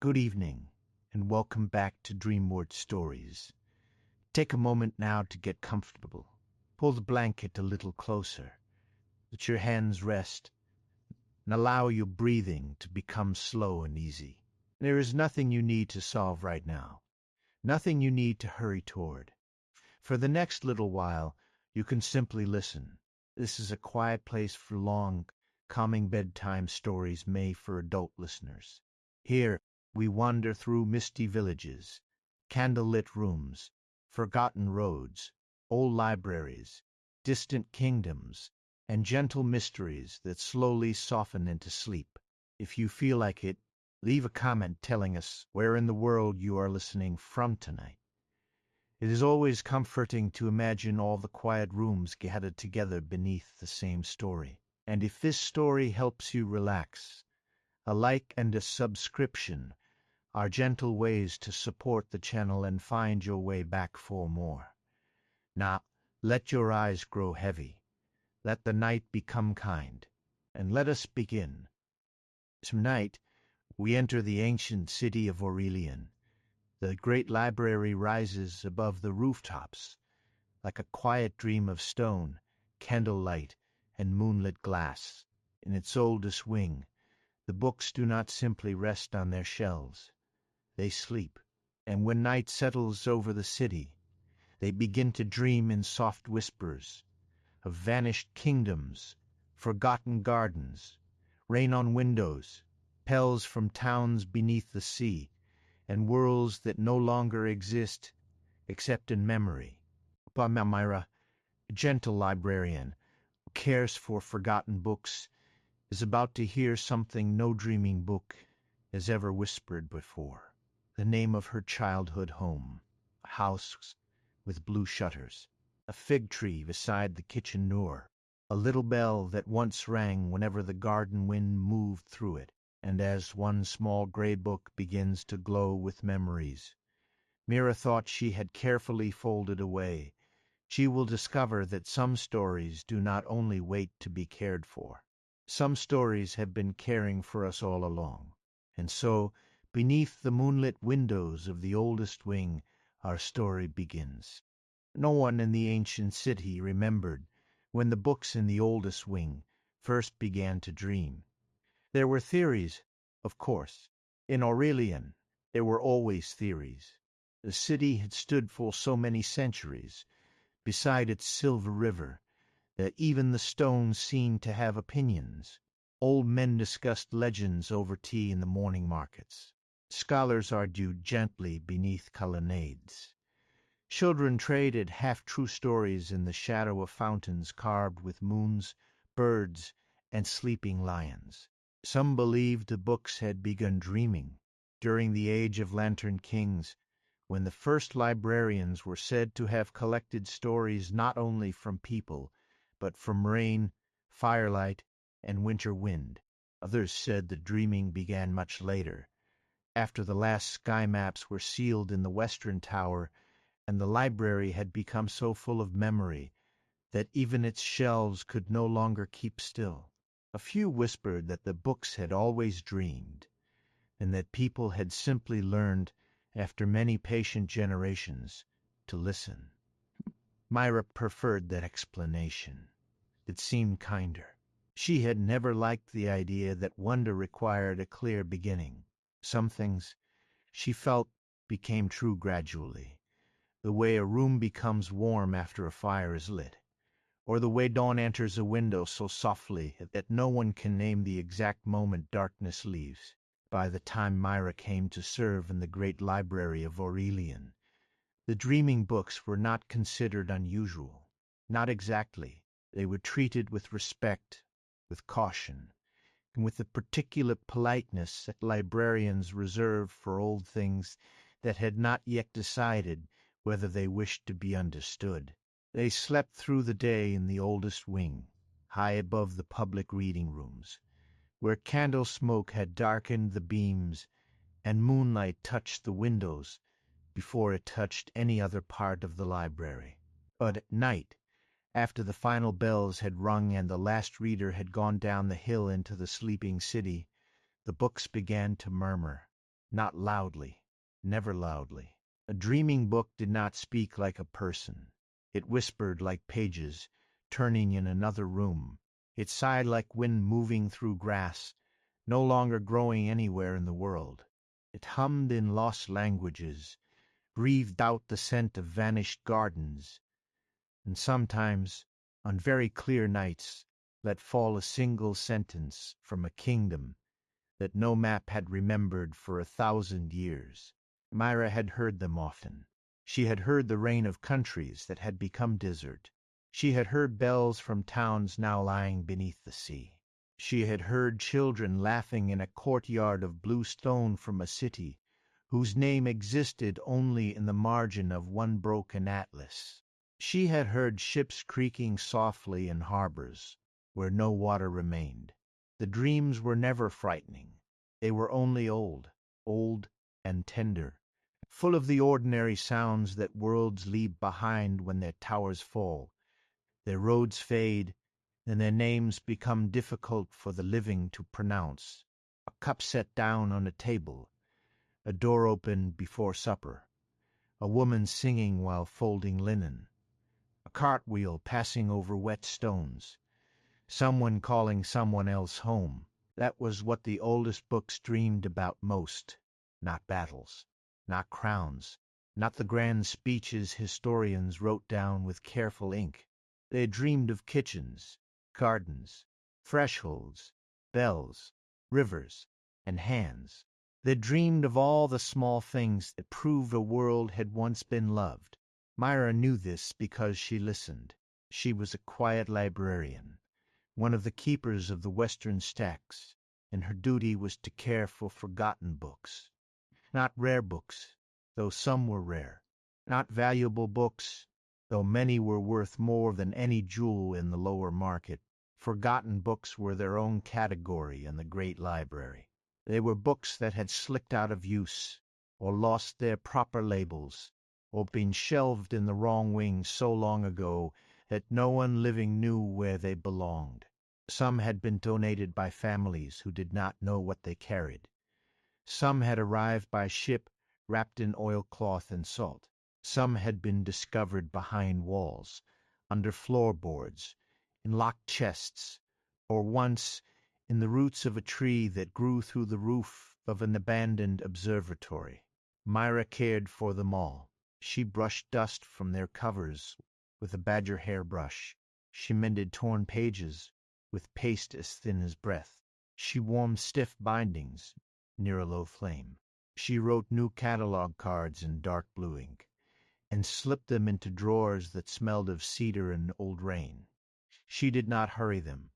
Good evening, and welcome back to Dreamward Stories. Take a moment now to get comfortable. Pull the blanket a little closer. Let your hands rest, and allow your breathing to become slow and easy. There is nothing you need to solve right now, nothing you need to hurry toward. For the next little while, you can simply listen. This is a quiet place for long, calming bedtime stories made for adult listeners. Here, we wander through misty villages, candlelit rooms, forgotten roads, old libraries, distant kingdoms, and gentle mysteries that slowly soften into sleep. If you feel like it, leave a comment telling us where in the world you are listening from tonight. It is always comforting to imagine all the quiet rooms gathered together beneath the same story. And if this story helps you relax, a like and a subscription are gentle ways to support the channel and find your way back for more. Now, let your eyes grow heavy. Let the night become kind. And let us begin. Tonight, we enter the ancient city of Aurelian. The great library rises above the rooftops, like a quiet dream of stone, candlelight, and moonlit glass. In its oldest wing, the books do not simply rest on their shelves. They sleep, and when night settles over the city, they begin to dream in soft whispers of vanished kingdoms, forgotten gardens, rain on windows, bells from towns beneath the sea, and worlds that no longer exist except in memory. Mira, a gentle librarian who cares for forgotten books, is about to hear something no dreaming book has ever whispered before. The name of her childhood home, a house with blue shutters, a fig tree beside the kitchen door, a little bell that once rang whenever the garden wind moved through it. And as one small gray book begins to glow with memories Mira thought she had carefully folded away, she will discover that some stories do not only wait to be cared for. Some stories have been caring for us all along. And so, beneath the moonlit windows of the oldest wing, our story begins. No one in the ancient city remembered when the books in the oldest wing first began to dream. There were theories, of course. In Aurelian, there were always theories. The city had stood for so many centuries, beside its silver river, that even the stones seemed to have opinions. Old men discussed legends over tea in the morning markets. Scholars argued gently beneath colonnades. Children traded half-true stories in the shadow of fountains carved with moons, birds, and sleeping lions. Some believed the books had begun dreaming during the age of Lantern Kings, when the first librarians were said to have collected stories not only from people, but from rain, firelight, and winter wind. Others said the dreaming began much later, after the last sky maps were sealed in the western tower, and the library had become so full of memory that even its shelves could no longer keep still. A few whispered that the books had always dreamed, and that people had simply learned, after many patient generations, to listen. Mira preferred that explanation. It seemed kinder. She had never liked the idea that wonder required a clear beginning. Some things, she felt, became true gradually, the way a room becomes warm after a fire is lit, or the way dawn enters a window so softly that no one can name the exact moment darkness leaves. By the time Mira came to serve in the great library of Aurelian, the dreaming books were not considered unusual. Not exactly. They were treated with respect, with caution, and with the particular politeness that librarians reserve for old things that had not yet decided whether they wished to be understood. They slept through the day in the oldest wing, high above the public reading rooms, where candle smoke had darkened the beams and moonlight touched the windows before it touched any other part of the library. But at night, after the final bells had rung and the last reader had gone down the hill into the sleeping city, the books began to murmur. not loudly, never loudly. A dreaming book did not speak like a person. It whispered like pages turning in another room. It sighed like wind moving through grass, no longer growing anywhere in the world. It hummed in lost languages, breathed out the scent of vanished gardens, and sometimes, on very clear nights, let fall a single sentence from a kingdom that no map had remembered for 1,000 years. Mira had heard them often. She had heard the reign of countries that had become desert. She had heard bells from towns now lying beneath the sea. She had heard children laughing in a courtyard of blue stone from a city whose name existed only in the margin of one broken atlas. She had heard ships creaking softly in harbors where no water remained. The dreams were never frightening. They were only old, old and tender, full of the ordinary sounds that worlds leave behind when their towers fall, their roads fade, and their names become difficult for the living to pronounce. A cup set down on a table, a door opened before supper, a woman singing while folding linen, a cartwheel passing over wet stones, someone calling someone else home. That was what the oldest books dreamed about most. Not battles, not crowns, not the grand speeches historians wrote down with careful ink. They dreamed of kitchens, gardens, thresholds, bells, rivers, and hands. They dreamed of all the small things that proved a world had once been loved. Mira knew this because she listened. She was a quiet librarian, one of the keepers of the western stacks, and her duty was to care for forgotten books. Not rare books, though some were rare. Not valuable books, though many were worth more than any jewel in the lower market. Forgotten books were their own category in the great library. They were books that had slipped out of use, or lost their proper labels, or been shelved in the wrong wing so long ago that no one living knew where they belonged. Some had been donated by families who did not know what they carried. Some had arrived by ship wrapped in oilcloth and salt. Some had been discovered behind walls, under floorboards, in locked chests, or once in the roots of a tree that grew through the roof of an abandoned observatory. Mira cared for them all. She brushed dust from their covers with a badger hair brush. She mended torn pages with paste as thin as breath. She warmed stiff bindings near a low flame. She wrote new catalog cards in dark blue ink, and slipped them into drawers that smelled of cedar and old rain. She did not hurry them.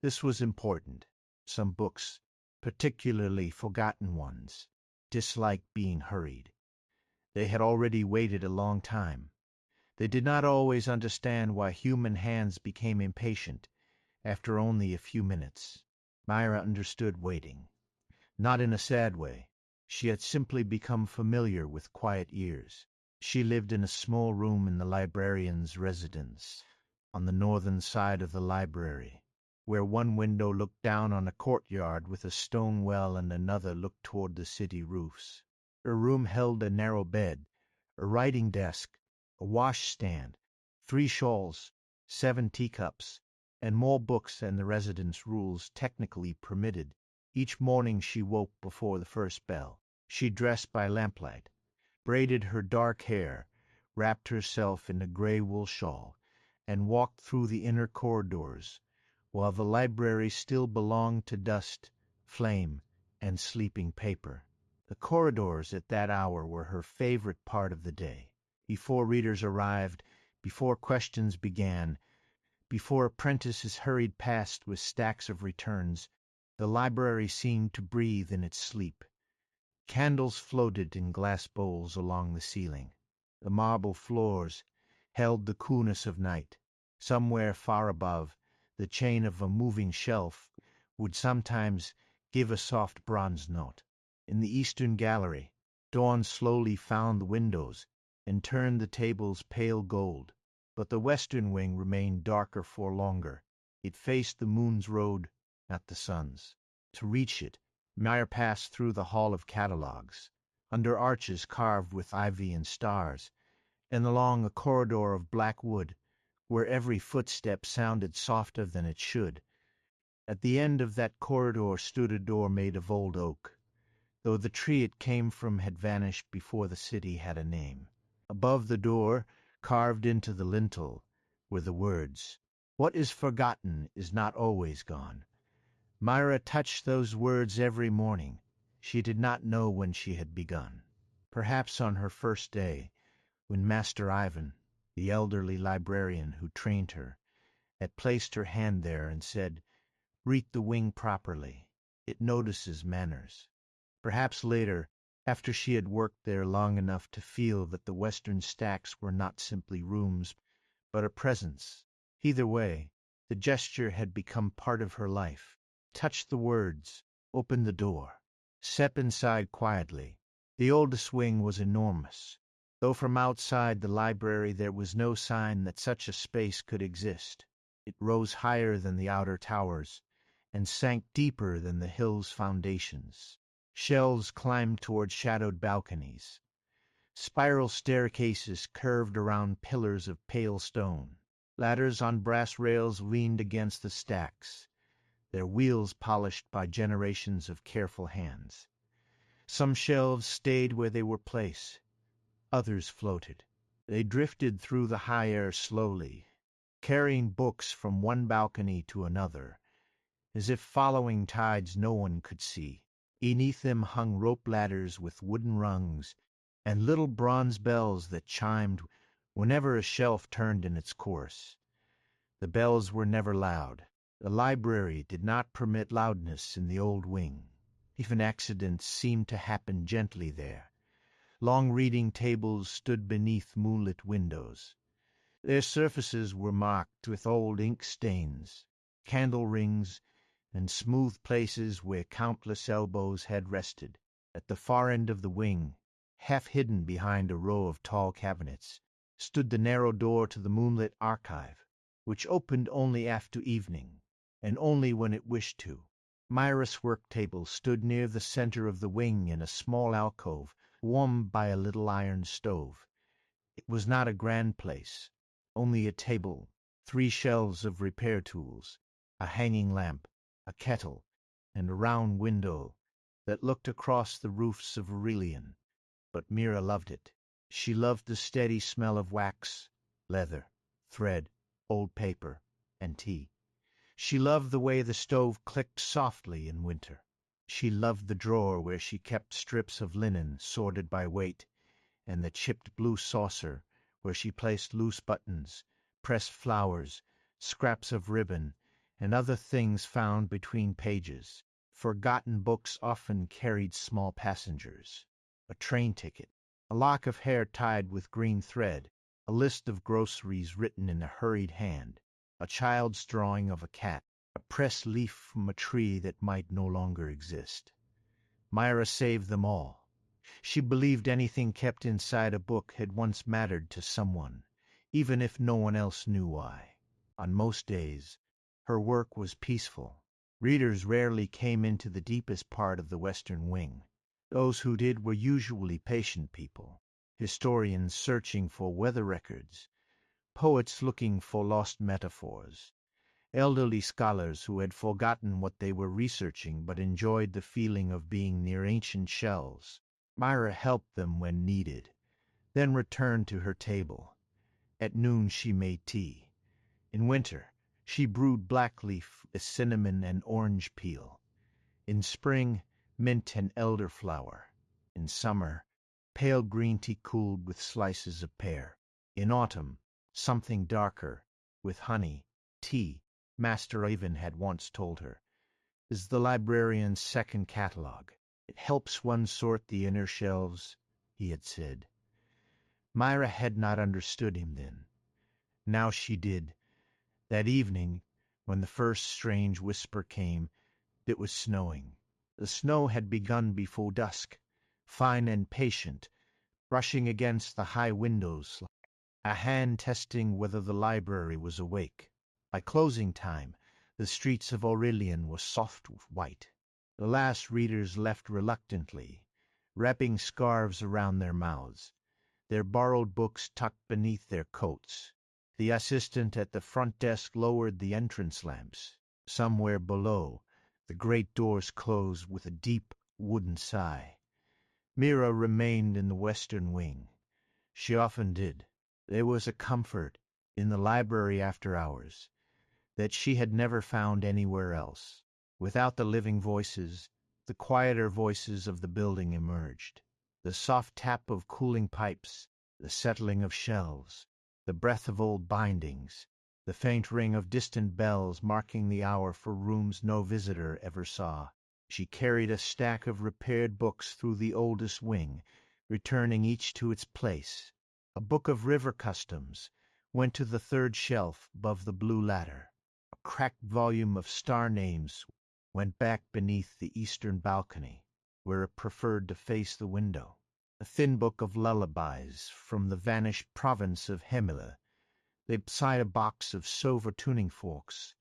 This was important. Some books, particularly forgotten ones, disliked being hurried. They had already waited a long time. They did not always understand why human hands became impatient after only a few minutes. Mira understood waiting. Not in a sad way. She had simply become familiar with quiet years. She lived in a small room in the librarian's residence, on the northern side of the library, where one window looked down on a courtyard with a stone well and another looked toward the city roofs. Her room held a narrow bed, a writing desk, a washstand, 3 shawls, 7 teacups, and more books than the residence rules technically permitted. Each morning she woke before the first bell. She dressed by lamplight, braided her dark hair, wrapped herself in a gray wool shawl, and walked through the inner corridors, while the library still belonged to dust, flame, and sleeping paper. The corridors at that hour were her favorite part of the day. Before readers arrived, before questions began, before apprentices hurried past with stacks of returns, the library seemed to breathe in its sleep. Candles floated in glass bowls along the ceiling. The marble floors held the coolness of night. Somewhere far above, the chain of a moving shelf would sometimes give a soft bronze note. In the eastern gallery, dawn slowly found the windows and turned the tables pale gold. But the western wing remained darker for longer. It faced the moon's road, not the sun's. To reach it, Mira passed through the hall of catalogues, under arches carved with ivy and stars, and along a corridor of black wood, where every footstep sounded softer than it should. At the end of that corridor stood a door made of old oak, though the tree it came from had vanished before the city had a name. Above the door, carved into the lintel, were the words, "What is forgotten is not always gone." Mira touched those words every morning. She did not know when she had begun. Perhaps on her first day, when Master Ivan, the elderly librarian who trained her, had placed her hand there and said, "Read the wing properly. It notices manners." Perhaps later, after she had worked there long enough to feel that the western stacks were not simply rooms, but a presence. Either way, the gesture had become part of her life. Touch the words, open the door, step inside quietly. The oldest wing was enormous, though from outside the library there was no sign that such a space could exist. It rose higher than the outer towers, and sank deeper than the hill's foundations. Shelves climbed toward shadowed balconies. Spiral staircases curved around pillars of pale stone. Ladders on brass rails leaned against the stacks, their wheels polished by generations of careful hands. Some shelves stayed where they were placed. Others floated. They drifted through the high air slowly, carrying books from one balcony to another, as if following tides no one could see. Beneath them hung rope ladders with wooden rungs, and little bronze bells that chimed whenever a shelf turned in its course. The bells were never loud. The library did not permit loudness in the old wing. Even accidents seemed to happen gently there. Long reading tables stood beneath moonlit windows. Their surfaces were marked with old ink stains, candle rings, and smooth places where countless elbows had rested. At the far end of the wing, half hidden behind a row of tall cabinets, stood the narrow door to the moonlit archive, which opened only after evening, and only when it wished to. Mira's work table stood near the center of the wing in a small alcove, warmed by a little iron stove. It was not a grand place, only a table, 3 shelves of repair tools, a hanging lamp, a kettle, and a round window that looked across the roofs of Aurelian. But Mira loved it. She loved the steady smell of wax, leather, thread, old paper, and tea. She loved the way the stove clicked softly in winter. She loved the drawer where she kept strips of linen sorted by weight, and the chipped blue saucer where she placed loose buttons, pressed flowers, scraps of ribbon, and other things found between pages. Forgotten books often carried small passengers, a train ticket, a lock of hair tied with green thread, a list of groceries written in a hurried hand, a child's drawing of a cat, a pressed leaf from a tree that might no longer exist. Mira saved them all. She believed anything kept inside a book had once mattered to someone, even if no one else knew why. On most days, her work was peaceful. Readers rarely came into the deepest part of the western wing. Those who did were usually patient people, historians searching for weather records, poets looking for lost metaphors, elderly scholars who had forgotten what they were researching but enjoyed the feeling of being near ancient shells. Mira helped them when needed, then returned to her table. At noon she made tea. In winter she brewed black leaf with cinnamon and orange peel. In spring, mint and elderflower. In summer, pale green tea cooled with slices of pear. In autumn, something darker, with honey. Tea, Master Ivan had once told her, is the librarian's second catalogue. It helps one sort the inner shelves, he had said. Mira had not understood him then. Now she did. That evening, when the first strange whisper came, it was snowing. The snow had begun before dusk, fine and patient, brushing against the high windows, a hand testing whether the library was awake. By closing time, the streets of Aurelian were soft with white. The last readers left reluctantly, wrapping scarves around their mouths, their borrowed books tucked beneath their coats. The assistant at the front desk lowered the entrance lamps. Somewhere below, the great doors closed with a deep wooden sigh. Mira remained in the western wing. She often did. There was a comfort in the library after hours that she had never found anywhere else. Without the living voices, the quieter voices of the building emerged. The soft tap of cooling pipes, the settling of shelves, the breath of old bindings, the faint ring of distant bells marking the hour for rooms no visitor ever saw. She carried a stack of repaired books through the oldest wing, returning each to its place. A book of river customs went to the third shelf above the blue ladder. A cracked volume of star names went back beneath the eastern balcony, where it preferred to face the window. A thin book of lullabies from the vanished province of Hemila lay beside a box of silver tuning forks,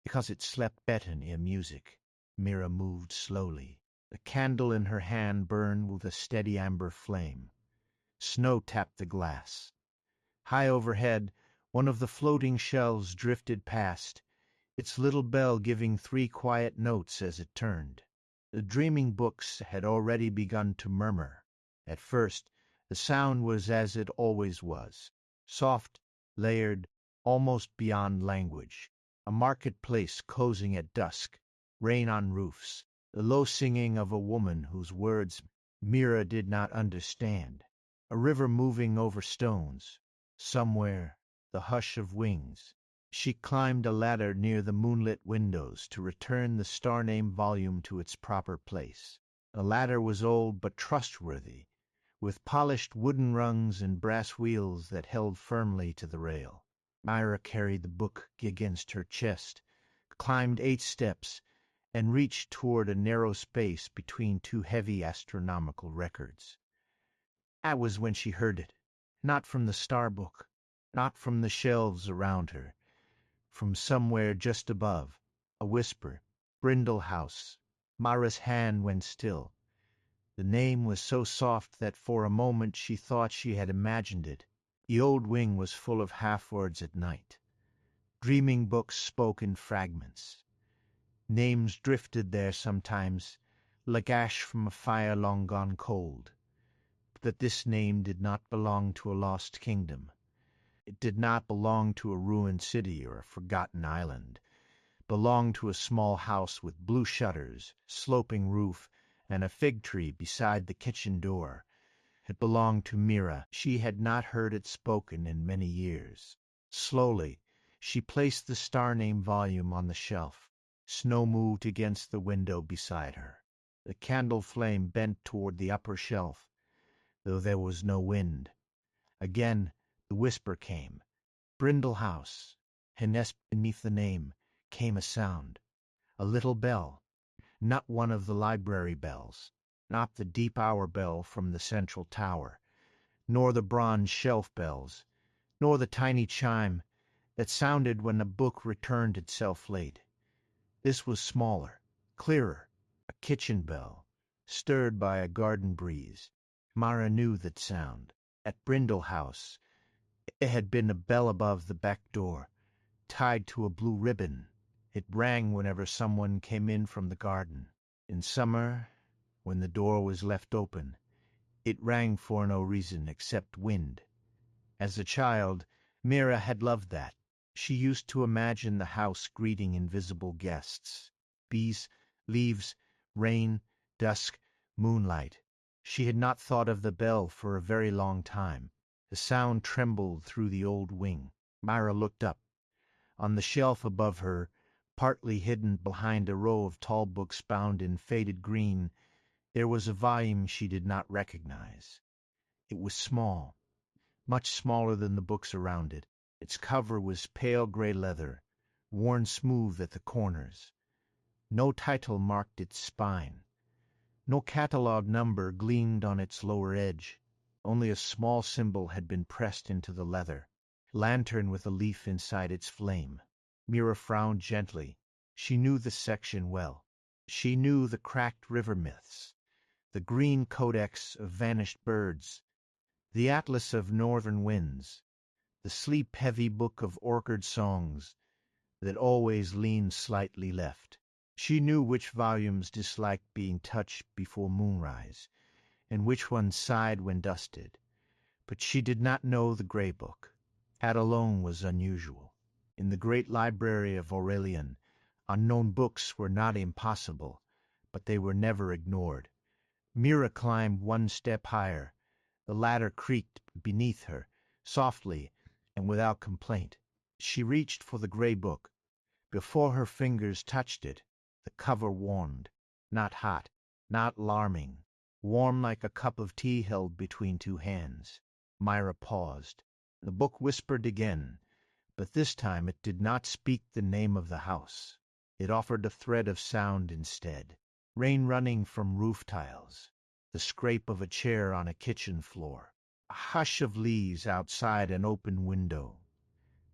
because it slept better near music. Mira moved slowly. The candle in her hand burned with a steady amber flame. Snow tapped the glass. High overhead, one of the floating shelves drifted past, its little bell giving 3 quiet notes as it turned. The dreaming books had already begun to murmur. At first, the sound was as it always was, soft, layered, almost beyond language. A marketplace closing at dusk, rain on roofs, the low singing of a woman whose words Mira did not understand, a river moving over stones, somewhere the hush of wings. She climbed a ladder near the moonlit windows to return the star-name volume to its proper place. The ladder was old but trustworthy, with polished wooden rungs and brass wheels that held firmly to the rail. Mira carried the book against her chest, climbed 8 steps, and reached toward a narrow space between 2 heavy astronomical records. That was when she heard it, not from the star book, not from the shelves around her, from somewhere just above, a whisper, Brindle House. Mira's hand went still. The name was so soft that for a moment she thought she had imagined it. The old wing was full of half-words at night. Dreaming books spoke in fragments. Names drifted there sometimes, like ash from a fire long gone cold. But this name did not belong to a lost kingdom. It did not belong to a ruined city or a forgotten island. It belonged to a small house with blue shutters, sloping roof, and a fig tree beside the kitchen door. It belonged to Mira. She had not heard it spoken in many years. Slowly, she placed the star-name volume on the shelf. Snow moved against the window beside her. The candle flame bent toward the upper shelf, though there was no wind. Again the whisper came, Brindle House, and beneath the name came a sound, a little bell, not one of the library bells, not the deep hour bell from the central tower, nor the bronze shelf bells, nor the tiny chime that sounded when a book returned itself late. This was smaller, clearer, a kitchen bell, stirred by a garden breeze. Mira knew that sound. At Brindle House, it had been a bell above the back door, tied to a blue ribbon. It rang whenever someone came in from the garden. In summer, when the door was left open, it rang for no reason except wind. As a child, Mira had loved that. She used to imagine the house greeting invisible guests. Bees, leaves, rain, dusk, moonlight. She had not thought of the bell for a very long time. The sound trembled through the old wing. Mira looked up. On the shelf above her, partly hidden behind a row of tall books bound in faded green, there was a volume she did not recognize. It was small, much smaller than the books around it. Its cover was pale gray leather, worn smooth at the corners. No title marked its spine. No catalog number gleamed on its lower edge. Only a small symbol had been pressed into the leather, lantern with a leaf inside its flame. Mira frowned gently. She knew the section well. She knew the cracked river myths, the green codex of vanished birds, the atlas of northern winds, the sleep-heavy book of orchard songs that always leaned slightly left. She knew which volumes disliked being touched before moonrise, and which ones sighed when dusted. But she did not know the Grey Book. That alone was unusual. In the great library of Aurelian, unknown books were not impossible, but they were never ignored. Mira climbed one step higher. The ladder creaked beneath her, softly and without complaint. She reached for the Grey Book. Before her fingers touched it, the cover warmed, not hot, not alarming, warm like a cup of tea held between two hands. Mira paused. The book whispered again, but this time it did not speak the name of the house. It offered a thread of sound instead. Rain running from roof tiles, the scrape of a chair on a kitchen floor, a hush of leaves outside an open window,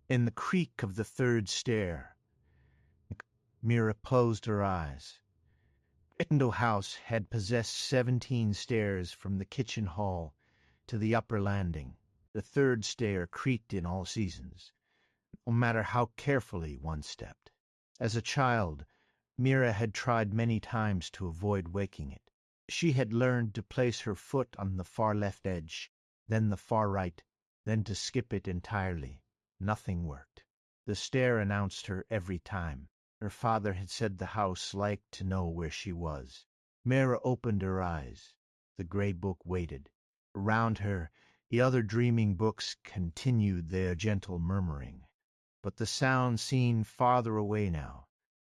and the creak of the third stair. Mira closed her eyes. Brindle House had possessed 17 stairs from the kitchen hall to the upper landing. The third stair creaked in all seasons, no matter how carefully one stepped. As a child, Mira had tried many times to avoid waking it. She had learned to place her foot on the far left edge, then the far right, then to skip it entirely. Nothing worked. The stair announced her every time. Her father had said the house liked to know where she was. Mira opened her eyes. The Grey Book waited. Around her, the other dreaming books continued their gentle murmuring. But the sound seemed farther away now,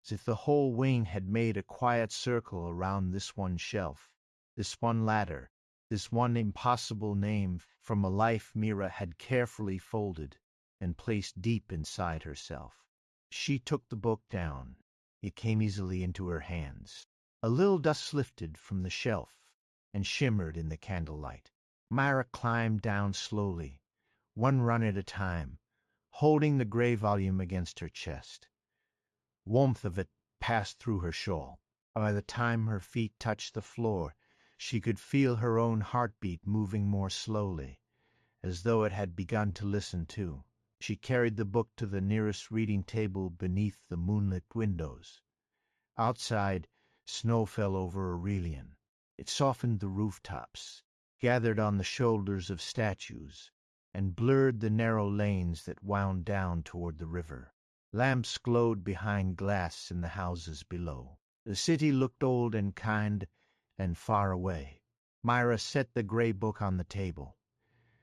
as if the whole wing had made a quiet circle around this one shelf, this one ladder, this one impossible name from a life Mira had carefully folded and placed deep inside herself. She took the book down. It came easily into her hands. A little dust lifted from the shelf and shimmered in the candlelight. Mira climbed down slowly, one run at a time, holding the gray volume against her chest. Warmth of it passed through her shawl. By the time her feet touched the floor, she could feel her own heartbeat moving more slowly, as though it had begun to listen too. She carried the book to the nearest reading table beneath the moonlit windows. Outside, snow fell over Aurelian. It softened the rooftops, gathered on the shoulders of statues, and blurred the narrow lanes that wound down toward the river. Lamps glowed behind glass in the houses below. The city looked old and kind and far away. Mira set the Grey Book on the table.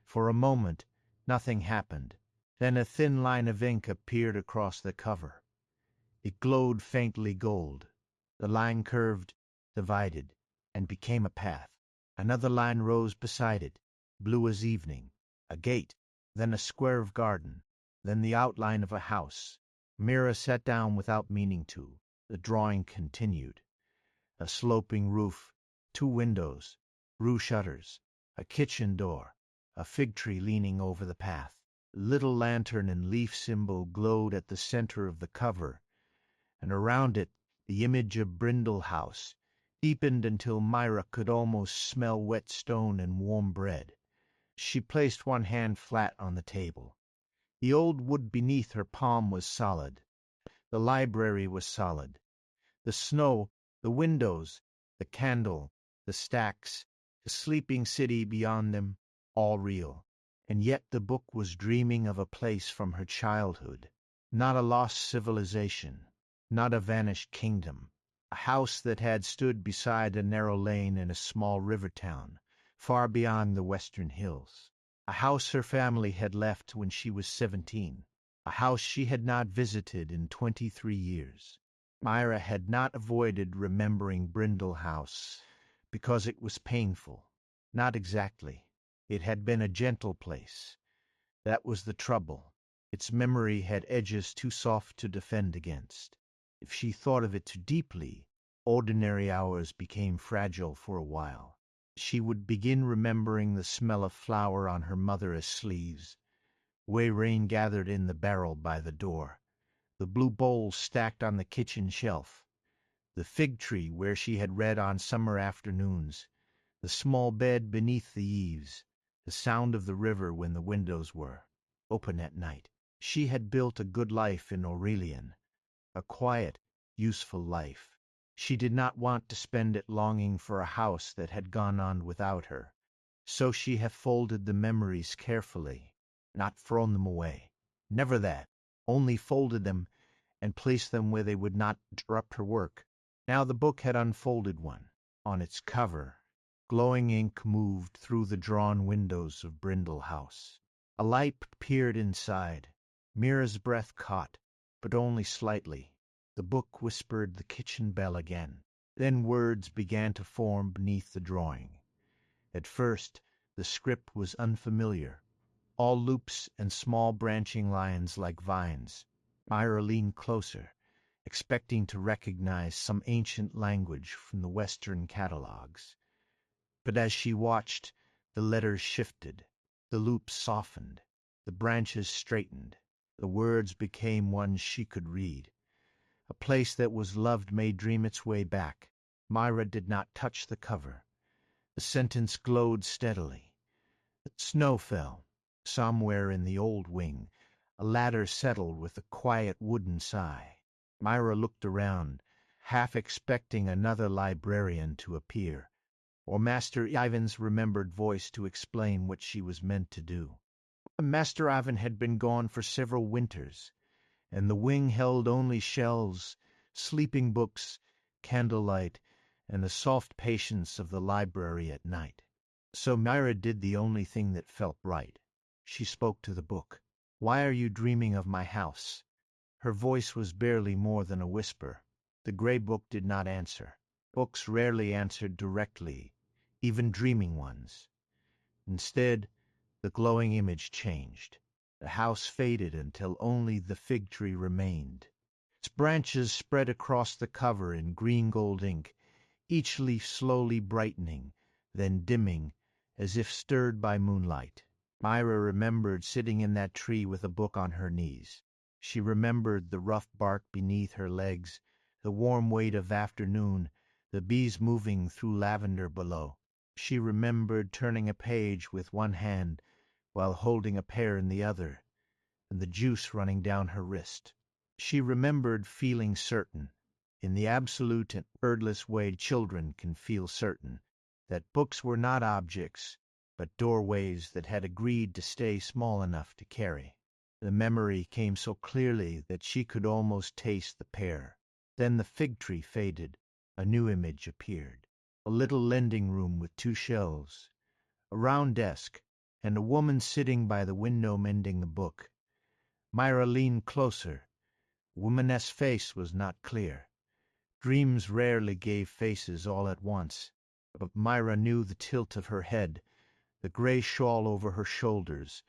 For a moment, nothing happened. Then a thin line of ink appeared across the cover. It glowed faintly gold. The line curved, divided, and became a path. Another line rose beside it, blue as evening. A gate, then a square of garden, then the outline of a house. Mira sat down without meaning to. The drawing continued. A sloping roof, 2 windows, roof shutters, a kitchen door, a fig tree leaning over the path. A little lantern and leaf symbol glowed at the center of the cover, and around it the image of Brindle House, deepened until Mira could almost smell wet stone and warm bread. She placed one hand flat on the table. The old wood beneath her palm was solid. The library was solid. The snow, the windows, the candle, the stacks, the sleeping city beyond them, all real. And yet the book was dreaming of a place from her childhood, not a lost civilization, not a vanished kingdom, a house that had stood beside a narrow lane in a small river town, far beyond the western hills. A house her family had left when she was 17, a house she had not visited in 23 years. Mira had not avoided remembering Brindle House because it was painful. Not exactly. It had been a gentle place. That was the trouble. Its memory had edges too soft to defend against. If she thought of it too deeply, ordinary hours became fragile for a while. She would begin remembering the smell of flour on her mother's sleeves, way rain gathered in the barrel by the door, the blue bowls stacked on the kitchen shelf, The fig tree where she had read on summer afternoons, the small bed beneath the eaves, the sound of the river when the windows were open at night. She had built a good life in Aurelian, a quiet, useful life. She did not want to spend it longing for a house that had gone on without her. So she had folded the memories carefully, not thrown them away. Never that, only folded them and placed them where they would not interrupt her work. Now the book had unfolded one. On its cover, glowing ink moved through the drawn windows of Brindle House. A light peered inside. Mira's breath caught, but only slightly. The book whispered the kitchen bell again. Then words began to form beneath the drawing. At first, the script was unfamiliar, all loops and small branching lines like vines. Mira leaned closer, expecting to recognize some ancient language from the Western catalogues. But as she watched, the letters shifted, the loops softened, the branches straightened, the words became ones she could read. A place that was loved may dream its way back. Mira did not touch the cover. The sentence glowed steadily. Snow fell. Somewhere in the old wing, a ladder settled with a quiet wooden sigh. Mira looked around, half expecting another librarian to appear, or Master Ivan's remembered voice to explain what she was meant to do. Master Ivan had been gone for several winters, and the wing held only shelves, sleeping books, candlelight, and the soft patience of the library at night. So Mira did the only thing that felt right. She spoke to the book. "Why are you dreaming of my house?" Her voice was barely more than a whisper. The gray book did not answer. Books rarely answered directly, even dreaming ones. Instead, the glowing image changed. The house faded until only the fig tree remained. Its branches spread across the cover in green gold ink, each leaf slowly brightening, then dimming, as if stirred by moonlight. Mira remembered sitting in that tree with a book on her knees. She remembered the rough bark beneath her legs, the warm weight of afternoon, the bees moving through lavender below. She remembered turning a page with one hand while holding a pear in the other, and the juice running down her wrist. She remembered feeling certain, in the absolute and wordless way children can feel certain, that books were not objects, but doorways that had agreed to stay small enough to carry. The memory came so clearly that she could almost taste the pear. Then the fig tree faded. A new image appeared. A little lending room with two shelves, a round desk, and a woman sitting by the window mending a book. Mira leaned closer. The woman's face was not clear. Dreams rarely gave faces all at once, but Mira knew the tilt of her head, the gray shawl over her shoulders,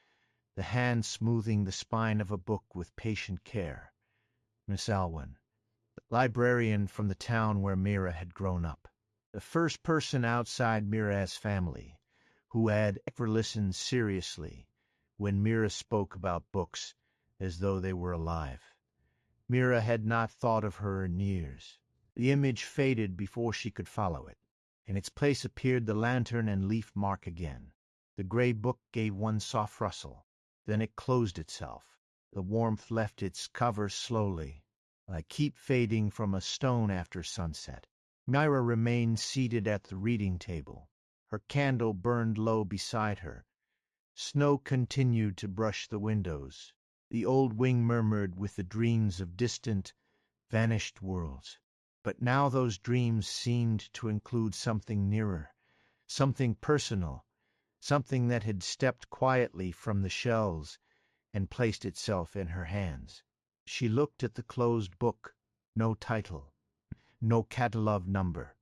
the hand smoothing the spine of a book with patient care. Miss Alwyn, the librarian from the town where Mira had grown up, the first person outside Mira's family who had ever listened seriously when Mira spoke about books as though they were alive. Mira had not thought of her in years. The image faded before she could follow it. In its place appeared the lantern and leaf mark again. The gray book gave one soft rustle. Then it closed itself. The warmth left its cover slowly, like heat fading from a stone after sunset. Mira remained seated at the reading table. Her candle burned low beside her. Snow continued to brush the windows. The old wing murmured with the dreams of distant, vanished worlds. But now those dreams seemed to include something nearer, something personal, something that had stepped quietly from the shelves and placed itself in her hands. She looked at the closed book. No title, no catalogue number,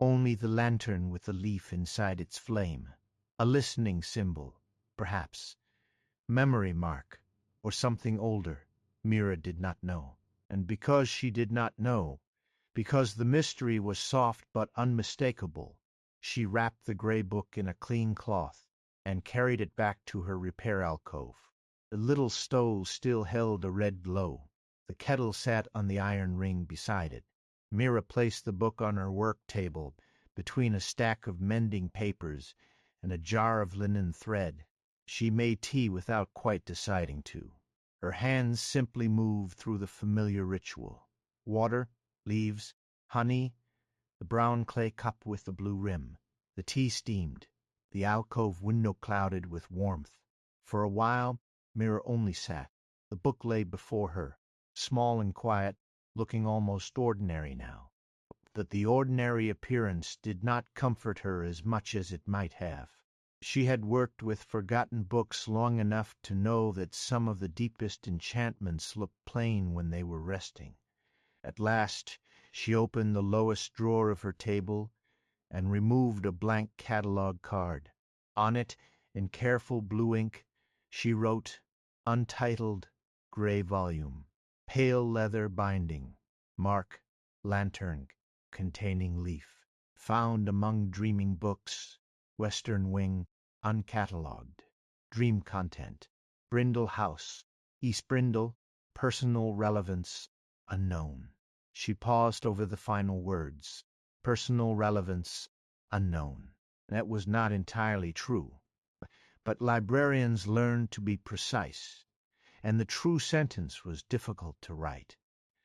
only the lantern with the leaf inside its flame. A listening symbol, perhaps, memory mark, or something older. Mira did not know. And because she did not know, because the mystery was soft but unmistakable, she wrapped the gray book in a clean cloth and carried it back to her repair alcove. The little stove still held a red glow. The kettle sat on the iron ring beside it. Mira placed the book on her work table between a stack of mending papers and a jar of linen thread. She made tea without quite deciding to. Her hands simply moved through the familiar ritual. Water, leaves, honey, the brown clay cup with the blue rim. The tea steamed, the alcove window clouded with warmth. For a while Mira only sat. The book lay before her, small and quiet, looking almost ordinary now. That the ordinary appearance did not comfort her as much as it might have. She had worked with forgotten books long enough to know that some of the deepest enchantments looked plain when they were resting. At last she opened the lowest drawer of her table and removed a blank catalogue card. On it, in careful blue ink, she wrote, "Untitled, gray volume, pale leather binding, mark, lantern, containing leaf, found among dreaming books, western wing, uncatalogued, dream content, Brindle House, East Brindle, personal relevance, unknown." She paused over the final words. Personal relevance, unknown. That was not entirely true. But librarians learned to be precise, and the true sentence was difficult to write.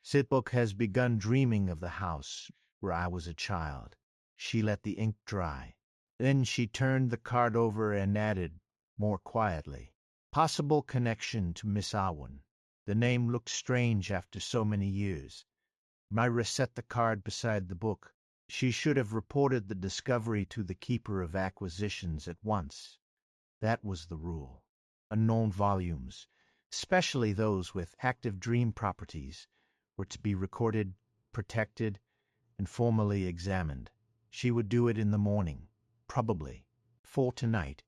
Sitbook has begun dreaming of the house where I was a child. She let the ink dry. Then she turned the card over and added, more quietly, "Possible connection to Miss Awen." The name looked strange after so many years. Mira set the card beside the book. She should have reported the discovery to the Keeper of Acquisitions at once. That was the rule. Unknown volumes, especially those with active dream properties, were to be recorded, protected, and formally examined. She would do it in the morning, probably. For tonight,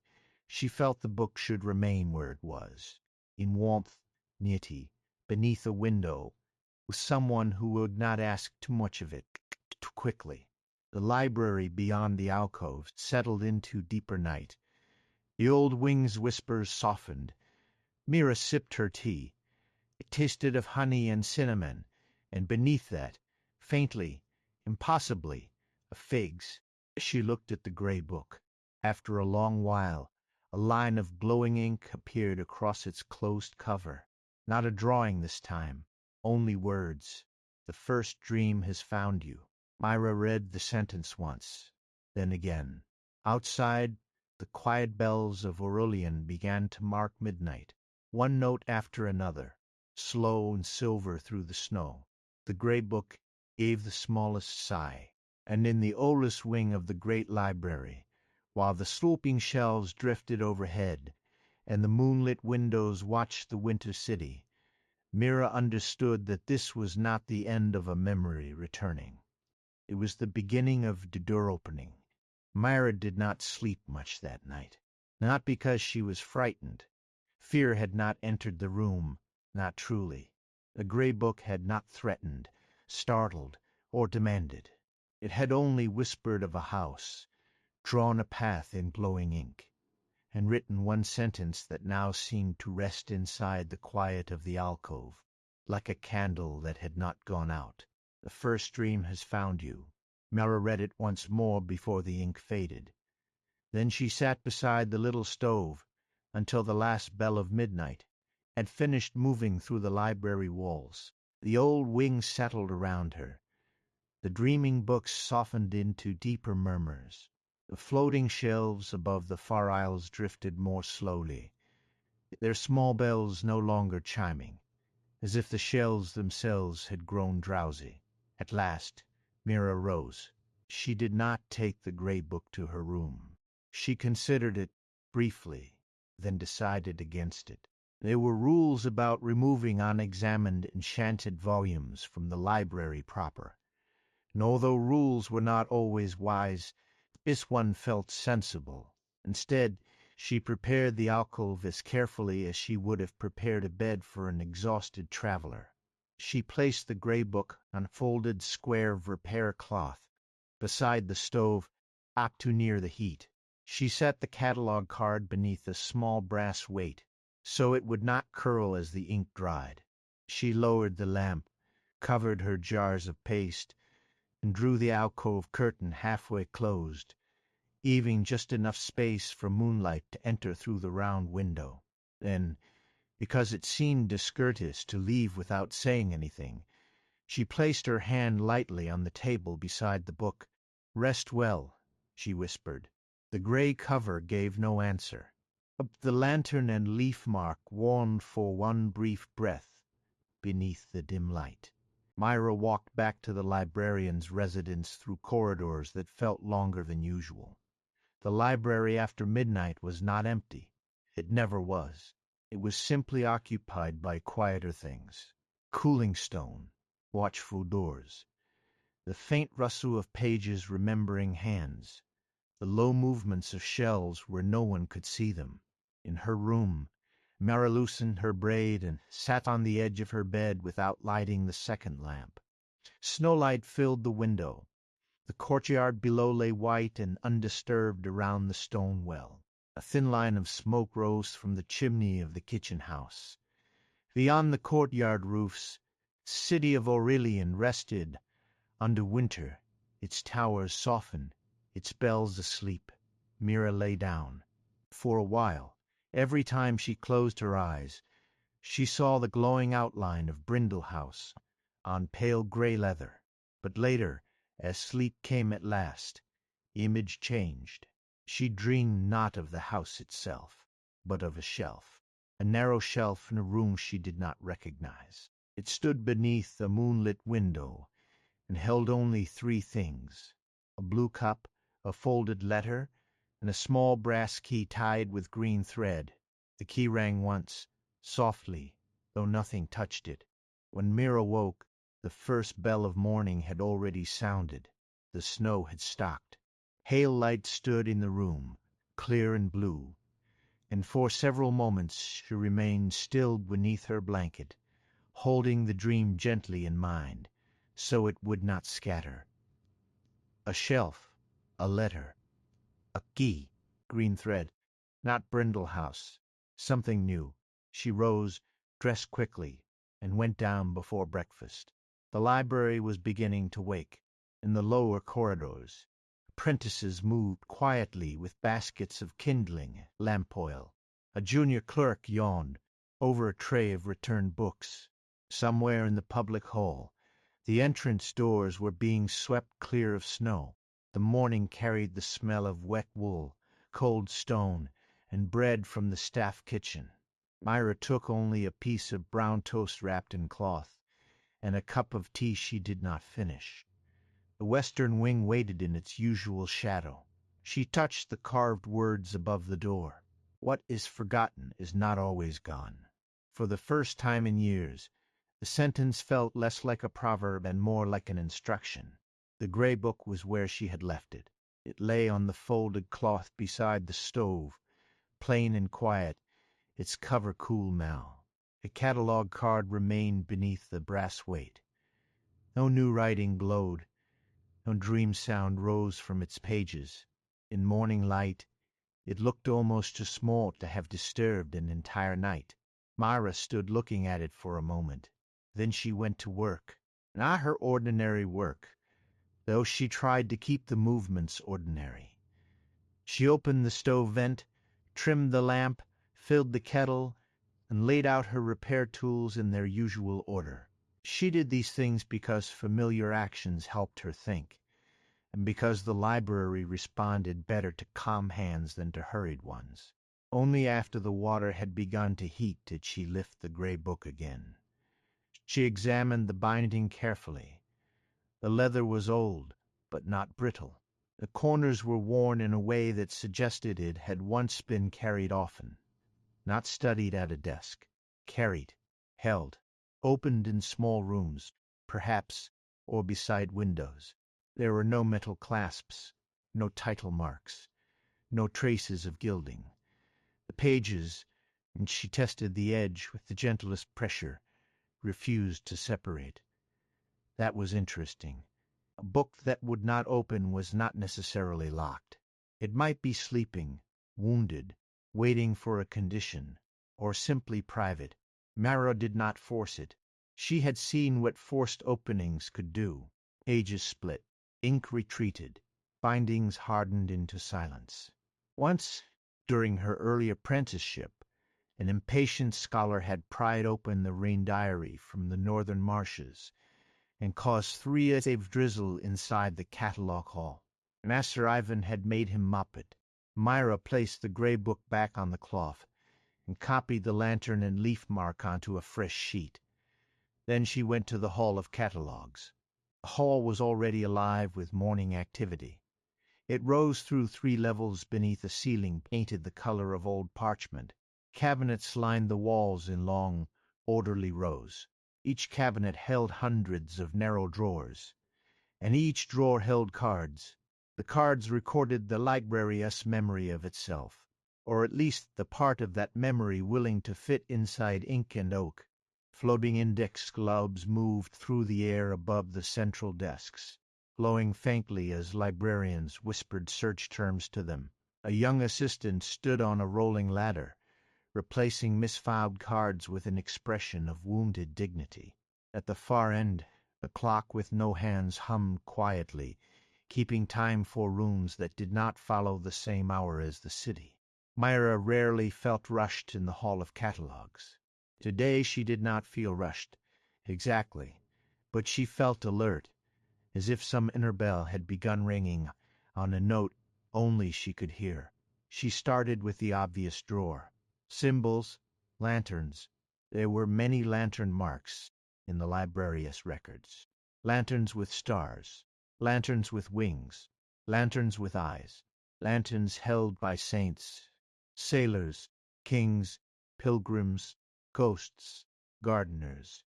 she felt the book should remain where it was, in warmth, nearty, beneath a window, with someone who would not ask too much of it too quickly. The library beyond the alcove settled into deeper night. The old wing's whispers softened. Mira sipped her tea. It tasted of honey and cinnamon, and beneath that, faintly, impossibly, of figs. She looked at the gray book. After a long while, a line of glowing ink appeared across its closed cover. Not a drawing this time, only words. "The first dream has found you." Mira read the sentence once, then again. Outside, the quiet bells of Aurelian began to mark midnight, one note after another, slow and silver through the snow. The gray book gave the smallest sigh. And in the oldest wing of the great library, while the sloping shelves drifted overhead, and the moonlit windows watched the winter city, Mira understood that this was not the end of a memory returning. It was the beginning of the door opening. Mira did not sleep much that night. Not because she was frightened. Fear had not entered the room, not truly. The gray book had not threatened, startled, or demanded. It had only whispered of a house, drawn a path in glowing ink, and written one sentence that now seemed to rest inside the quiet of the alcove, like a candle that had not gone out. "The first dream has found you." Mira read it once more before the ink faded. Then she sat beside the little stove until the last bell of midnight had finished moving through the library walls. The old wing settled around her. The dreaming books softened into deeper murmurs. The floating shelves above the far aisles drifted more slowly, their small bells no longer chiming, as if the shelves themselves had grown drowsy. At last Mira rose. She did not take the gray book to her room. She considered it briefly, then decided against it. There were rules about removing unexamined enchanted volumes from the library proper, and although rules were not always wise, this one felt sensible. Instead, she prepared the alcove as carefully as she would have prepared a bed for an exhausted traveler. She placed the gray book on a folded square of repair cloth beside the stove, not too near the heat. She set the catalogue card beneath a small brass weight, so it would not curl as the ink dried. She lowered the lamp, covered her jars of paste, and drew the alcove curtain halfway closed, leaving just enough space for moonlight to enter through the round window. Then, because it seemed discourteous to leave without saying anything, she placed her hand lightly on the table beside the book. "Rest well," she whispered. The gray cover gave no answer. Up the lantern and leaf mark warmed for one brief breath beneath the dim light. Mira walked back to the librarian's residence through corridors that felt longer than usual. The library after midnight was not empty. It never was. It was simply occupied by quieter things. Cooling stone, watchful doors, the faint rustle of pages remembering hands, the low movements of shelves where no one could see them. In her room, Mira loosened her braid and sat on the edge of her bed without lighting the second lamp. Snowlight filled the window. The courtyard below lay white and undisturbed around the stone well. A thin line of smoke rose from the chimney of the kitchen house. Beyond the courtyard roofs, the city of Aurelian rested under winter, its towers softened, its bells asleep. Mira lay down. For a while, every time she closed her eyes, she saw the glowing outline of Brindle House on pale gray leather. But later, as sleep came at last, the image changed. She dreamed not of the house itself, but of a shelf, a narrow shelf in a room she did not recognize. It stood beneath a moonlit window and held only three things: a blue cup, a folded letter, and a small brass key tied with green thread. The key rang once, softly, though nothing touched it. When Mira woke, the first bell of morning had already sounded. The snow had stopped. Pale light stood in the room, clear and blue, and for several moments she remained still beneath her blanket, holding the dream gently in mind, so it would not scatter. A shelf, a letter, a key, green thread, not Brindle House, something new. She rose, dressed quickly, and went down before breakfast. The library was beginning to wake. In the lower corridors, apprentices moved quietly with baskets of kindling lamp oil. A junior clerk yawned over a tray of returned books. Somewhere in the public hall, the entrance doors were being swept clear of snow. The morning carried the smell of wet wool, cold stone, and bread from the staff kitchen. Mira took only a piece of brown toast wrapped in cloth, and a cup of tea she did not finish. The western wing waited in its usual shadow. She touched the carved words above the door. What is forgotten is not always gone. For the first time in years, the sentence felt less like a proverb and more like an instruction. The gray book was where she had left it. It lay on the folded cloth beside the stove, plain and quiet, its cover cool now. A catalog card remained beneath the brass weight. No new writing glowed, no dream sound rose from its pages. In morning light, it looked almost too small to have disturbed an entire night. Mira stood looking at it for a moment. Then she went to work. Not her ordinary work, though she tried to keep the movements ordinary. She opened the stove vent, trimmed the lamp, filled the kettle, and laid out her repair tools in their usual order. She did these things because familiar actions helped her think, and because the library responded better to calm hands than to hurried ones. Only after the water had begun to heat did she lift the gray book again. She examined the binding carefully. The leather was old, but not brittle. The corners were worn in a way that suggested it had once been carried often. Not studied at a desk. Carried, held, opened in small rooms, perhaps, or beside windows. There were no metal clasps, no title marks, no traces of gilding. The pages, and she tested the edge with the gentlest pressure, refused to separate. That was interesting. A book that would not open was not necessarily locked. It might be sleeping, wounded, waiting for a condition, or simply private. Mira did not force it. She had seen what forced openings could do. Pages split, Ink retreated. Bindings hardened into silence. Once, during her early apprenticeship, an impatient scholar had pried open the rain diary from the northern marshes and caused 3 days of drizzle inside the catalogue hall. Master Ivan had made him mop it. Mira placed the gray book back on the cloth and copied the lantern and leaf mark onto a fresh sheet. Then she went to the hall of catalogues. The hall was already alive with morning activity. It rose through 3 levels beneath a ceiling painted the color of old parchment. Cabinets lined the walls in long, orderly rows. Each cabinet held hundreds of narrow drawers, and each drawer held cards. The cards recorded the librarian's memory of itself, or at least the part of that memory willing to fit inside ink and oak. Floating index globes moved through the air above the central desks, glowing faintly as librarians whispered search terms to them. A young assistant stood on a rolling ladder, replacing misfiled cards with an expression of wounded dignity. At the far end, a clock with no hands hummed quietly, keeping time for rooms that did not follow the same hour as the city. Mira rarely felt rushed in the hall of catalogues. Today she did not feel rushed, exactly, but she felt alert, as if some inner bell had begun ringing on a note only she could hear. She started with the obvious drawer. Symbols, lanterns. There were many lantern marks in the librarian's records. Lanterns with stars, lanterns with wings, lanterns with eyes, lanterns held by saints, sailors, kings, pilgrims, ghosts, gardeners,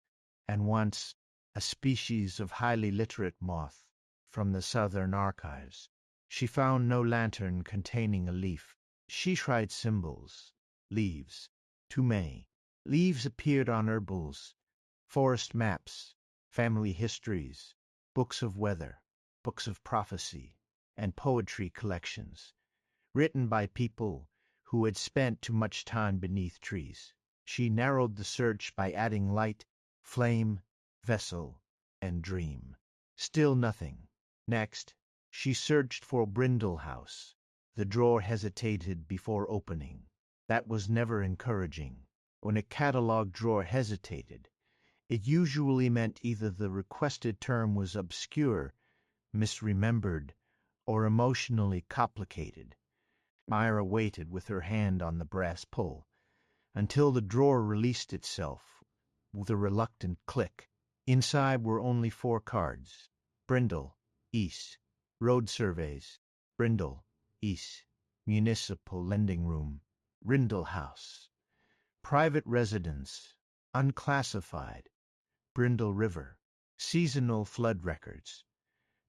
and once a species of highly literate moth from the southern archives. She found no lantern containing a leaf. She tried symbols, leaves, too many. Leaves appeared on herbals, forest maps, family histories, books of weather, books of prophecy, and poetry collections, written by people who had spent too much time beneath trees. She narrowed the search by adding light, flame, vessel, and dream. Still nothing. Next, she searched for Brindle House. The drawer hesitated before opening. That was never encouraging. When a catalogue drawer hesitated, it usually meant either the requested term was obscure, misremembered, or emotionally complicated. Mira waited with her hand on the brass pull until the drawer released itself with a reluctant click. Inside were only 4 cards. Brindle, East. Road surveys. Brindle, East. Municipal lending room. Brindle House. Private residence. Unclassified. Brindle River. Seasonal flood records.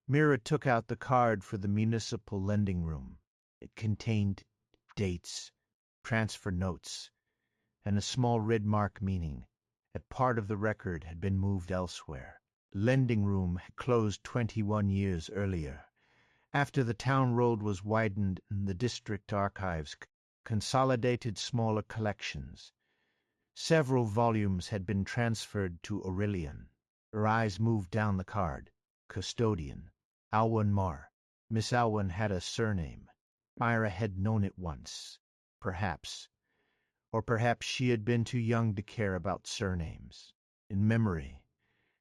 Mira took out the card for the municipal lending room. It contained dates, transfer notes, and a small red mark meaning that part of the record had been moved elsewhere. Lending room had closed 21 years earlier, after the town road was widened and the district archives consolidated smaller collections. Several volumes had been transferred to Aurelian. Her eyes moved down the card. Custodian. Alwyn Marr. Miss Alwyn had a surname. Mira had known it once. Perhaps. Or perhaps she had been too young to care about surnames. In memory,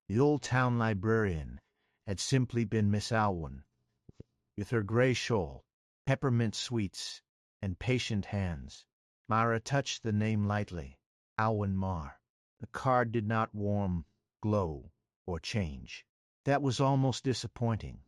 the old town librarian had simply been Miss Alwyn, with her gray shawl, peppermint sweets, and patient hands. Mira touched the name lightly. Alwyn Marr. The card did not warm, glow, or change. That was almost disappointing.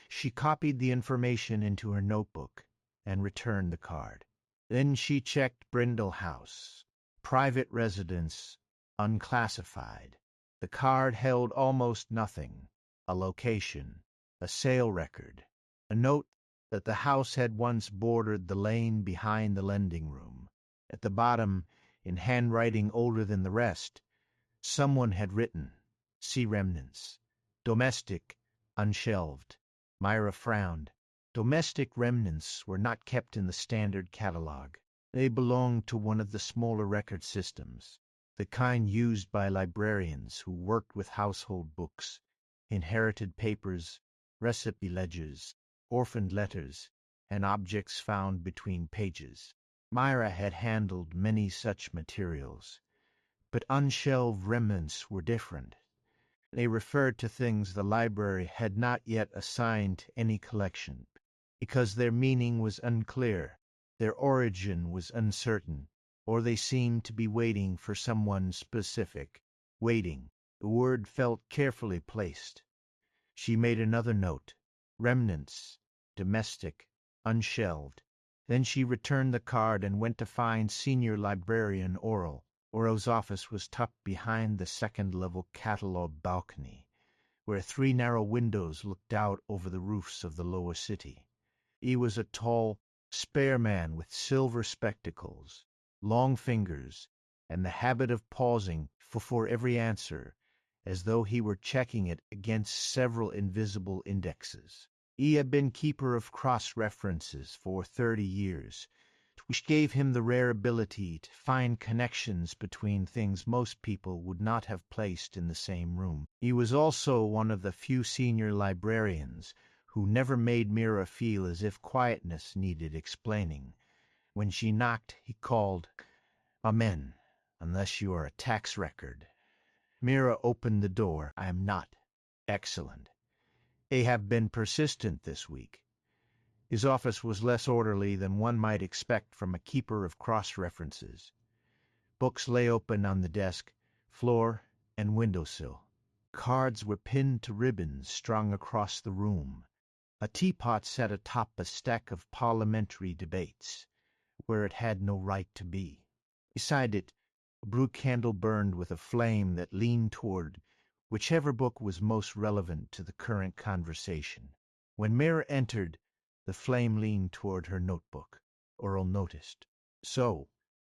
She copied the information into her notebook and returned the card. Then she checked Brindle House. Private residence, unclassified. The card held almost nothing. A location, a sale record, a note that the house had once bordered the lane behind the lending room. At the bottom, in handwriting older than the rest, someone had written, "See remnants. Domestic, unshelved." Mira frowned. Domestic remnants were not kept in the standard catalogue. They belonged to one of the smaller record systems, the kind used by librarians who worked with household books, inherited papers, recipe ledgers, orphaned letters, and objects found between pages. Mira had handled many such materials, but unshelved remnants were different. They referred to things the library had not yet assigned to any collection, because their meaning was unclear, their origin was uncertain, or they seemed to be waiting for someone specific. Waiting. The word felt carefully placed. She made another note. Remnants. Domestic. Unshelved. Then she returned the card and went to find Senior Librarian Aurel. Aurel's office was tucked behind the second-level catalog balcony, where 3 narrow windows looked out over the roofs of the lower city. He was a tall, spare man with silver spectacles, long fingers, and the habit of pausing before every answer, as though he were checking it against several invisible indexes. He had been keeper of cross-references for 30 years, which gave him the rare ability to find connections between things most people would not have placed in the same room. He was also one of the few senior librarians who never made Mira feel as if quietness needed explaining. When she knocked, he called, "Amen, unless you are a tax record." Mira opened the door. "I am not." "Excellent. They have been persistent this week." His office was less orderly than one might expect from a keeper of cross-references. Books lay open on the desk, floor, and window-sill. Cards were pinned to ribbons strung across the room. A teapot sat atop a stack of parliamentary debates, where it had no right to be. Beside it, a blue candle burned with a flame that leaned toward whichever book was most relevant to the current conversation. When Mira entered, the flame leaned toward her notebook. Aurel noticed. "So,"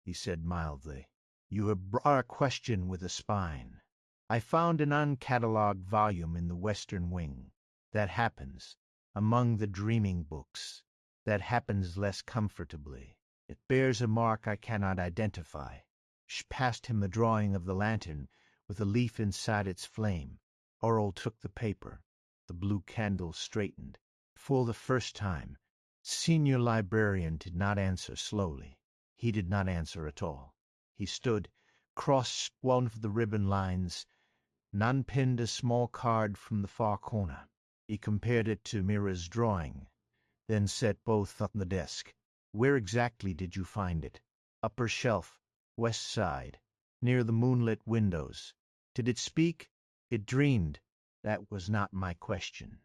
he said mildly, "you have brought a question with a spine. I found an uncatalogued volume in the western wing. That happens. Among the dreaming books. That happens less comfortably. It bears a mark I cannot identify." She passed him the drawing of the lantern, with a leaf inside its flame. Aurel took the paper. The blue candle straightened. For the first time, Senior Librarian did not answer slowly. He did not answer at all. He stood, crossed one of the ribbon lines, and unpinned a small card from the far corner. He compared it to Mira's drawing, then set both on the desk. "Where exactly did you find it?" "Upper shelf, west side, near the moonlit windows." "Did it speak?" "It dreamed." "That was not my question."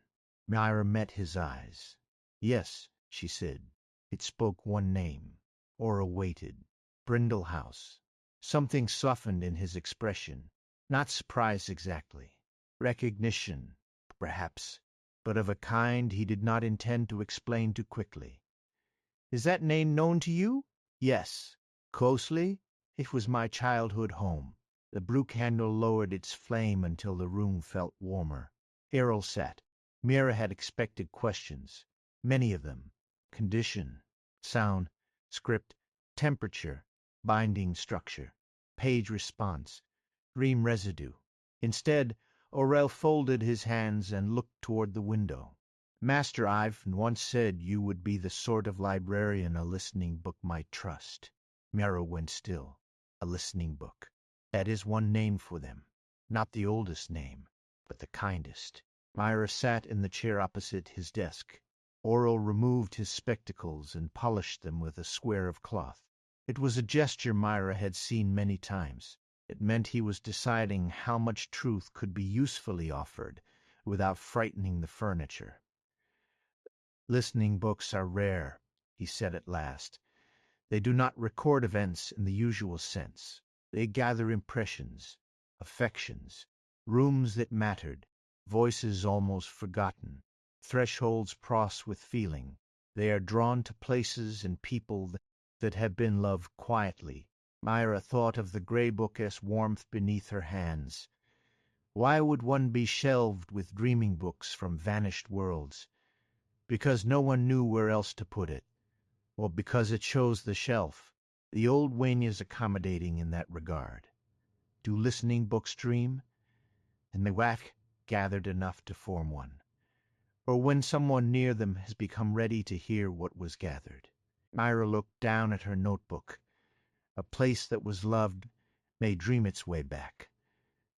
Mira met his eyes. "Yes," she said. It spoke one name. Aurel waited. "Brindle House." Something softened in his expression. Not surprise exactly. Recognition, perhaps, but of a kind he did not intend to explain too quickly. "Is that name known to you?" "Yes." "Closely?" "It was my childhood home." The blue candle lowered its flame until the room felt warmer. Aurel sat. Mira had expected questions. Many of them. Condition, sound, script, temperature, binding structure, page response, dream residue. Instead, Aurel folded his hands and looked toward the window. "Master, I've once said you would be the sort of librarian a listening book might trust." Mira went still. A listening book. That is one name for them. Not the oldest name, but the kindest. Mira sat in the chair opposite his desk. Aurel removed his spectacles and polished them with a square of cloth. It was a gesture Mira had seen many times. It meant he was deciding how much truth could be usefully offered without frightening the furniture. "Listening books are rare," he said at last. "They do not record events in the usual sense. They gather impressions, affections, rooms that mattered, voices almost forgotten, thresholds crossed with feeling. They are drawn to places and people that have been loved quietly." Mira thought of the gray book's warmth beneath her hands. Why would one be shelved with dreaming books from vanished worlds? Because no one knew where else to put it, or because it chose the shelf. The old wing is accommodating in that regard. Do listening books dream? And the whack gathered enough to form one. or when someone near them has become ready to hear what was gathered. Mira looked down at her notebook. A place that was loved may dream its way back.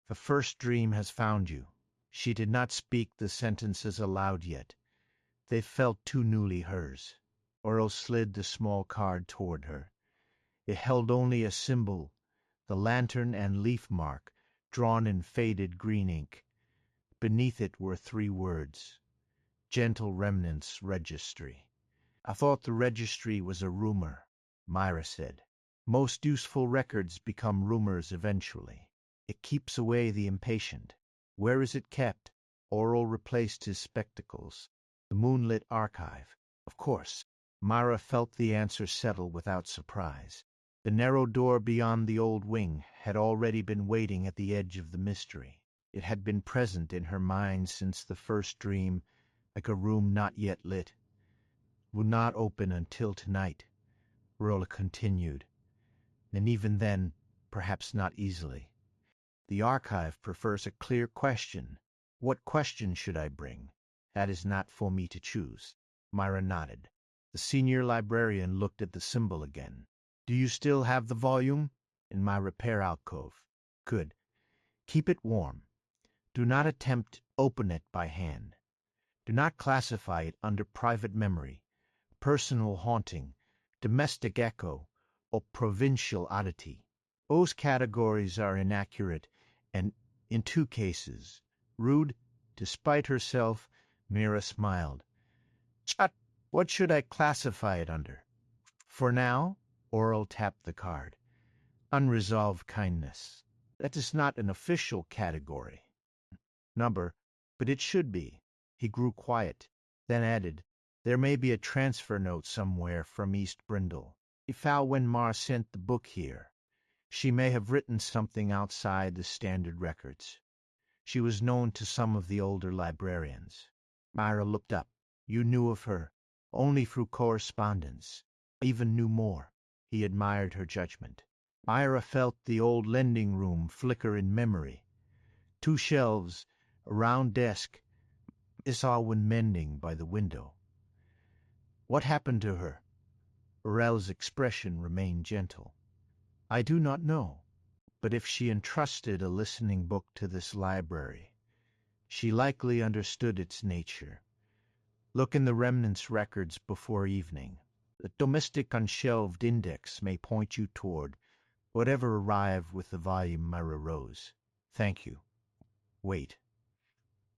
The first dream has found you. She did not speak the sentences aloud yet. They felt too newly hers. Aurel slid the small card toward her. It held only a symbol, the lantern and leaf mark, drawn in faded green ink. Beneath it were 3 words: Gentle Remnants Registry. I thought the registry was a rumor, Mira said. Most useful records become rumors eventually. It keeps away the impatient. Where is it kept? Aurel replaced his spectacles. The moonlit archive. Of course. Mira felt the answer settle without surprise. The narrow door beyond the old wing had already been waiting at the edge of the mystery. It had been present in her mind since the first dream, like a room not yet lit. Would not open until tonight, Rolla continued, and even then, perhaps not easily. The archive prefers a clear question. What question should I bring? That is not for me to choose. Mira nodded. The senior librarian looked at the symbol again. Do you still have the volume? In my repair alcove. Good. Keep it warm. Do not attempt to open it by hand. Do not classify it under private memory, personal haunting, domestic echo, or provincial oddity. Those categories are inaccurate, and in 2 cases, rude. Despite herself, Mira smiled. Chut! What should I classify it under? For now, Aurel tapped the card. Unresolved kindness. That is not an official category. Number, but it should be. He grew quiet, then added, There may be a transfer note somewhere from East Brindle. He found when Mar sent the book here. She may have written something outside the standard records. She was known to some of the older librarians. Mira looked up. You knew of her only through correspondence. Even knew more. He admired her judgment. Mira felt the old lending room flicker in memory. 2 shelves, a round desk. This all when mending by the window. What happened to her? Aurel's expression remained gentle. I do not know, but if she entrusted a listening book to this library, she likely understood its nature. Look in the remnants records before evening. The domestic unshelved index may point you toward whatever arrived with the volume. Mira rose. Thank you. Wait.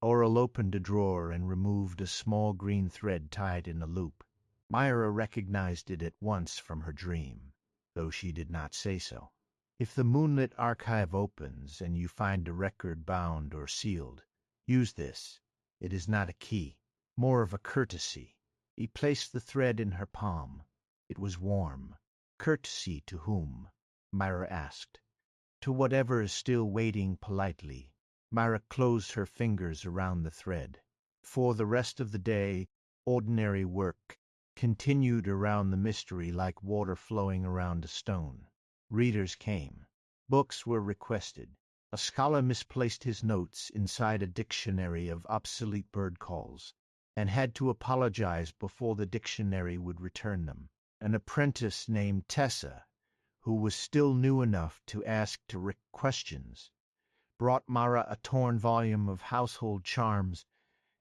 Aurel opened a drawer and removed a small green thread tied in a loop. Mira recognized it at once from her dream, though she did not say so. If the moonlit archive opens and you find a record bound or sealed, use this. It is not a key, more of a courtesy. He placed the thread in her palm. It was warm. Courtesy to whom? Mira asked. To whatever is still waiting politely. Mira closed her fingers around the thread. For the rest of the day, ordinary work continued around the mystery like water flowing around a stone. Readers came. Books were requested. A scholar misplaced his notes inside a dictionary of obsolete bird calls, and had to apologize before the dictionary would return them. An apprentice named Tessa, who was still new enough to ask direct questions, brought Mira a torn volume of household charms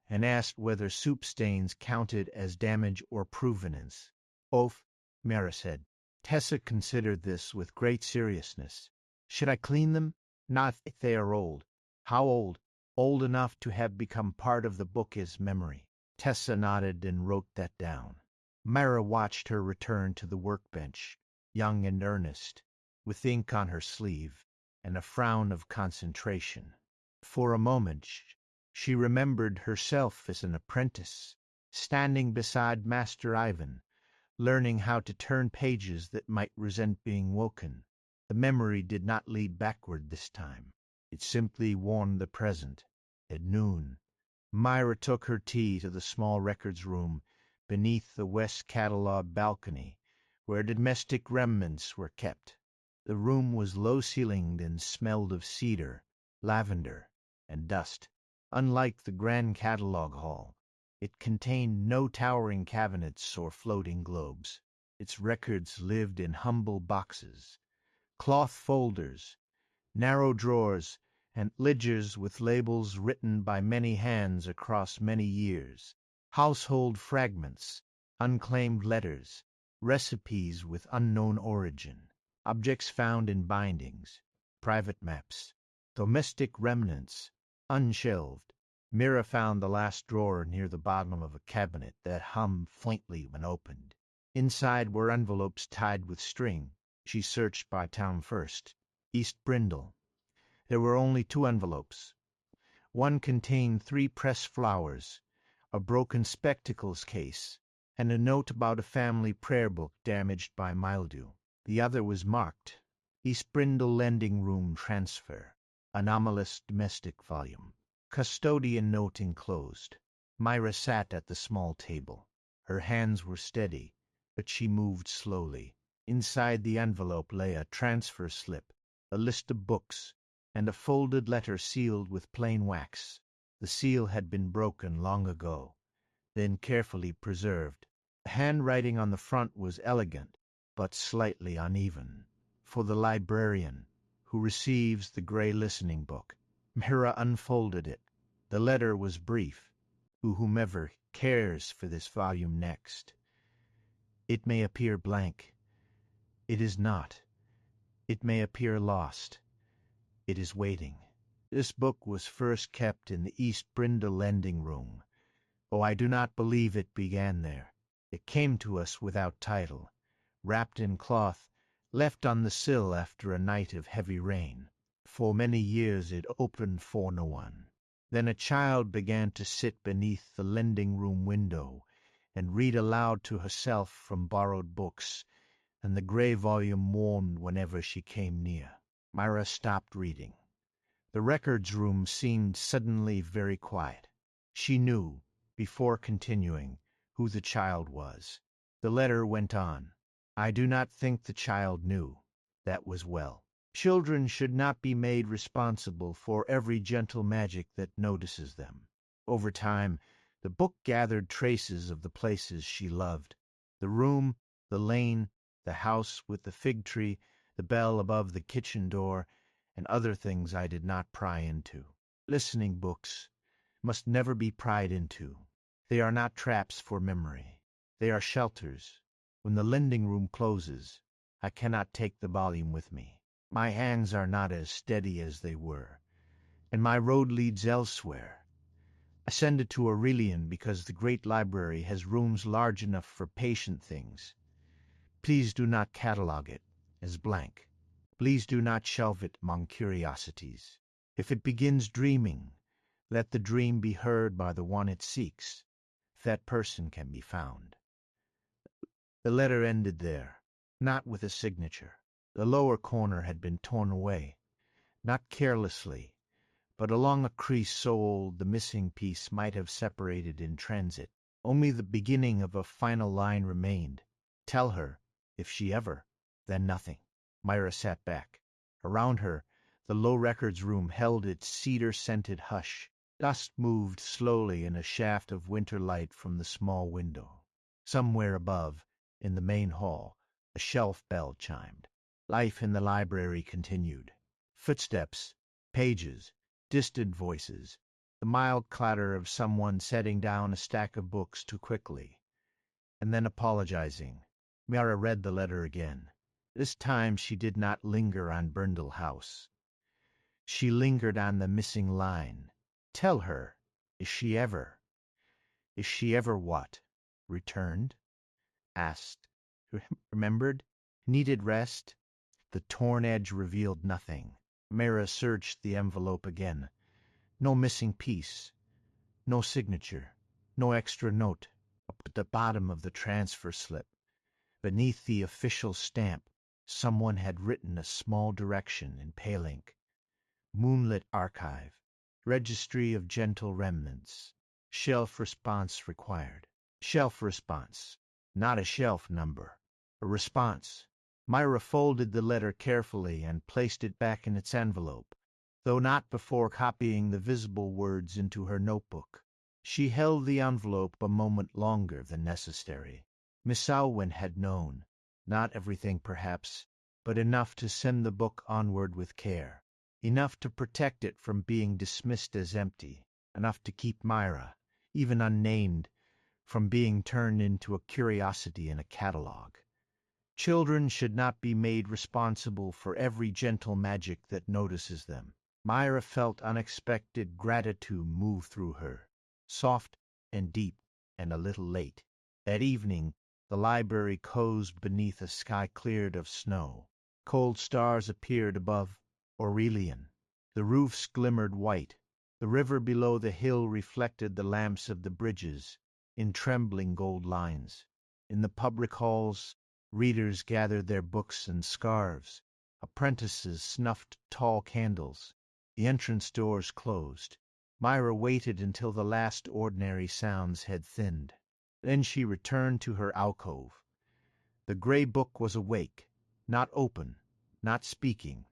and asked whether soup stains counted as damage or provenance. Both, Mira said. Tessa considered this with great seriousness. Should I clean them? Not if they are old. How old? Old enough to have become part of the book as memory. Tessa nodded and wrote that down. Mira watched her return to the workbench, young and earnest, with ink on her sleeve and a frown of concentration. For a moment she remembered herself as an apprentice, standing beside Master Ivan, learning how to turn pages that might resent being woken. The memory did not lead backward this time. It simply warned the present. At noon, Mira took her tea to the small records room beneath the West Catalogue balcony, where domestic remnants were kept. The room was low-ceilinged and smelled of cedar, lavender, and dust. Unlike the Grand Catalogue Hall, It contained no towering cabinets or floating globes. Its records lived in humble boxes, cloth folders, narrow drawers, and ledgers with labels written by many hands across many years, household fragments, unclaimed letters, recipes with unknown origin, objects found in bindings, private maps, domestic remnants, unshelved. Mira found the last drawer near the bottom of a cabinet that hummed faintly when opened. Inside were envelopes tied with string. She searched by town first. East Brindle. There were only 2 envelopes. One contained 3 pressed flowers, a broken spectacles case, and a note about a family prayer book damaged by mildew. The other was marked East Brindle Lending Room Transfer, anomalous domestic volume. Custodian note enclosed. Mira sat at the small table. Her hands were steady, but she moved slowly. Inside the envelope lay a transfer slip, a list of books, and a folded letter sealed with plain wax. The seal had been broken long ago, then carefully preserved. The handwriting on the front was elegant, but slightly uneven. For the librarian, who receives the gray listening book. Mira unfolded it. The letter was brief. To whomever cares for this volume next. It may appear blank. It is not. It may appear lost. It is waiting. This book was first kept in the East Brindle Lending Room. Oh, I do not believe it began there. It came to us without title, wrapped in cloth, left on the sill after a night of heavy rain. For many years it opened for no one. Then a child began to sit beneath the lending room window and read aloud to herself from borrowed books, and the gray volume moaned whenever she came near. Mira stopped reading. The records room seemed suddenly very quiet. She knew, before continuing, who the child was. The letter went on. I do not think the child knew. That was well. Children should not be made responsible for every gentle magic that notices them. Over time, the book gathered traces of the places she loved. The room, the lane, the house with the fig tree, the bell above the kitchen door, and other things I did not pry into. Listening books must never be pried into. They are not traps for memory. They are shelters. When the lending room closes, I cannot take the volume with me. My hands are not as steady as they were, and my road leads elsewhere. I send it to Aurelian because the great library has rooms large enough for patient things. Please do not catalogue it as blank. Please do not shelve it among curiosities. If it begins dreaming, let the dream be heard by the one it seeks, if that person can be found. The letter ended there, not with a signature. The lower corner had been torn away, not carelessly, but along a crease so old the missing piece might have separated in transit. Only the beginning of a final line remained. Tell her, if she ever, then nothing. Mira sat back. Around her, the low records room held its cedar-scented hush. Dust moved slowly in a shaft of winter light from the small window. Somewhere above, in the main hall, a shelf bell chimed. Life in the library continued. Footsteps, pages, distant voices, the mild clatter of someone setting down a stack of books too quickly, and then apologizing. Mira read the letter again. This time she did not linger on Brindle House. She lingered on the missing line. Tell her, is she ever what? Returned? Asked? Remembered? Needed rest? The torn edge revealed nothing. Mira searched the envelope again. No missing piece. No signature. No extra note. Up at the bottom of the transfer slip, beneath the official stamp, someone had written a small direction in pale ink. Moonlit Archive. Registry of Gentle Remnants. Shelf response required. Shelf response. Not a shelf number. A response. Mira folded the letter carefully and placed it back in its envelope, though not before copying the visible words into her notebook. She held the envelope a moment longer than necessary. Miss Alwyn had known, not everything perhaps, but enough to send the book onward with care, enough to protect it from being dismissed as empty, enough to keep Mira, even unnamed, from being turned into a curiosity in a catalogue. Children should not be made responsible for every gentle magic that notices them. Mira felt unexpected gratitude move through her, soft and deep and a little late. That evening the library closed beneath a sky cleared of snow. Cold stars appeared above Aurelian. The roofs glimmered white. The river below the hill reflected the lamps of the bridges in trembling gold lines. In the public halls readers gathered their books and scarves. Apprentices snuffed tall candles. The entrance doors closed. Mira waited until the last ordinary sounds had thinned. Then she returned to her alcove. The gray book was awake, not open, not speaking,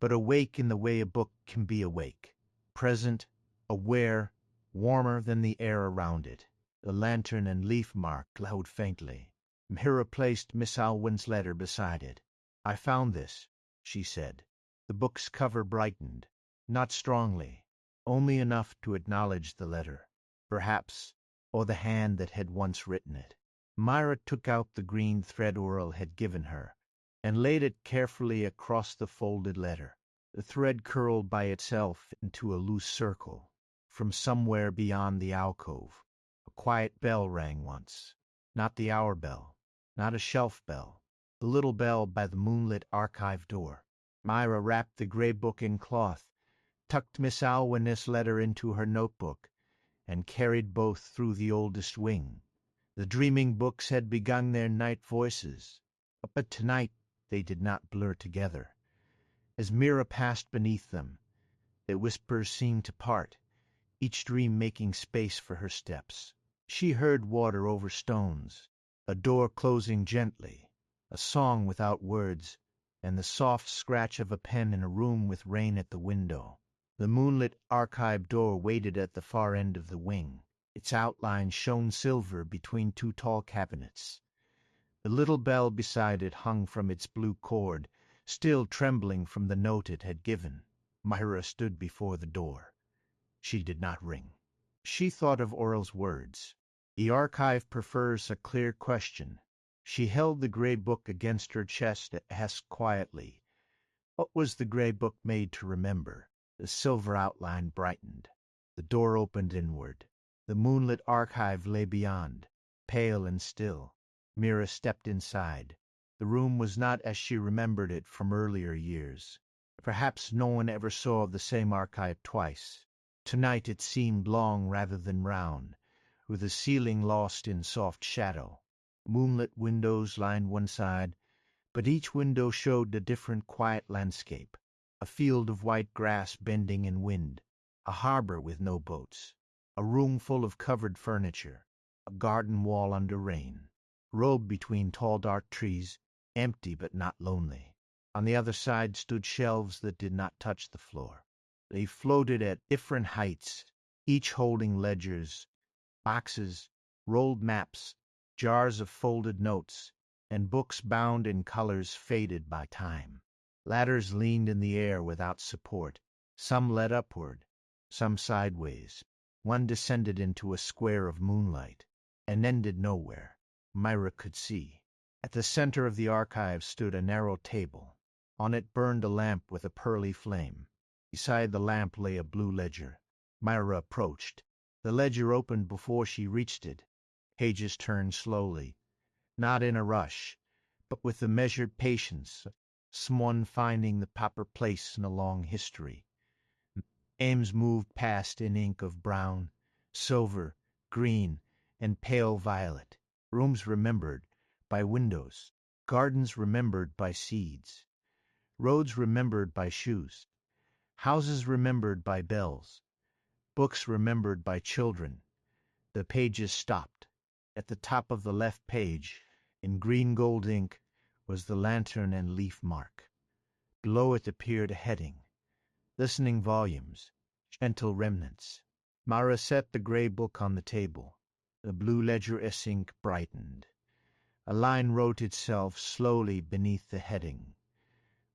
but awake in the way a book can be awake, present, aware, warmer than the air around it. The lantern and leaf mark glowed faintly. Mira placed Miss Alwyn's letter beside it. "I found this," she said. The book's cover brightened, not strongly, only enough to acknowledge the letter, perhaps, or the hand that had once written it. Mira took out the green thread Aurel had given her, and laid it carefully across the folded letter. The thread curled by itself into a loose circle. From somewhere beyond the alcove, a quiet bell rang once. Not the hour bell, not a shelf bell, the little bell by the moonlit archive door. Mira wrapped the gray book in cloth, tucked Miss Alwyn's letter into her notebook, and carried both through the oldest wing. The dreaming books had begun their night voices, but tonight they did not blur together. As Mira passed beneath them, the whispers seemed to part, each dream making space for her steps. She heard water over stones, a door closing gently, a song without words, and the soft scratch of a pen in a room with rain at the window. The moonlit archive door waited at the far end of the wing. Its outline shone silver between two tall cabinets. The little bell beside it hung from its blue cord, still trembling from the note it had given. Mira stood before the door. She did not ring. She thought of Aurel's words. The archive prefers a clear question. She held the gray book against her chest and asked quietly, what was the gray book made to remember? The silver outline brightened. The door opened inward. The moonlit archive lay beyond, pale and still. Mira stepped inside. The room was not as she remembered it from earlier years. Perhaps no one ever saw the same archive twice. Tonight it seemed long rather than round, with the ceiling lost in soft shadow. Moonlit windows lined one side, but each window showed a different quiet landscape. A field of white grass bending in wind, a harbor with no boats, a room full of covered furniture, a garden wall under rain, robed between tall dark trees, empty but not lonely. On the other side stood shelves that did not touch the floor. They floated at different heights, each holding ledgers, boxes, rolled maps, jars of folded notes, and books bound in colors faded by time. Ladders leaned in the air without support. Some led upward, some sideways. One descended into a square of moonlight, and ended nowhere. Mira could see. At the center of the archive stood a narrow table. On it burned a lamp with a pearly flame. Beside the lamp lay a blue ledger. Mira approached. The ledger opened before she reached it. Pages turned slowly, not in a rush, but with the measured patience someone finding the proper place in a long history. Names moved past in ink of brown, silver, green, and pale violet. Rooms remembered by windows, gardens remembered by seeds, roads remembered by shoes, houses remembered by bells, books remembered by children. The pages stopped. At the top of the left page, in green gold ink, was the lantern and leaf mark. Below it appeared a heading, listening volumes, gentle remnants. Mira set the gray book on the table. The blue ledger ink brightened. A line wrote itself slowly beneath the heading.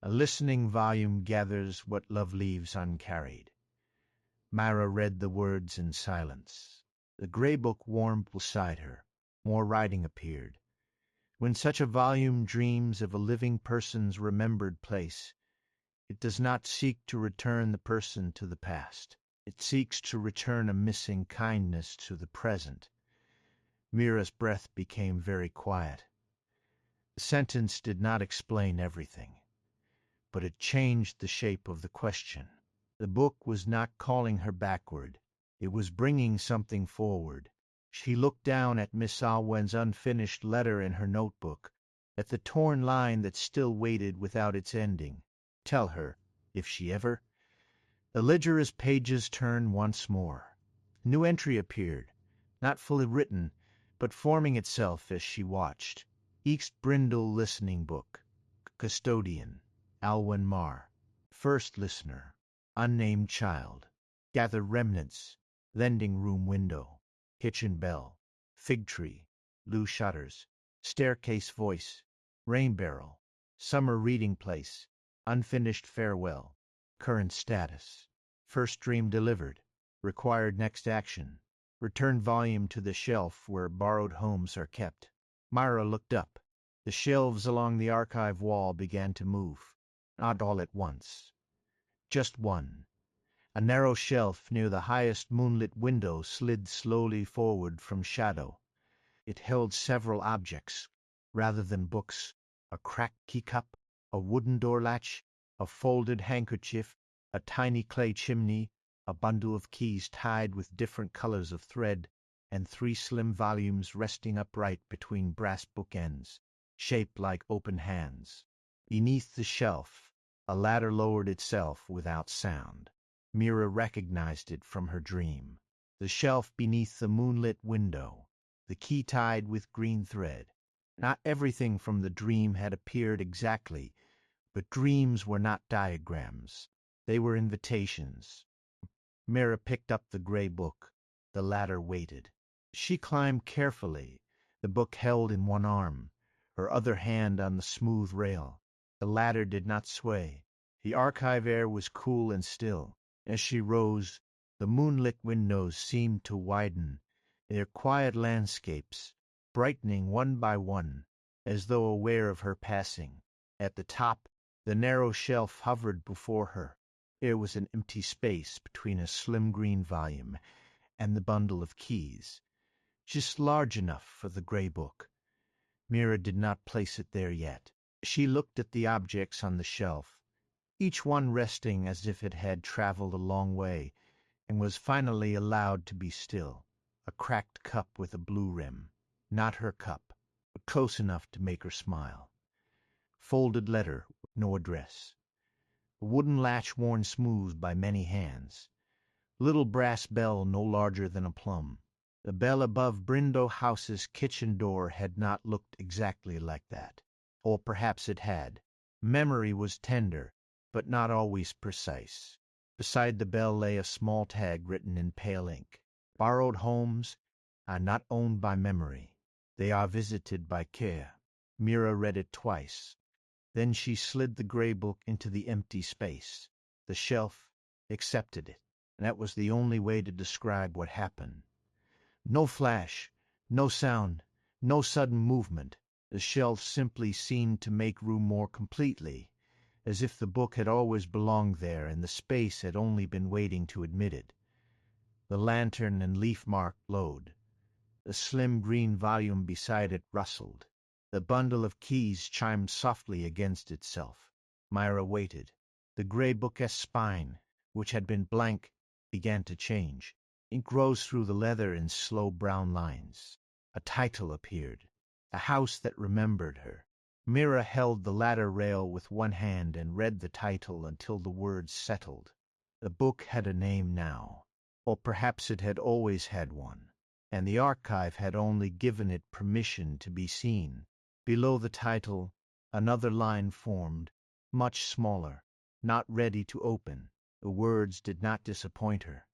A listening volume gathers what love leaves uncarried. Mira read the words in silence. The gray book warmed beside her. More writing appeared. When such a volume dreams of a living person's remembered place, it does not seek to return the person to the past. It seeks to return a missing kindness to the present. Mira's breath became very quiet. The sentence did not explain everything, but it changed the shape of the question. The book was not calling her backward. It was bringing something forward. She looked down at Miss Alwen's unfinished letter in her notebook, at the torn line that still waited without its ending. Tell her, if she ever. The ledger's pages turned once more. A new entry appeared, not fully written, but forming itself as she watched. East Brindle Listening Book. Custodian. Alwen Marr. First Listener. Unnamed Child. Gather Remnants. Lending Room Window. Kitchen Bell. Fig Tree. Blue Shutters. Staircase Voice. Rain Barrel. Summer Reading Place. Unfinished Farewell. Current Status. First Dream Delivered. Required Next Action. Return volume to the shelf where borrowed homes are kept. Mira looked up. The shelves along the archive wall began to move. Not all at once. Just one. A narrow shelf near the highest moonlit window slid slowly forward from shadow. It held several objects, rather than books: a cracked teacup, a wooden door latch, a folded handkerchief, a tiny clay chimney, a bundle of keys tied with different colors of thread, and 3 slim volumes resting upright between brass bookends, shaped like open hands. Beneath the shelf, a ladder lowered itself without sound. Mira recognized it from her dream. The shelf beneath the moonlit window, the key tied with green thread. Not everything from the dream had appeared exactly, but dreams were not diagrams. They were invitations. Mira picked up the gray book. The ladder waited. She climbed carefully, the book held in one arm, her other hand on the smooth rail. The ladder did not sway. The archive air was cool and still. As she rose, the moonlit windows seemed to widen, their quiet landscapes brightening one by one, as though aware of her passing. At the top, the narrow shelf hovered before her. There was an empty space between a slim green volume and the bundle of keys, just large enough for the gray book. Mira did not place it there yet. She looked at the objects on the shelf, each one resting as if it had traveled a long way and was finally allowed to be still. A cracked cup with a blue rim. Not her cup, but close enough to make her smile. Folded letter, no address. A wooden latch worn smooth by many hands. Little brass bell no larger than a plum. The bell above Brindle House's kitchen door had not looked exactly like that. Or perhaps it had. Memory was tender, but not always precise. Beside the bell lay a small tag written in pale ink. Borrowed homes are not owned by memory. They are visited by care. Mira read it twice. Then she slid the gray book into the empty space. The shelf accepted it. And that was the only way to describe what happened. No flash, no sound, no sudden movement. The shelf simply seemed to make room more completely, as if the book had always belonged there and the space had only been waiting to admit it. The lantern and leaf mark glowed. The slim green volume beside it rustled. The bundle of keys chimed softly against itself. Mira waited. The gray book's spine, which had been blank, began to change. Ink rose through the leather in slow brown lines. A title appeared. A House That Remembered Her. Mira held the ladder rail with one hand and read the title until the words settled. The book had a name now, or perhaps it had always had one, and the archive had only given it permission to be seen. Below the title, another line formed, much smaller, not ready to open. The words did not disappoint her.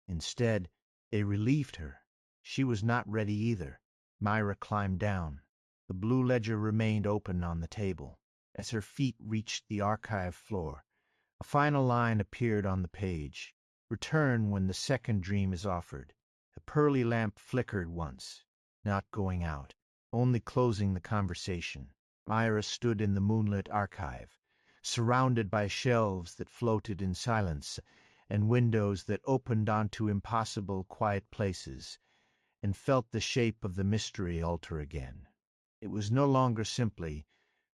Instead, They relieved her. She was not ready either. Mira climbed down. The blue ledger remained open on the table. As her feet reached the archive floor, a final line appeared on the page. Return when the second dream is offered. The pearly lamp flickered once, not going out, only closing the conversation. Mira stood in the moonlit archive, surrounded by shelves that floated in silence and windows that opened onto impossible quiet places, and felt the shape of the mystery alter again. It was no longer simply,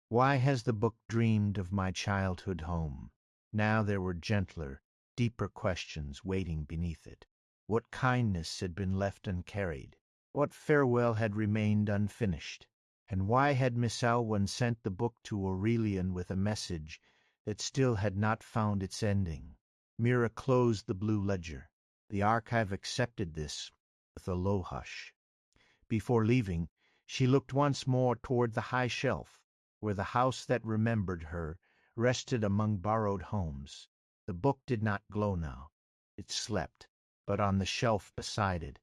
"Why has the book dreamed of my childhood home?" Now there were gentler, deeper questions waiting beneath it. What kindness had been left uncarried? What farewell had remained unfinished? And why had Miss Alwyn sent the book to Aurelian with a message that still had not found its ending? Mira closed the blue ledger. The archive accepted this with a low hush. Before leaving, she looked once more toward the high shelf, where the house that remembered her rested among borrowed homes. The book did not glow now. It slept, but on the shelf beside it,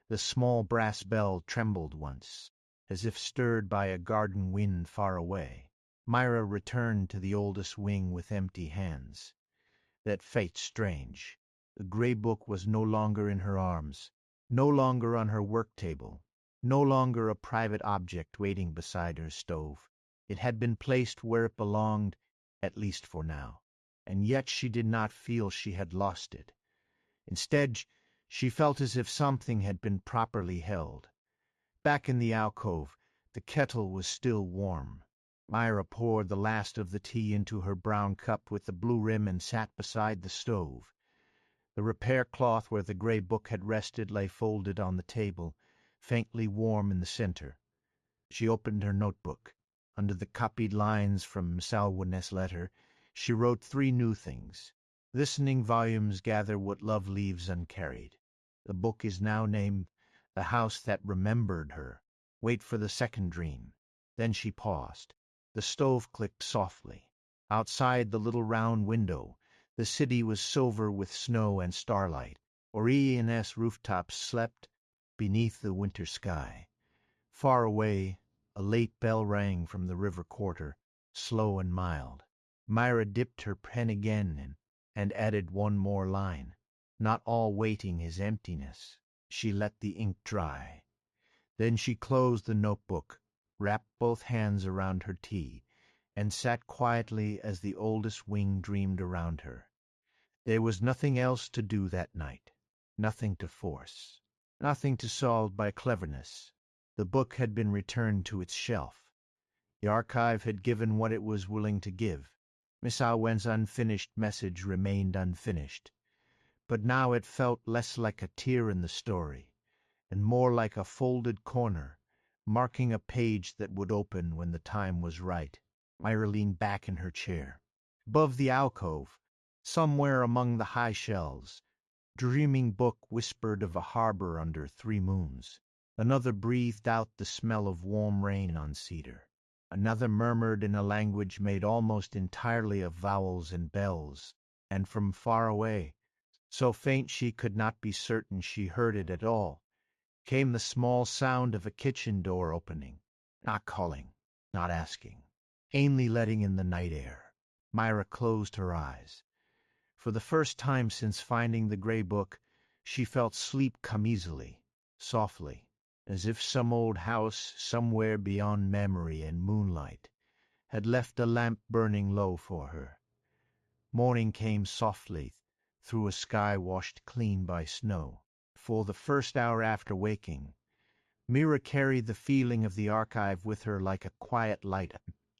the small brass bell trembled once, as if stirred by a garden wind far away. Mira returned to the oldest wing with empty hands. That fate strange. The gray book was no longer in her arms, no longer on her work table, no longer a private object waiting beside her stove. It had been placed where it belonged, at least for now, and yet she did not feel she had lost it. Instead, she felt as if something had been properly held. Back in the alcove, the kettle was still warm. Mira poured the last of the tea into her brown cup with the blue rim and sat beside the stove. The repair cloth where the gray book had rested lay folded on the table, faintly warm in the center. She opened her notebook. Under the copied lines from Miss Alwyn's letter, she wrote 3 new things. Listening volumes gather what love leaves uncarried. The book is now named The House That Remembered Her. Wait for the second dream. Then she paused. The stove clicked softly. Outside the little round window, the city was silver with snow and starlight. Aurelian's rooftops slept beneath the winter sky. Far away, a late bell rang from the river quarter, slow and mild. Mira dipped her pen again and added one more line. Not all waiting is emptiness. She let the ink dry. Then she closed the notebook, wrapped both hands around her tea, and sat quietly as the oldest wing dreamed around her. There was nothing else to do that night, nothing to force, nothing to solve by cleverness. The book had been returned to its shelf. The archive had given what it was willing to give. Miss Alwyn's unfinished message remained unfinished, but now it felt less like a tear in the story, and more like a folded corner, marking a page that would open when the time was right. Mira leaned back in her chair. Above the alcove, somewhere among the high shelves, dreaming book whispered of a harbor under 3 moons. Another breathed out the smell of warm rain on cedar. Another murmured in a language made almost entirely of vowels and bells, and from far away, so faint she could not be certain she heard it at all, came the small sound of a kitchen door opening, not calling, not asking, only letting in the night air. Mira closed her eyes. For the first time since finding the gray book, she felt sleep come easily, softly, as if some old house somewhere beyond memory and moonlight had left a lamp burning low for her. Morning came softly through a sky washed clean by snow. For the first hour after waking, Mira carried the feeling of the archive with her like a quiet light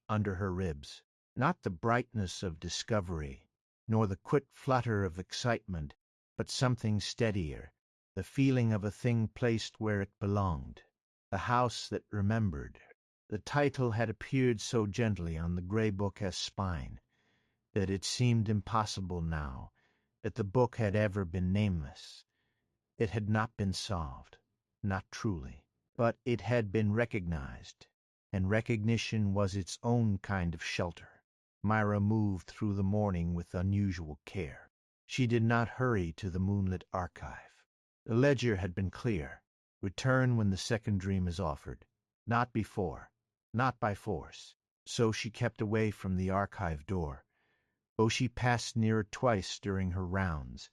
under her ribs. Not the brightness of discovery, nor the quick flutter of excitement, but something steadier, the feeling of a thing placed where it belonged. The House That Remembered. The title had appeared so gently on the gray book as spine, that it seemed impossible now that the book had ever been nameless. It had not been solved, not truly, but it had been recognized, and recognition was its own kind of shelter. Mira moved through the morning with unusual care. She did not hurry to the moonlit archive. The ledger had been clear. Return when the second dream is offered. Not before. Not by force. So she kept away from the archive door. Oh, she passed near it twice during her rounds.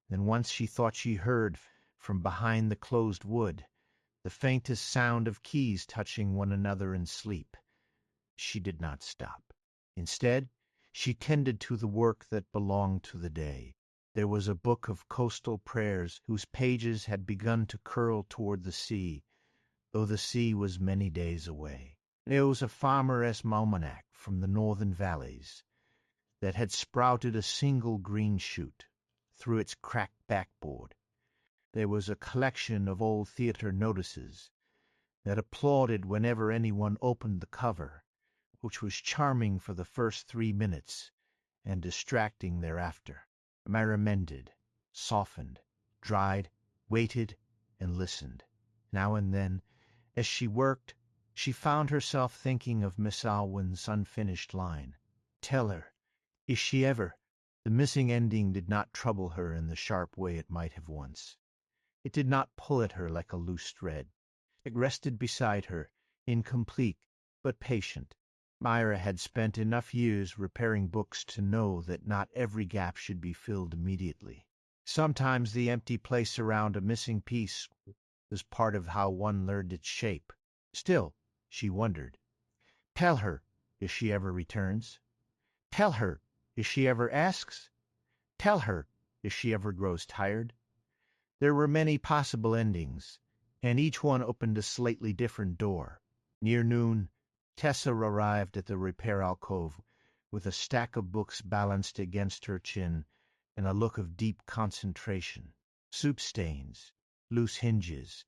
Then once she thought she heard, from behind the closed wood, the faintest sound of keys touching one another in sleep. She did not stop. Instead, she tended to the work that belonged to the day. There was a book of coastal prayers whose pages had begun to curl toward the sea, though the sea was many days away. There was a farmer's almanac from the northern valleys that had sprouted a single green shoot through its cracked backboard. There was a collection of old theater notices that applauded whenever anyone opened the cover, which was charming for the first 3 minutes and distracting thereafter. Mira mended, softened, dried, waited, and listened. Now and then, as she worked, she found herself thinking of Miss Alwyn's unfinished line. Tell her, is she ever? The missing ending did not trouble her in the sharp way it might have once. It did not pull at her like a loose thread. It rested beside her, incomplete but patient. Mira had spent enough years repairing books to know that not every gap should be filled immediately. Sometimes the empty place around a missing piece was part of how one learned its shape. Still, she wondered. Tell her, if she ever returns. Tell her, if she ever asks. Tell her, if she ever grows tired. There were many possible endings, and each one opened a slightly different door. Near noon, Tessa arrived at the repair alcove with a stack of books balanced against her chin and a look of deep concentration. Soup stains, loose hinges,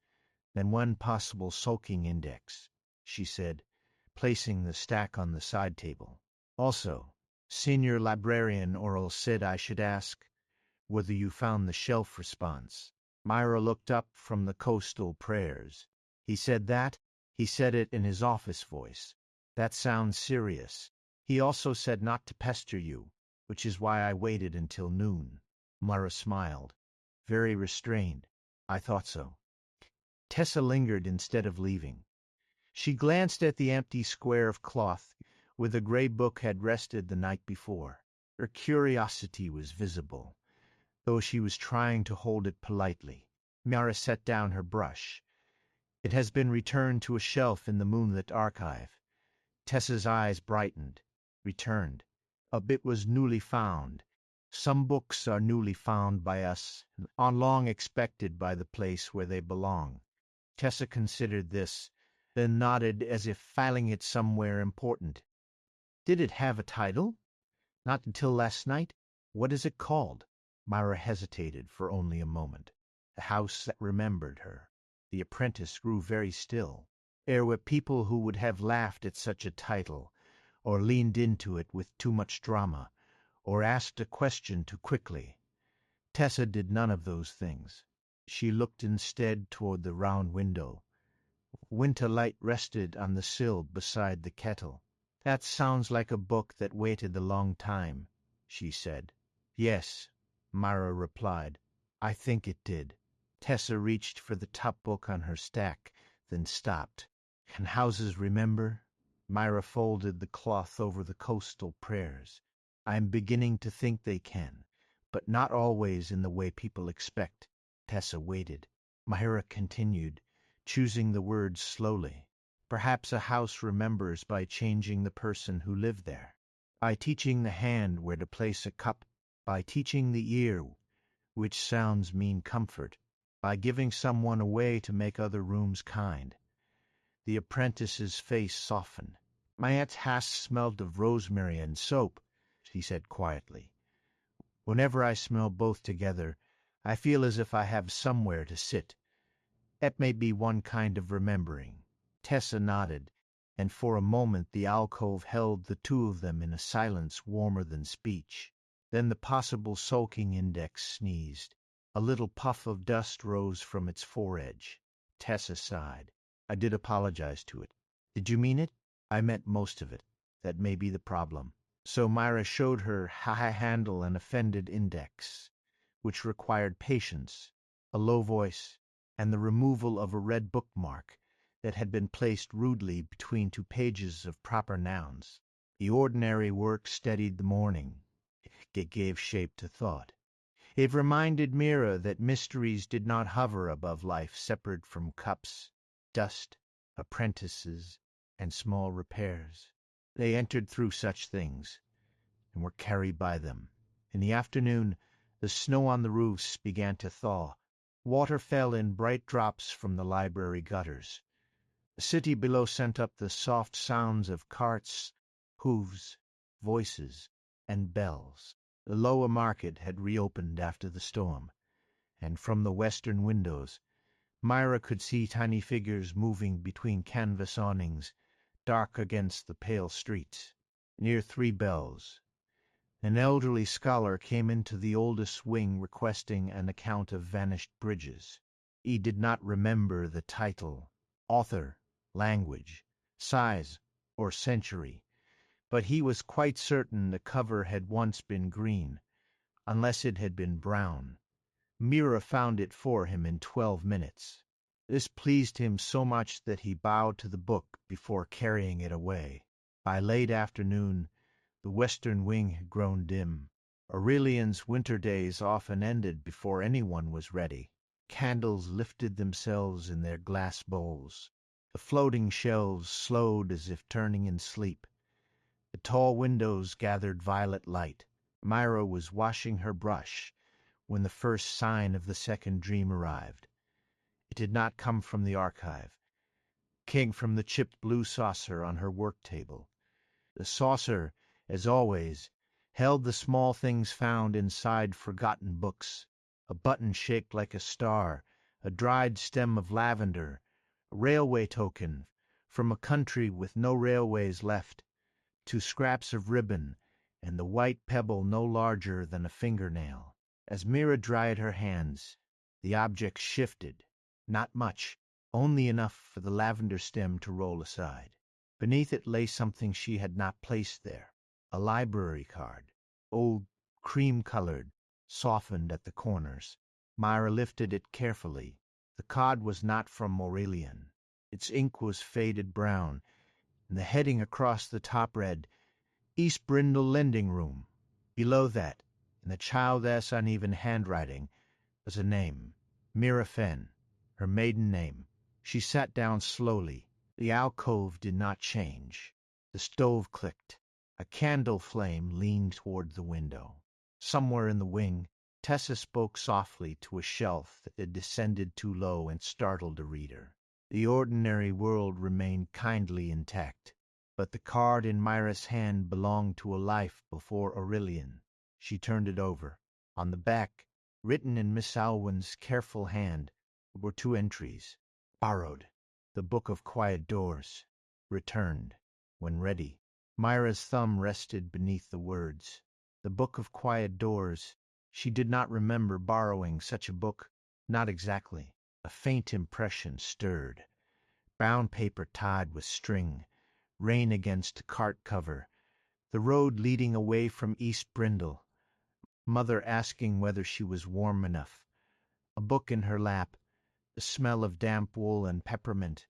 then one possible sulking index, she said, placing the stack on the side table. Also, Senior Librarian Aurel said I should ask whether you found the shelf response. Mira looked up from the coastal prayers. He said that? He said it in his office voice. That sounds serious. He also said not to pester you, which is why I waited until noon. Mira smiled. Very restrained. I thought so. Tessa lingered instead of leaving. She glanced at the empty square of cloth where the gray book had rested the night before. Her curiosity was visible, though she was trying to hold it politely. Mira set down her brush. It has been returned to a shelf in the moonlit archive. Tessa's eyes brightened. Returned. A bit was newly found. Some books are newly found by us, and are long expected by the place where they belong. Tessa considered this, then nodded as if filing it somewhere important. Did it have a title? Not until last night? What is it called? Mira hesitated for only a moment. The house that remembered her. The apprentice grew very still. There were people who would have laughed at such a title, or leaned into it with too much drama, or asked a question too quickly. Tessa did none of those things. She looked instead toward the round window. Winter light rested on the sill beside the kettle. That sounds like a book that waited a long time, she said. Yes, Mira replied. I think it did. Tessa reached for the top book on her stack, then stopped. Can houses remember? Mira folded the cloth over the coastal prayers. I am beginning to think they can, but not always in the way people expect. Tessa waited. Mira continued, choosing the words slowly. Perhaps a house remembers by changing the person who lived there, by teaching the hand where to place a cup, by teaching the ear which sounds mean comfort, by giving someone a way to make other rooms kind. The apprentice's face softened. My aunt's house smelled of rosemary and soap, he said quietly. Whenever I smell both together, I feel as if I have somewhere to sit. That may be one kind of remembering. Tessa nodded, and for a moment the alcove held the two of them in a silence warmer than speech. Then the possible sulking index sneezed. A little puff of dust rose from its foredge. Tessa sighed. I did apologize to it. Did you mean it? I meant most of it. That may be the problem. So Mira showed her how I handle an offended index, which required patience, a low voice, and the removal of a red bookmark that had been placed rudely between two pages of proper nouns. The ordinary work steadied the morning. It gave shape to thought. It reminded Mira that mysteries did not hover above life separate from cups, dust, apprentices, and small repairs. They entered through such things, and were carried by them. In the afternoon, the snow on the roofs began to thaw. Water fell in bright drops from the library gutters. The city below sent up the soft sounds of carts, hooves, voices, and bells. The lower market had reopened after the storm, and from the western windows Myra could see tiny figures moving between canvas awnings, dark against the pale streets. Near 3 bells, an elderly scholar came into the oldest wing requesting an account of vanished bridges. He did not remember the title, author, language, size, or century, but he was quite certain the cover had once been green, unless it had been brown. Mira found it for him in 12 minutes. This pleased him so much that he bowed to the book before carrying it away. By late afternoon the western wing had grown dim. Aurelian's winter days often ended before anyone was ready. Candles lifted themselves in their glass bowls. The floating shelves slowed as if turning in sleep. The tall windows gathered violet light. Myra was washing her brush when the first sign of the second dream arrived. It did not come from the archive. It came from the chipped blue saucer on her work table. The saucer, as always, held the small things found inside forgotten books: a button shaped like a star, a dried stem of lavender, a railway token from a country with no railways left, 2 scraps of ribbon, and the white pebble no larger than a fingernail. As Mira dried her hands, the object shifted, not much, only enough for the lavender stem to roll aside. Beneath it lay something she had not placed there, a library card, old, cream-colored, softened at the corners. Myra lifted it carefully. The card was not from Aurelian. Its ink was faded brown, and the heading across the top read, East Brindle Lending Room. Below that, in the childish uneven handwriting, was a name, Mira Fenn, her maiden name. She sat down slowly. The alcove did not change. The stove clicked. A candle flame leaned toward the window. Somewhere in the wing, Tessa spoke softly to a shelf that had descended too low and startled a reader. The ordinary world remained kindly intact, but the card in Myra's hand belonged to a life before Aurelian. She turned it over. On the back, written in Miss Alwyn's careful hand, were 2 entries. Borrowed. The Book of Quiet Doors. Returned. When ready. Myra's thumb rested beneath the words. The Book of Quiet Doors. She did not remember borrowing such a book. Not exactly. A faint impression stirred. Brown paper tied with string. Rain against a cart cover. The road leading away from East Brindle. Mother asking whether she was warm enough. A book in her lap. The smell of damp wool and peppermint.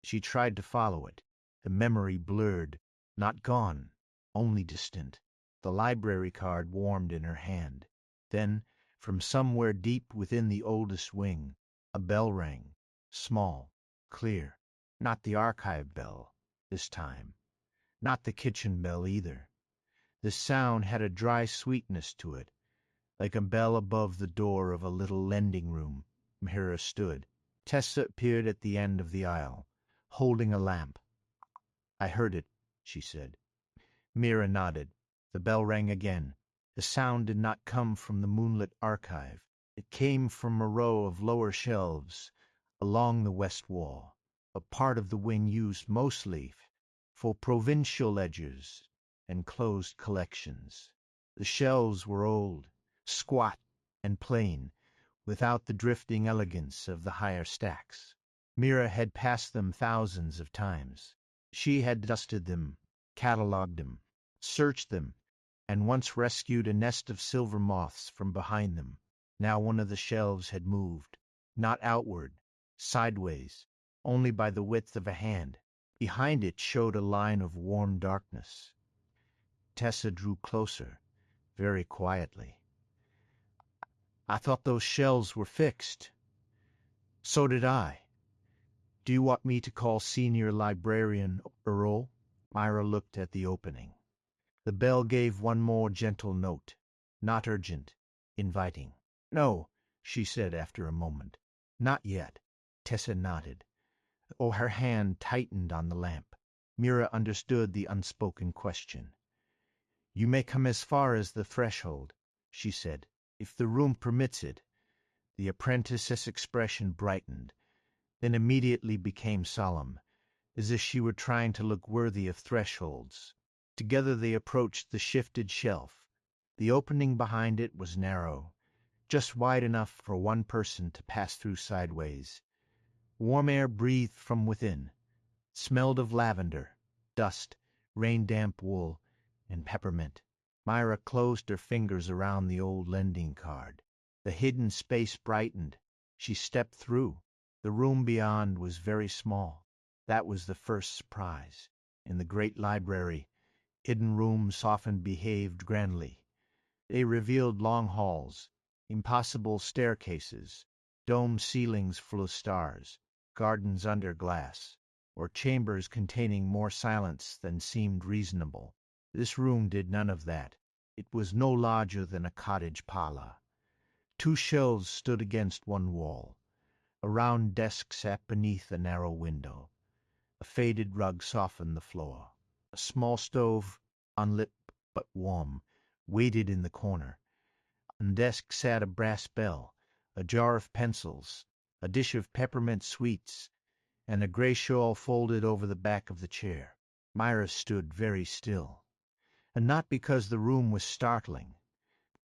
She tried to follow it. The memory blurred. Not gone, only distant. The library card warmed in her hand. Then, from somewhere deep within the oldest wing, a bell rang. Small, clear. Not the archive bell, this time. Not the kitchen bell either. The sound had a dry sweetness to it, like a bell above the door of a little lending room. Mira stood. Tessa appeared at the end of the aisle, holding a lamp. "I heard it," she said. Mira nodded. The bell rang again. The sound did not come from the moonlit archive. It came from a row of lower shelves along the west wall, a part of the wing used mostly for provincial ledgers and closed collections. The shelves were old, squat, and plain, without the drifting elegance of the higher stacks. Mira had passed them thousands of times. She had dusted them, catalogued them, searched them, and once rescued a nest of silver moths from behind them. Now one of the shelves had moved, not outward, sideways, only by the width of a hand. Behind it showed a line of warm darkness. Tessa drew closer, very quietly. "I thought those shelves were fixed." "So did I. Do you want me to call Senior Librarian Earl?" Myra looked at the opening. The bell gave one more gentle note, not urgent, inviting. "No," she said after a moment. "Not yet." Tessa nodded. Oh, her hand tightened on the lamp. Mira understood the unspoken question. "You may come as far as the threshold," she said, "if the room permits it." The apprentice's expression brightened, then immediately became solemn, as if she were trying to look worthy of thresholds. Together they approached the shifted shelf. The opening behind it was narrow, just wide enough for one person to pass through sideways. Warm air breathed from within, smelled of lavender, dust, rain-damp wool, and peppermint. Myra closed her fingers around the old lending card. The hidden space brightened. She stepped through. The room beyond was very small. That was the first surprise. In the great library, hidden rooms often behaved grandly. They revealed long halls, impossible staircases, domed ceilings full of stars, gardens under glass, or chambers containing more silence than seemed reasonable. This room did none of that. It was no larger than a cottage parlor. Two shelves stood against one wall. A round desk sat beneath a narrow window. A faded rug softened the floor. A small stove, unlit but warm, waited in the corner. On the desk sat a brass bell, a jar of pencils, a dish of peppermint sweets, and a gray shawl folded over the back of the chair. Myra stood very still, and not because the room was startling,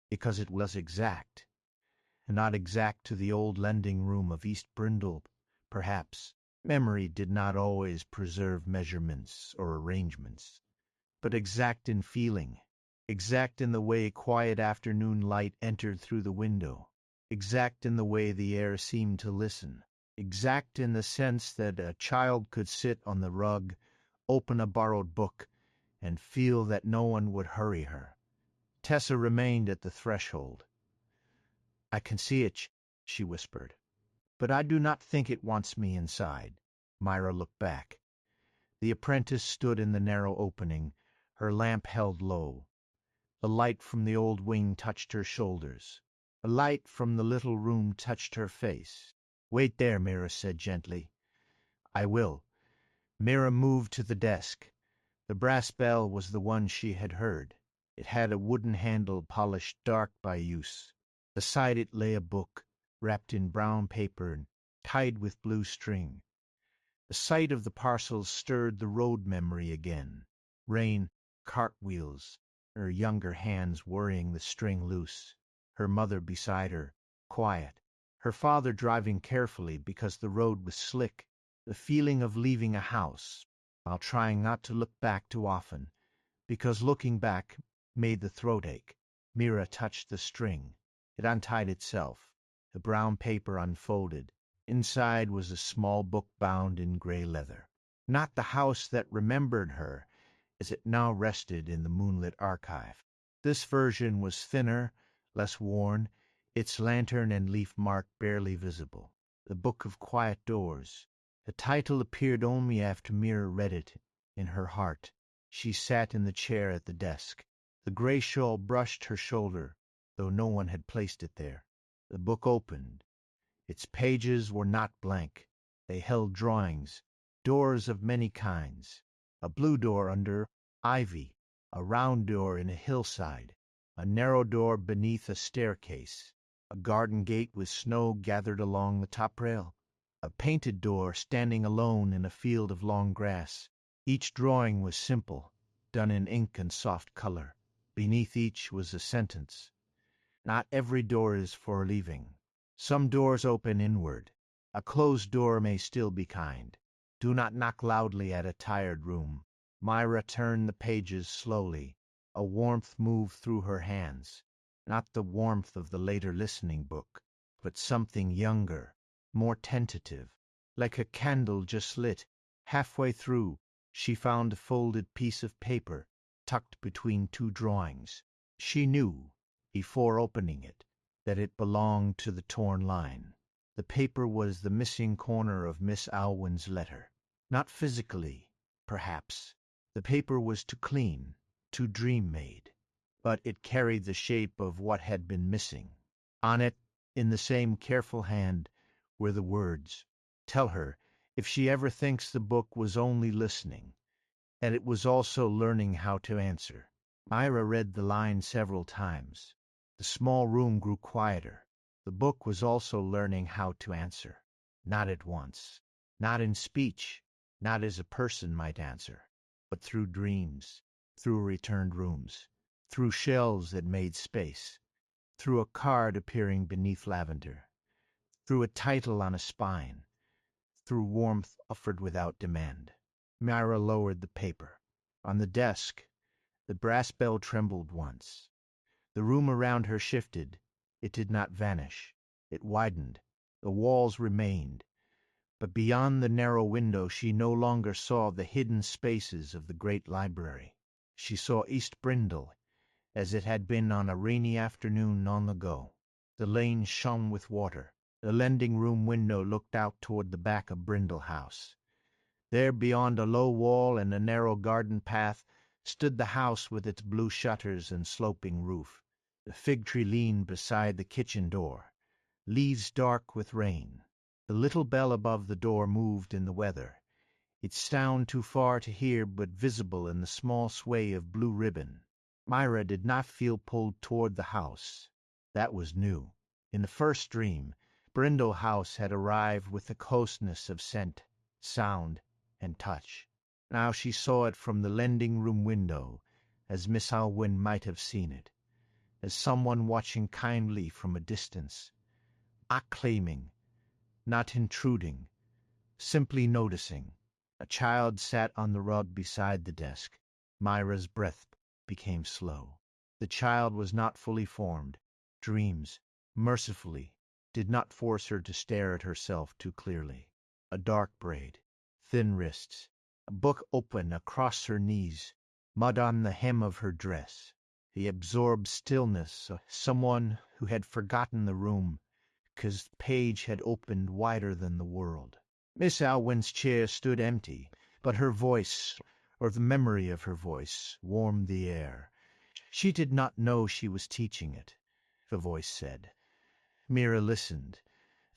because it was exact, and not exact to the old lending room of East Brindle, perhaps. Memory did not always preserve measurements or arrangements, but exact in feeling, exact in the way quiet afternoon light entered through the window, exact in the way the air seemed to listen, exact in the sense that a child could sit on the rug, open a borrowed book, and feel that no one would hurry her. Tessa remained at the threshold. "I can see it," she whispered, "but I do not think it wants me inside." Myra looked back. The apprentice stood in the narrow opening, her lamp held low. The light from the old wing touched her shoulders. The light from the little room touched her face. "Wait there," Mira said gently. "I will." Mira moved to the desk. The brass bell was the one she had heard. It had a wooden handle polished dark by use. Beside it lay a book, wrapped in brown paper and tied with blue string. The sight of the parcels stirred the road memory again. Rain, cartwheels, her younger hands worrying the string loose, her mother beside her, quiet, her father driving carefully because the road was slick, the feeling of leaving a house, while trying not to look back too often, because looking back made the throat ache. Mira touched the string. It untied itself. The brown paper unfolded. Inside was a small book bound in gray leather. Not the house that remembered her, as it now rested in the moonlit archive. This version was thinner, less worn, its lantern and leaf mark barely visible. The Book of Quiet Doors. The title appeared only after Mira read it in her heart. She sat in the chair at the desk. The gray shawl brushed her shoulder, though no one had placed it there. The book opened. Its pages were not blank. They held drawings, doors of many kinds. A blue door under ivy, a round door in a hillside, a narrow door beneath a staircase, a garden gate with snow gathered along the top rail, a painted door standing alone in a field of long grass. Each drawing was simple, done in ink and soft color. Beneath each was a sentence. Not every door is for leaving. Some doors open inward. A closed door may still be kind. Do not knock loudly at a tired room. Myra turned the pages slowly. A warmth moved through her hands. not the warmth of the later listening book, but something younger, more tentative, like a candle just lit. Halfway through, she found a folded piece of paper tucked between two drawings. She knew, before opening it, that it belonged to the torn line. The paper was the missing corner of Miss Alwyn's letter. Not physically, perhaps. The paper was too clean, too dream-made. But it carried the shape of what had been missing. On it, in the same careful hand, were the words, "Tell her, if she ever thinks the book was only listening, and it was also learning how to answer." Mira read the line several times. The small room grew quieter. The book was also learning how to answer. Not at once. Not in speech. Not as a person might answer. But through dreams. Through returned rooms. Through shelves that made space. Through a card appearing beneath lavender. Through a title on a spine. Through warmth offered without demand. Mira lowered the paper. On the desk, the brass bell trembled once. The room around her shifted. It did not vanish. It widened. The walls remained. But beyond the narrow window she no longer saw the hidden spaces of the great library. She saw East Brindle, as it had been on a rainy afternoon long ago. The lane shone with water. The lending room window looked out toward the back of Brindle House. There, beyond a low wall and a narrow garden path, stood the house with its blue shutters and sloping roof. The fig tree leaned beside the kitchen door, leaves dark with rain. The little bell above the door moved in the weather, its sound too far to hear but visible in the small sway of blue ribbon. Mira did not feel pulled toward the house. That was new. In the first dream, Brindle House had arrived with the closeness of scent, sound, and touch. Now she saw it from the lending room window, as Miss Alwyn might have seen it, as someone watching kindly from a distance, not claiming, not intruding, simply noticing. A child sat on the rug beside the desk. Mira's breath became slow. The child was not fully formed. Dreams, mercifully, did not force her to stare at herself too clearly. A dark braid, thin wrists, a book open across her knees, mud on the hem of her dress. The absorbed stillness of someone who had forgotten the room because the page had opened wider than the world. Miss Alwyn's chair stood empty, but her voice, or the memory of her voice, warmed the air. She did not know she was teaching it, the voice said. Mira listened.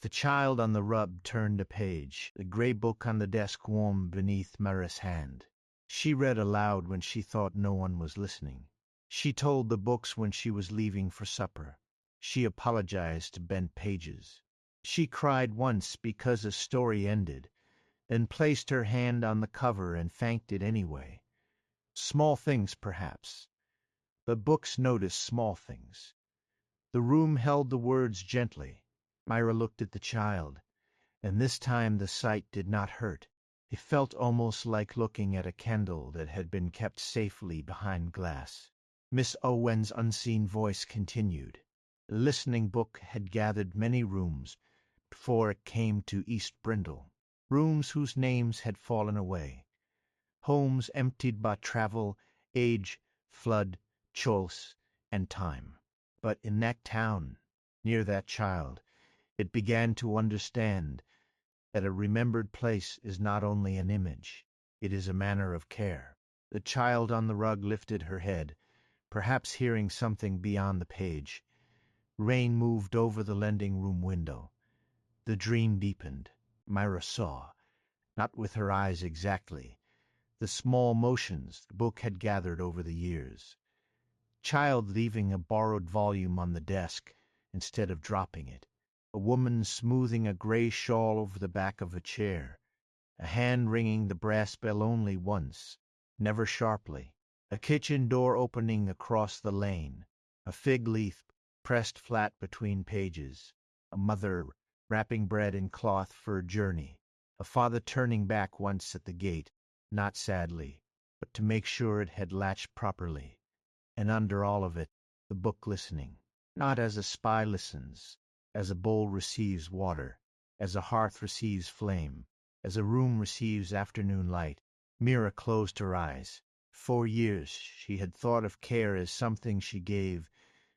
The child on the rug turned a page. The gray book on the desk warmed beneath Mira's hand. She read aloud when she thought no one was listening. She told the books when she was leaving for supper. She apologized to bent pages. She cried once because a story ended, and placed her hand on the cover and thanked it anyway. Small things, perhaps, but books notice small things. The room held the words gently. Mira looked at the child, and this time the sight did not hurt. It felt almost like looking at a candle that had been kept safely behind glass. Miss Owen's unseen voice continued. The listening book had gathered many rooms before it came to East Brindle, rooms whose names had fallen away, homes emptied by travel, age, flood, choice, and time. But in that town, near that child, it began to understand that a remembered place is not only an image, it is a manner of care. The child on the rug lifted her head, perhaps hearing something beyond the page. Rain moved over the lending room window. The dream deepened. Mira saw, not with her eyes exactly, the small motions the book had gathered over the years. Child leaving a borrowed volume on the desk instead of dropping it. A woman smoothing a gray shawl over the back of a chair. A hand ringing the brass bell only once, never sharply. A kitchen door opening across the lane. A fig leaf pressed flat between pages. A mother wrapping bread in cloth for a journey. A father turning back once at the gate, not sadly, but to make sure it had latched properly. And under all of it, the book listening. not as a spy listens, as a bowl receives water, as a hearth receives flame, as a room receives afternoon light. Mira closed her eyes. For years she had thought of care as something she gave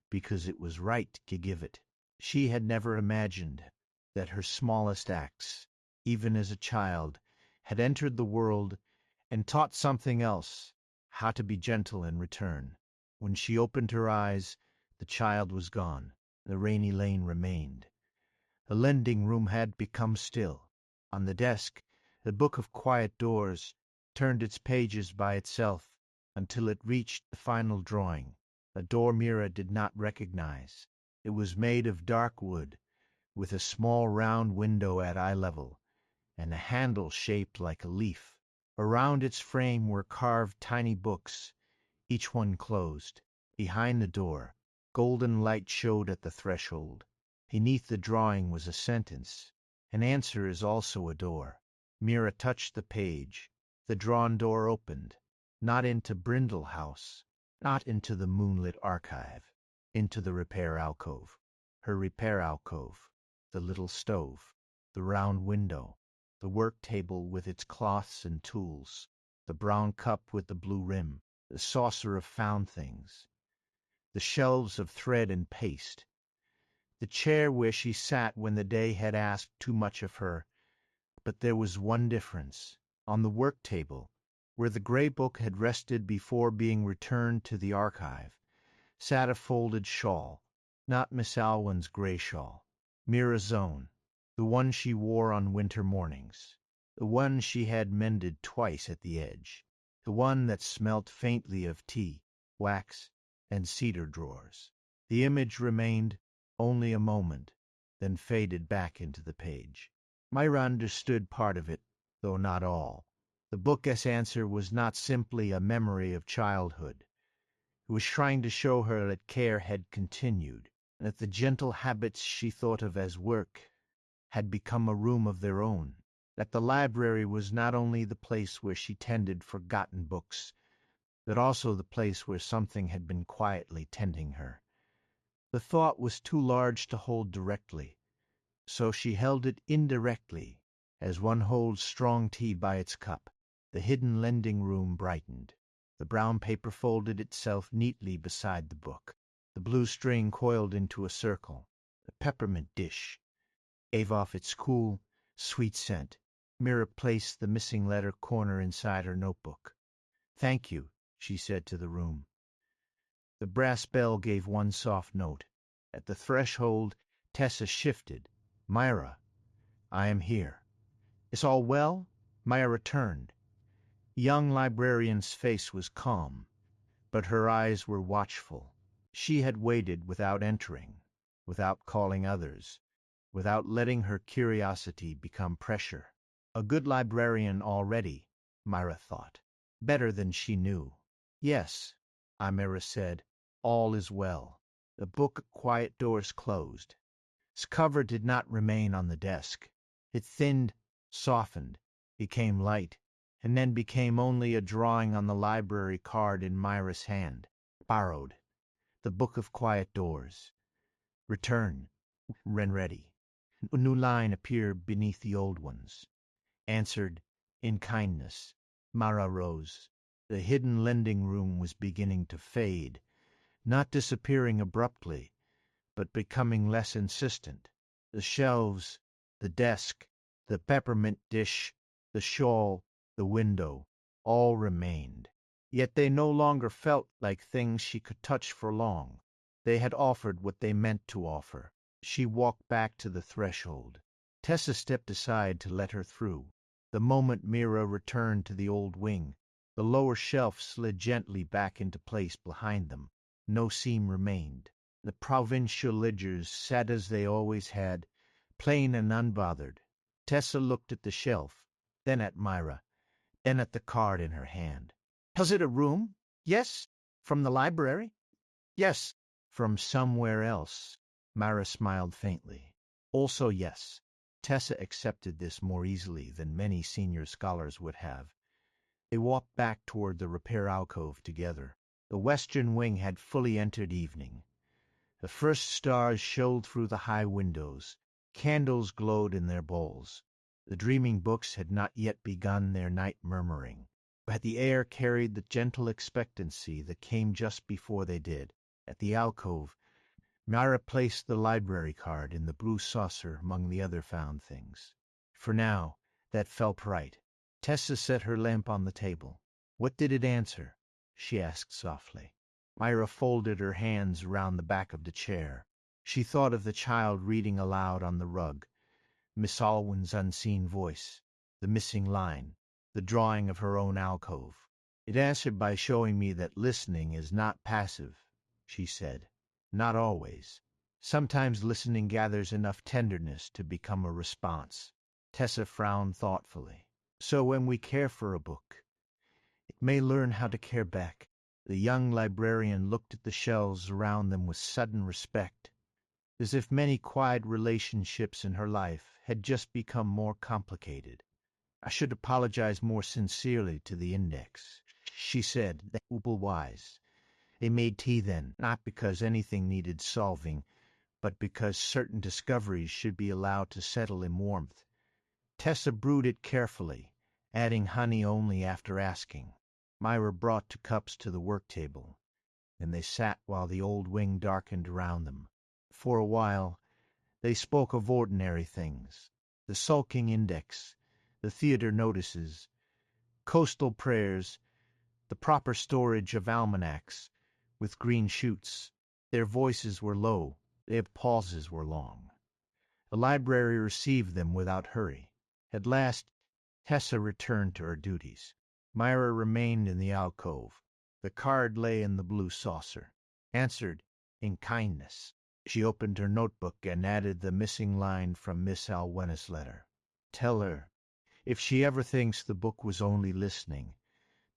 because it was right to give it. She had never imagined that her smallest acts, even as a child, had entered the world and taught something else, how to be gentle in return. When she opened her eyes, the child was gone. The rainy lane remained. The lending room had become still. On the desk, the book of quiet doors turned its pages by itself until it reached the final drawing, a door Mira did not recognize. It was made of dark wood, with a small round window at eye level, and a handle shaped like a leaf. Around its frame were carved tiny books, each one closed. Behind the door, golden light showed at the threshold. Beneath the drawing was a sentence. An answer is also a door. Mira touched the page. The drawn door opened, not into Brindle House, not into the moonlit archive, into the repair alcove. Her repair alcove, the little stove, the round window, the work table with its cloths and tools, the brown cup with the blue rim, the saucer of found things, the shelves of thread and paste, the chair where she sat when the day had asked too much of her. But there was one difference. On the work table, where the gray book had rested before being returned to the archive, sat a folded shawl, not Miss Alwyn's gray shawl, Mira's own, the one she wore on winter mornings, the one she had mended twice at the edge, the one that smelt faintly of tea, wax, and cedar drawers. The image remained only a moment, then faded back into the page. Myra understood part of it, though not all. The book's answer was not simply a memory of childhood. It was trying to show her that care had continued, and that the gentle habits she thought of as work had become a room of their own, that the library was not only the place where she tended forgotten books, but also the place where something had been quietly tending her. The thought was too large to hold directly, so she held it indirectly, as one holds strong tea by its cup. The hidden lending room brightened. The brown paper folded itself neatly beside the book. The blue string coiled into a circle. The peppermint dish gave off its cool, sweet scent. Mira placed the missing letter corner inside her notebook. "Thank you," she said to the room. The brass bell gave one soft note. At the threshold, Tessa shifted. "Myra, I am here." "Is all well?" Myra turned. Young librarian's face was calm, but her eyes were watchful. She had waited without entering, without calling others, without letting her curiosity become pressure. A good librarian already, Myra thought. Better than she knew. "Yes," Myra said, "all is well." The book of quiet doors closed. Its cover did not remain on the desk. It thinned, softened, became light, and then became only a drawing on the library card in Myra's hand. Borrowed. The book of quiet doors. Return. When ready. A new line appeared beneath the old ones. Answered in kindness. Myra rose. The hidden lending room was beginning to fade, not disappearing abruptly, but becoming less insistent. The shelves, the desk, the peppermint dish, the shawl, the window, all remained. Yet they no longer felt like things she could touch for long. They had offered what they meant to offer. She walked back to the threshold. Tessa stepped aside to let her through. The moment Mira returned to the old wing, the lower shelf slid gently back into place behind them. No seam remained. The provincial ledgers sat as they always had, plain and unbothered. Tessa looked at the shelf, then at Myra, then at the card in her hand. "Was it a room? Yes? From the library?" "Yes." "From somewhere else?" Myra smiled faintly. "Also yes." Tessa accepted this more easily than many senior scholars would have. They walked back toward the repair alcove together. The western wing had fully entered evening. The first stars showed through the high windows. Candles glowed in their bowls. The dreaming books had not yet begun their night murmuring, but the air carried the gentle expectancy that came just before they did. At the alcove, Mira placed the library card in the blue saucer among the other found things. For now, that felt right. Tessa set her lamp on the table. "What did it answer?" she asked softly. Mira folded her hands round the back of the chair. She thought of the child reading aloud on the rug, Miss Alwyn's unseen voice, the missing line, the drawing of her own alcove. "It answered by showing me that listening is not passive," she said. "Not always. Sometimes listening gathers enough tenderness to become a response." Tessa frowned thoughtfully. "So when we care for a book, it may learn how to care back." The young librarian looked at the shelves around them with sudden respect, as if many quiet relationships in her life had just become more complicated. "I should apologize more sincerely to the index," she said. "They were wise. They made tea then, not because anything needed solving, but because certain discoveries should be allowed to settle in warmth. Tessa brewed it carefully, adding honey only after asking. Mira brought 2 cups to the work table, and they sat while the old wing darkened around them. For a while they spoke of ordinary things: the sulking index, the theater notices, coastal prayers, the proper storage of almanacs with green shoots. Their voices were low, their pauses were long. The library received them without hurry. At last Tessa returned to her duties. Mira remained in the alcove. The card lay in the blue saucer. Answered in kindness. She opened her notebook and added the missing line from Miss Alwena's letter. "Tell her, if she ever thinks the book was only listening,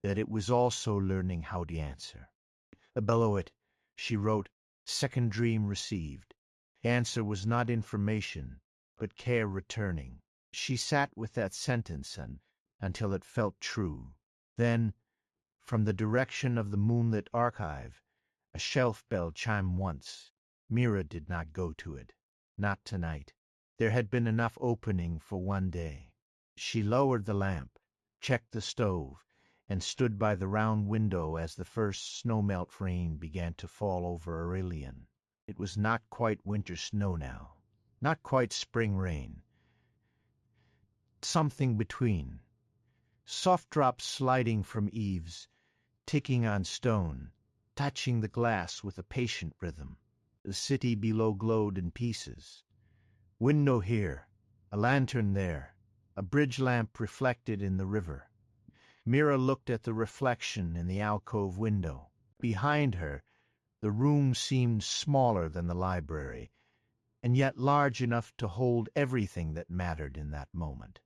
that it was also learning how to answer." Below it she wrote, "Second dream received." Answer was not information, but care returning. She sat with that sentence until it felt true. Then, from the direction of the moonlit archive, a shelf bell chimed once. Mira did not go to it. Not tonight. There had been enough opening for one day. She lowered the lamp, checked the stove, and stood by the round window as the first snow-melt rain began to fall over Aurelian. It was not quite winter snow now, not quite spring rain. Something between. Soft drops sliding from eaves, ticking on stone, touching the glass with a patient rhythm. The city below glowed in pieces. Window here, a lantern there, a bridge lamp reflected in the river. Mira looked at the reflection in the alcove window. Behind her, the room seemed smaller than the library, and yet large enough to hold everything that mattered in that moment.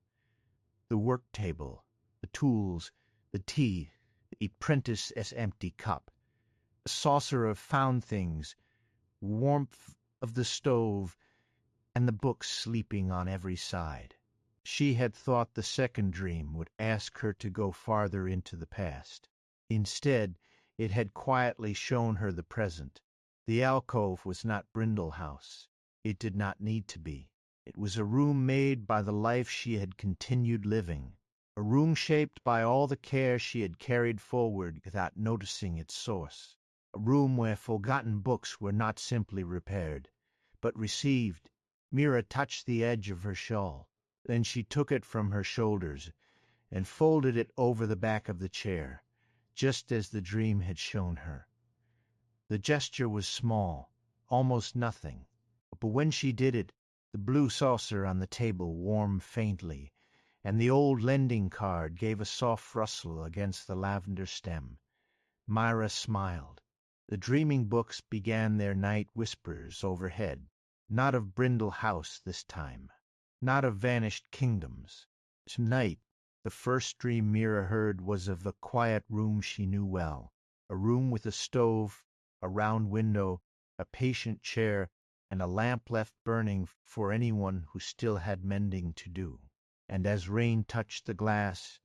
The work table, the tools, the tea, the apprentice's empty cup, a saucer of found things, warmth of the stove, and the books sleeping on every side. She had thought the second dream would ask her to go farther into the past. Instead, it had quietly shown her the present. The alcove was not Brindle House. It did not need to be. It was a room made by the life she had continued living, a room shaped by all the care she had carried forward without noticing its source, a room where forgotten books were not simply repaired, but received. Mira touched the edge of her shawl. Then she took it from her shoulders and folded it over the back of the chair, just as the dream had shown her. The gesture was small, almost nothing, but when she did it, the blue saucer on the table warmed faintly, and the old lending card gave a soft rustle against the lavender stem. Mira smiled. The dreaming books began their night whispers overhead, not of Brindle House this time, not of vanished kingdoms. Tonight, the first dream Mira heard was of the quiet room she knew well, a room with a stove, a round window, a patient chair, and a lamp left burning for anyone who still had mending to do. And as rain touched the glass,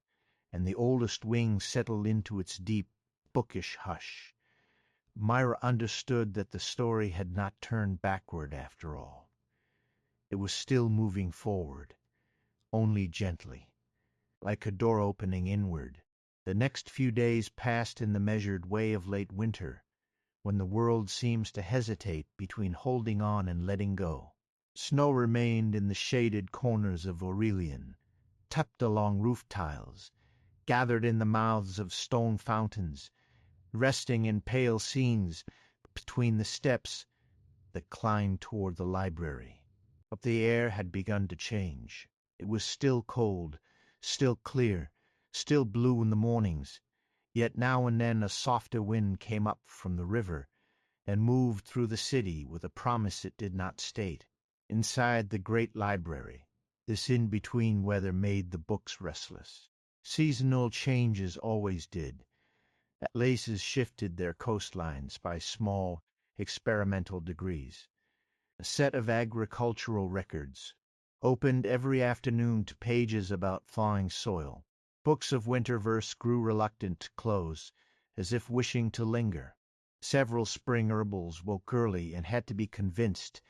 and the oldest wing settled into its deep, bookish hush, Myra understood that the story had not turned backward after all. It was still moving forward, only gently, like a door opening inward. The next few days passed in the measured way of late winter, when the world seems to hesitate between holding on and letting go. Snow remained in the shaded corners of Aurelian, tucked along roof tiles, gathered in the mouths of stone fountains, resting in pale scenes between the steps that climbed toward the library. But the air had begun to change. It was still cold, still clear, still blue in the mornings, yet now and then a softer wind came up from the river and moved through the city with a promise it did not state. Inside the great library, this in-between weather made the books restless. Seasonal changes always did. Atlases shifted their coastlines by small, experimental degrees. A set of agricultural records, opened every afternoon to pages about thawing soil. Books of winter verse grew reluctant to close, as if wishing to linger. Several spring herbals woke early and had to be convinced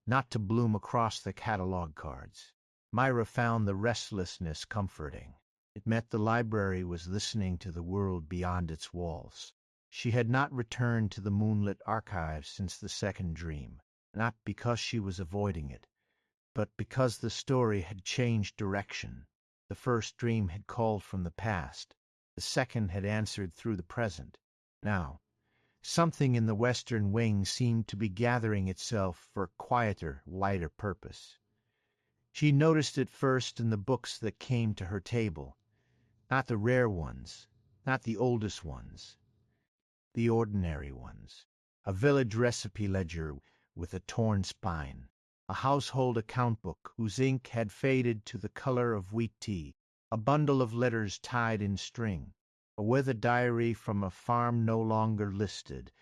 not to bloom across the catalogue cards. Myra found the restlessness comforting. It meant the library was listening to the world beyond its walls. She had not returned to the moonlit archives since the second dream, not because she was avoiding it, but because the story had changed direction. The first dream had called from the past. The second had answered through the present. Now, something in the western wing seemed to be gathering itself for quieter, lighter purpose. She noticed it first in the books that came to her table, not the rare ones, not the oldest ones, the ordinary ones. A village recipe ledger with a torn spine, a household account book whose ink had faded to the color of wheat tea, a bundle of letters tied in string, a weather diary from a farm no longer listed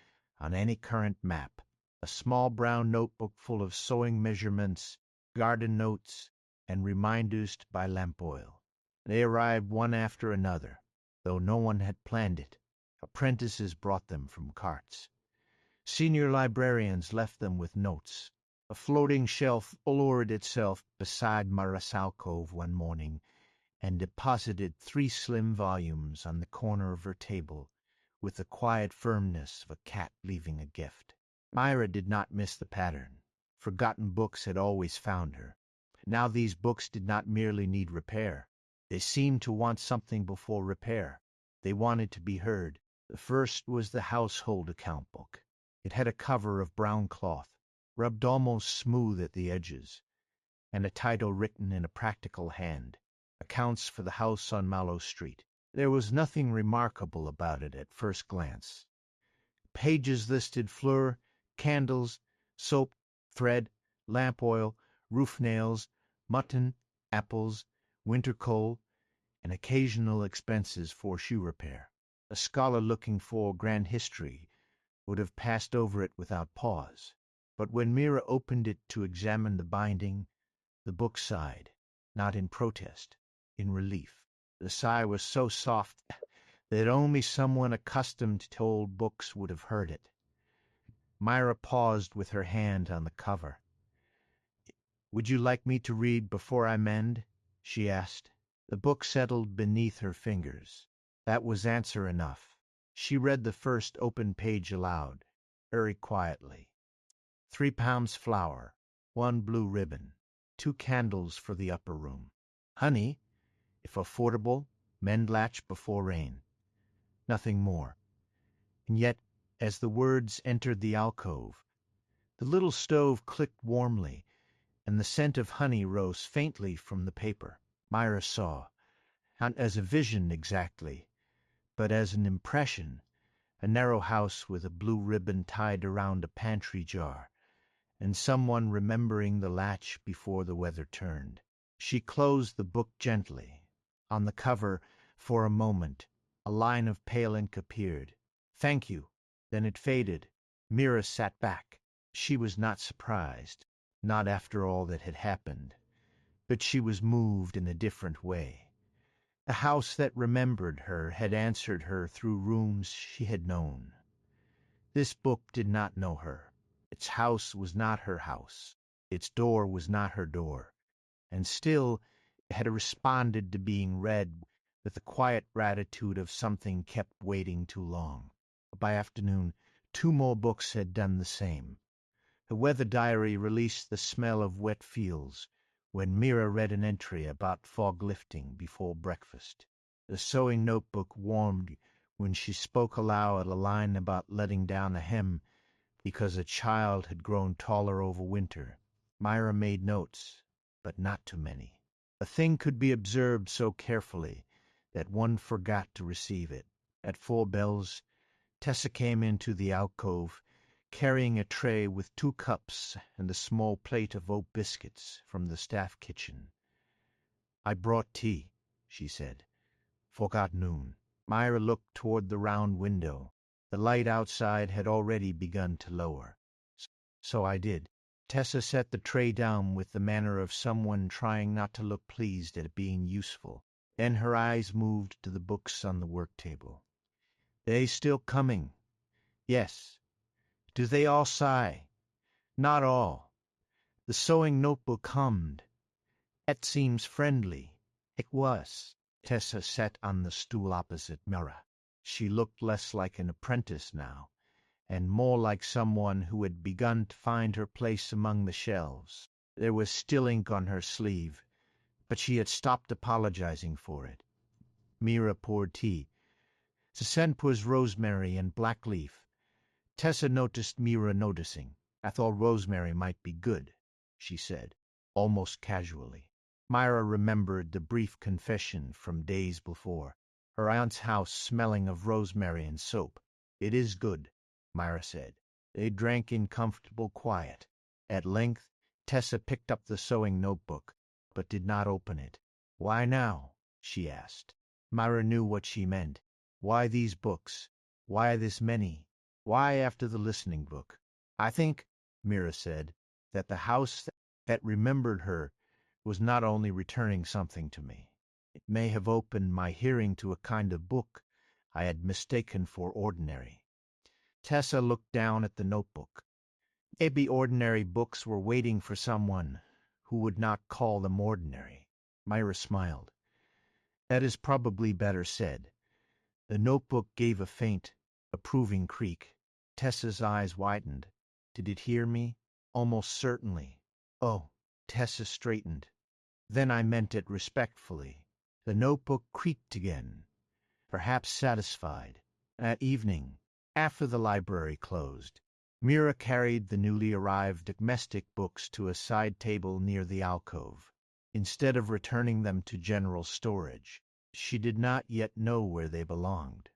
on any current map, a small brown notebook full of sewing measurements, garden notes, and reminders to buy lamp oil. They arrived one after another, though no one had planned it. Apprentices brought them from carts. Senior librarians left them with notes. A floating shelf lowered itself beside Mira's alcove one morning and deposited 3 slim volumes on the corner of her table with the quiet firmness of a cat leaving a gift. Mira did not miss the pattern. Forgotten books had always found her. Now these books did not merely need repair. They seemed to want something before repair. They wanted to be heard. The first was the household account book. It had a cover of brown cloth, rubbed almost smooth at the edges, and a title written in a practical hand, Accounts for the House on Mallow Street. There was nothing remarkable about it at first glance. Pages listed fleur, candles, soap, thread, lamp oil, roof nails, mutton, apples, winter coal, and occasional expenses for shoe repair. A scholar looking for grand history would have passed over it without pause. But when Mira opened it to examine the binding, the book sighed, not in protest, in relief. The sigh was so soft that only someone accustomed to old books would have heard it. Mira paused with her hand on the cover. "Would you like me to read before I mend?" she asked. The book settled beneath her fingers. That was answer enough. She read the first open page aloud, very quietly. 3 pounds flour, 1 blue ribbon, 2 candles for the upper room. Honey, if affordable, mend latch before rain. Nothing more. And yet, as the words entered the alcove, the little stove clicked warmly, and the scent of honey rose faintly from the paper. Mira saw, not as a vision exactly, but as an impression, a narrow house with a blue ribbon tied around a pantry jar, and someone remembering the latch before the weather turned. She closed the book gently. On the cover, for a moment, a line of pale ink appeared. "Thank you." Then it faded. Mira sat back. She was not surprised, not after all that had happened, but she was moved in a different way. The house that remembered her had answered her through rooms she had known. This book did not know her. Its house was not her house. Its door was not her door. And still it had responded to being read with the quiet gratitude of something kept waiting too long. By afternoon, 2 more books had done the same. The weather diary released the smell of wet fields when Mira read an entry about fog lifting before breakfast. The sewing notebook warmed when she spoke aloud a line about letting down a hem because a child had grown taller over winter. Mira made notes, but not too many. A thing could be observed so carefully that one forgot to receive it. At 4 bells, Tessa came into the alcove, carrying a tray with 2 cups and a small plate of oat biscuits from the staff kitchen. "I brought tea," she said. "Forgot noon." Myra looked toward the round window. The light outside had already begun to lower. "So I did." Tessa set the tray down with the manner of someone trying not to look pleased at being useful. Then her eyes moved to the books on the work table. "They still coming?" "Yes." "Do they all sigh?" "Not all." The sewing notebook hummed. "That seems friendly." It was. Tessa sat on the stool opposite Mira. She looked less like an apprentice now, and more like someone who had begun to find her place among the shelves. There was still ink on her sleeve, but she had stopped apologizing for it. Mira poured tea. The scent was rosemary and black leaf. Tessa noticed Mira noticing. "I thought rosemary might be good," she said, almost casually. Myra remembered the brief confession from days before, her aunt's house smelling of rosemary and soap. "It is good," Myra said. They drank in comfortable quiet. At length Tessa picked up the sewing notebook, but did not open it. "Why now?" she asked. Myra knew what she meant. Why these books? Why this many? Why after the listening book? "I think," Mira said, "that the house that remembered her was not only returning something to me. It may have opened my hearing to a kind of book I had mistaken for ordinary." Tessa looked down at the notebook. Maybe ordinary books were waiting for someone who would not call them ordinary. Myra smiled. "That is probably better said." The notebook gave a faint, approving creak. Tessa's eyes widened. "Did it hear me?" "Almost certainly." "Oh." Tessa straightened. "Then I meant it respectfully." The notebook creaked again, perhaps satisfied. That evening, after the library closed, Mira carried the newly arrived domestic books to a side table near the alcove. Instead of returning them to general storage, she did not yet know where they belonged.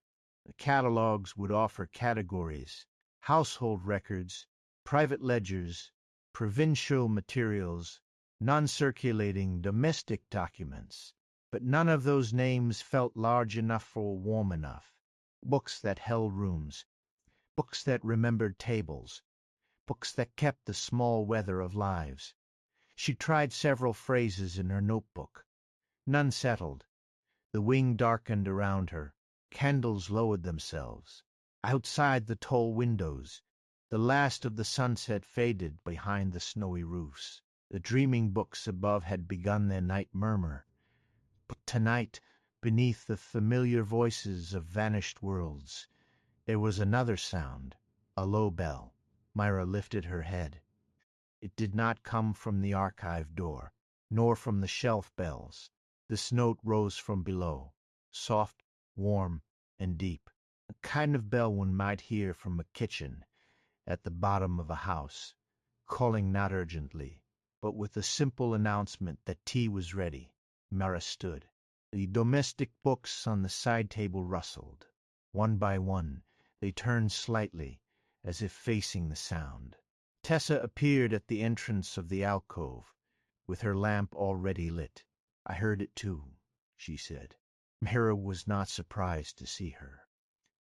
The catalogues would offer categories: household records, private ledgers, provincial materials, non-circulating domestic documents. But none of those names felt large enough or warm enough. Books that held rooms, books that remembered tables, books that kept the small weather of lives. She tried several phrases in her notebook. None settled. The wing darkened around her. Candles lowered themselves. Outside the tall windows, the last of the sunset faded behind the snowy roofs. The dreaming books above had begun their night murmur. But tonight, beneath the familiar voices of vanished worlds, there was another sound, a low bell. Myra lifted her head. It did not come from the archive door, nor from the shelf bells. This note rose from below, soft, warm, and deep. A kind of bell one might hear from a kitchen at the bottom of a house, calling not urgently, but with the simple announcement that tea was ready. Mira stood. The domestic books on the side table rustled. One by one, they turned slightly, as if facing the sound. Tessa appeared at the entrance of the alcove, with her lamp already lit. "I heard it too," she said. Mira was not surprised to see her.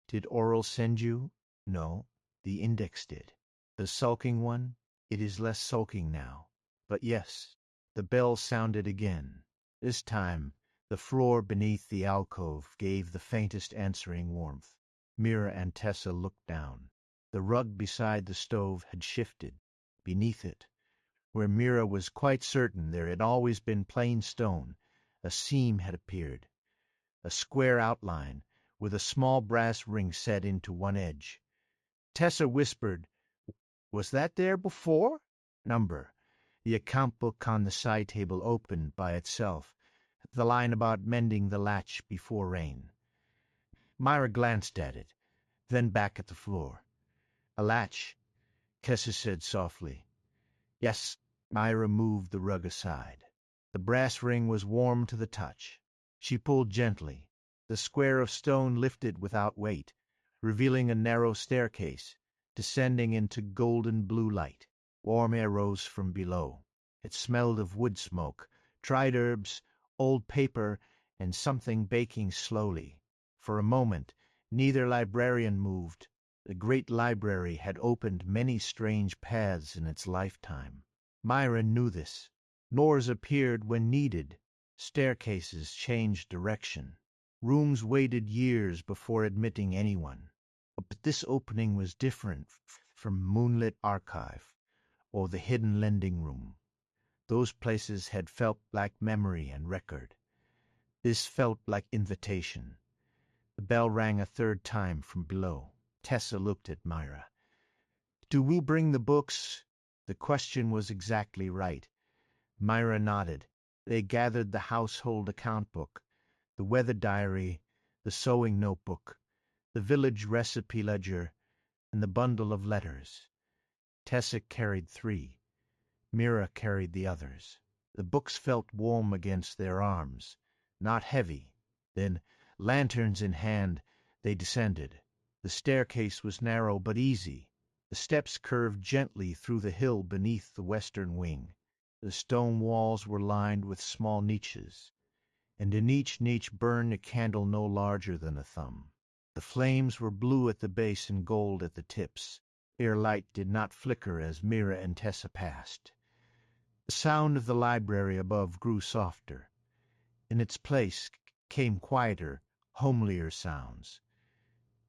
"Did Aurel send you?" "No, the index did." "The sulking one?" "It is less sulking now. But yes." The bell sounded again. This time the floor beneath the alcove gave the faintest answering warmth. Mira and Tessa looked down. The rug beside the stove had shifted. Beneath it, where Mira was quite certain there had always been plain stone, a seam had appeared, a square outline, with a small brass ring set into one edge. Tessa whispered, "Was that there before?" Number. The account book on the side table opened by itself, the line about mending the latch before rain. Myra glanced at it, then back at the floor. "A latch," Tessa said softly. "Yes." Myra moved the rug aside. The brass ring was warm to the touch. She pulled gently. The square of stone lifted without weight, revealing a narrow staircase, descending into golden blue light. Warm air rose from below. It smelled of wood smoke, dried herbs, old paper, and something baking slowly. For a moment neither librarian moved. The great library had opened many strange paths in its lifetime. Myra knew this. Doors appeared when needed. Staircases changed direction. Rooms waited years before admitting anyone. But this opening was different from moonlit archive or the hidden lending room. Those places had felt like memory and record. This felt like invitation. The bell rang a third time from below. Tessa looked at Myra. "Do we bring the books?" The question was exactly right. Myra nodded. They gathered the household account book, the weather diary, the sewing notebook, the village recipe ledger, and the bundle of letters. Tessa carried 3. Mira carried the others. The books felt warm against their arms, not heavy. Then, lanterns in hand, they descended. The staircase was narrow but easy. The steps curved gently through the hill beneath the western wing. The stone walls were lined with small niches, and in each niche burned a candle no larger than a thumb. The flames were blue at the base and gold at the tips. Their light did not flicker as Mira and Tessa passed. The sound of the library above grew softer. In its place came quieter, homelier sounds.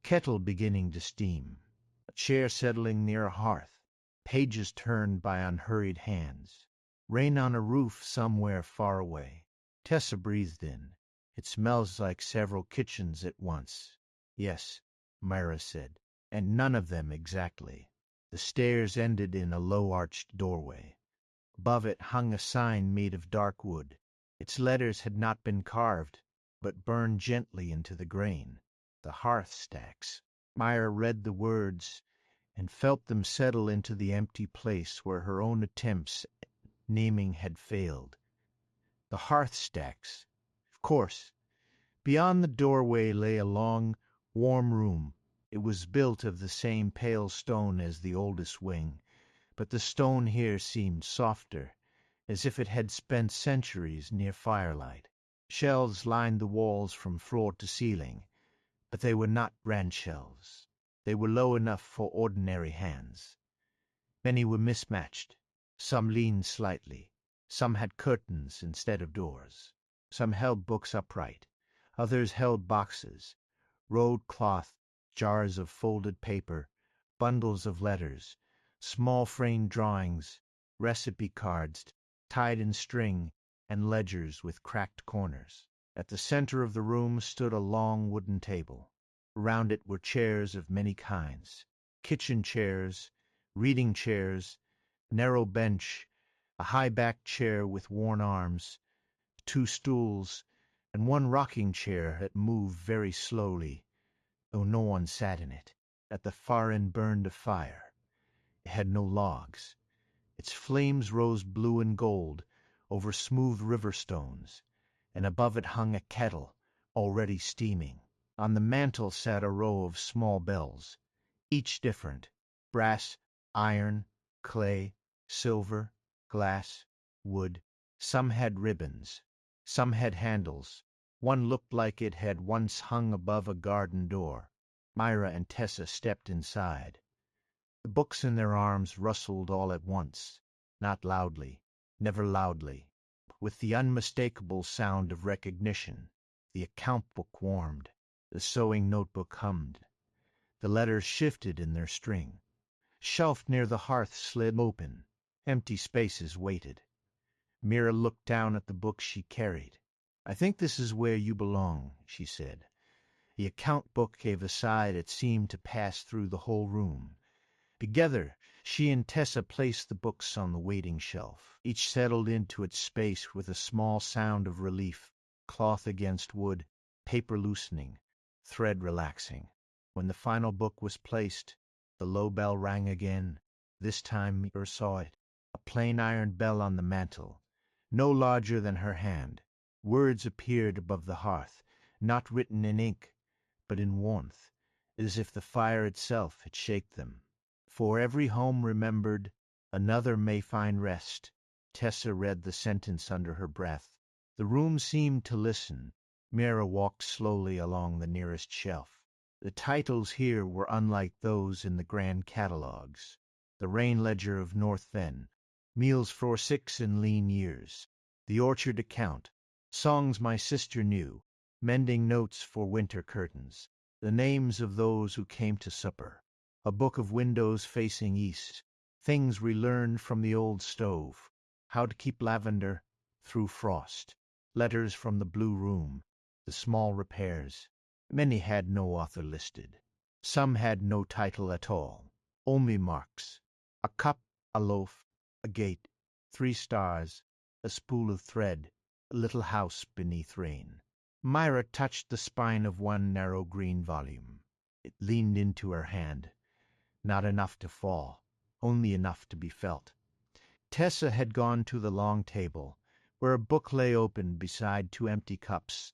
Kettle beginning to steam, a chair settling near a hearth, pages turned by unhurried hands. Rain on a roof somewhere far away. Tessa breathed in. "It smells like several kitchens at once." "Yes," Myra said, "and none of them exactly." The stairs ended in a low-arched doorway. Above it hung a sign made of dark wood. Its letters had not been carved, but burned gently into the grain. "The Hearth Stacks." Myra read the words and felt them settle into the empty place where her own attempts at naming had failed. The Hearth Stacks. Of course. Beyond the doorway lay a long, warm room. It was built of the same pale stone as the oldest wing, but the stone here seemed softer, as if it had spent centuries near firelight. Shelves lined the walls from floor to ceiling, but they were not grand shelves. They were low enough for ordinary hands. Many were mismatched. Some leaned slightly. Some had curtains instead of doors. Some held books upright. Others held boxes, rolled cloth, jars of folded paper, bundles of letters, small framed drawings, recipe cards tied in string, and ledgers with cracked corners. At the center of the room stood a long wooden table. Around it were chairs of many kinds: kitchen chairs, reading chairs, a narrow bench, a high-backed chair with worn arms, 2 stools, and one rocking chair that moved very slowly, though no one sat in it. At the far end burned a fire. It had no logs. Its flames rose blue and gold over smooth river stones, and above it hung a kettle, already steaming. On the mantel sat a row of small bells, each different: brass, iron, clay, silver, glass, wood. Some had ribbons. Some had handles. One looked like it had once hung above a garden door. Myra and Tessa stepped inside. The books in their arms rustled all at once, not loudly, never loudly, but with the unmistakable sound of recognition. The account book warmed. The sewing notebook hummed. The letters shifted in their string. Shelf near the hearth slid open. Empty spaces waited. Mira looked down at the book she carried. "I think this is where you belong," she said. The account book gave a sigh that seemed to pass through the whole room. Together, she and Tessa placed the books on the waiting shelf. Each settled into its space with a small sound of relief, cloth against wood, paper loosening, thread relaxing. When the final book was placed, the low bell rang again. This time Mira saw it, a plain iron bell on the mantel, no larger than her hand. Words appeared above the hearth, not written in ink, but in warmth, as if the fire itself had shaped them. "For every home remembered, another may find rest." Tessa read the sentence under her breath. The room seemed to listen. Mira walked slowly along the nearest shelf. The titles here were unlike those in the grand catalogues. The Rain Ledger of North Ven, Meals for 6 in Lean Years, The Orchard Account, Songs My Sister Knew, Mending Notes for Winter Curtains, the names of those who came to supper, a book of windows facing east, things relearned from the old stove, how to keep lavender through frost, letters from the blue room, the small repairs. Many had no author listed. Some had no title at all, only marks: a cup, a loaf, a gate, 3 stars, a spool of thread, a little house beneath rain. Mira touched the spine of one narrow green volume. It leaned into her hand. Not enough to fall, only enough to be felt. Tessa had gone to the long table, where a book lay open beside 2 empty cups.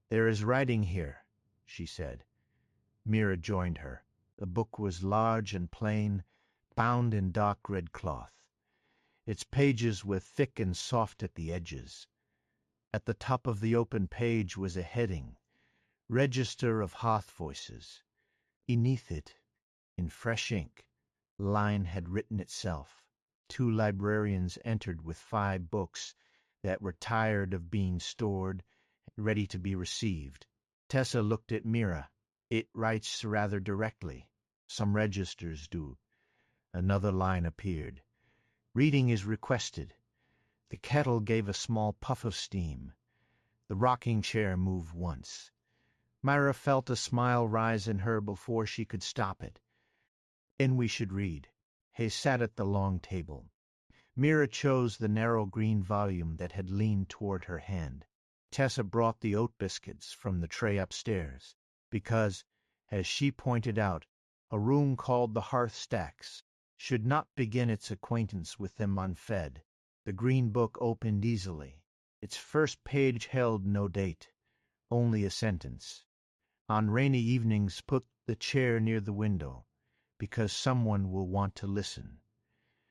"There is writing here," she said. Mira joined her. The book was large and plain, bound in dark red cloth. Its pages were thick and soft at the edges. At the top of the open page was a heading: Register of Hearth Voices. Beneath it, in fresh ink, the line had written itself. 2 librarians entered with 5 books that were tired of being stored, ready to be received. Tessa looked at Mira. "It writes rather directly. Some registers do." Another line appeared: "Reading is requested." The kettle gave a small puff of steam. The rocking chair moved once. Mira felt a smile rise in her before she could stop it. "Then we should read." They sat at the long table. Mira chose the narrow green volume that had leaned toward her hand. Tessa brought the oat biscuits from the tray upstairs, because, as she pointed out, a room called the Hearth Stacks should not begin its acquaintance with them unfed. The green book opened easily. Its first page held no date, only a sentence: "On rainy evenings put the chair near the window, because someone will want to listen."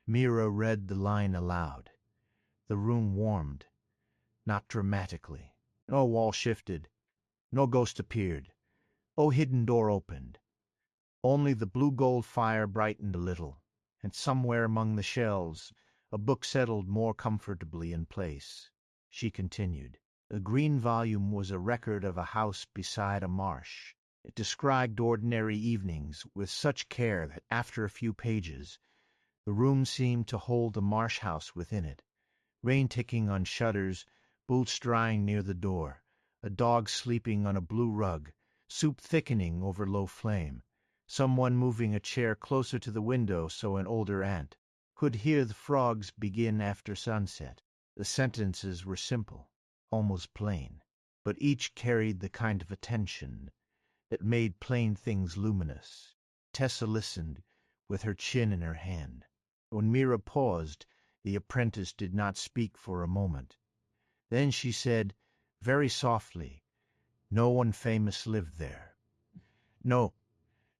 Mira read the line aloud. The room warmed, not dramatically. No wall shifted, no ghost appeared, no hidden door opened. Only the blue-gold fire brightened a little, and somewhere among the shelves a book settled more comfortably in place. She continued. The green volume was a record of a house beside a marsh. It described ordinary evenings with such care that after a few pages the room seemed to hold a marsh house within it. Rain ticking on shutters, boots drying near the door, a dog sleeping on a blue rug, soup thickening over low flame, someone moving a chair closer to the window so an older aunt could hear the frogs begin after sunset. The sentences were simple, almost plain, but each carried the kind of attention that made plain things luminous. Tessa listened, with her chin in her hand. When Mira paused, the apprentice did not speak for a moment. Then she said, very softly, "No one famous lived there. No,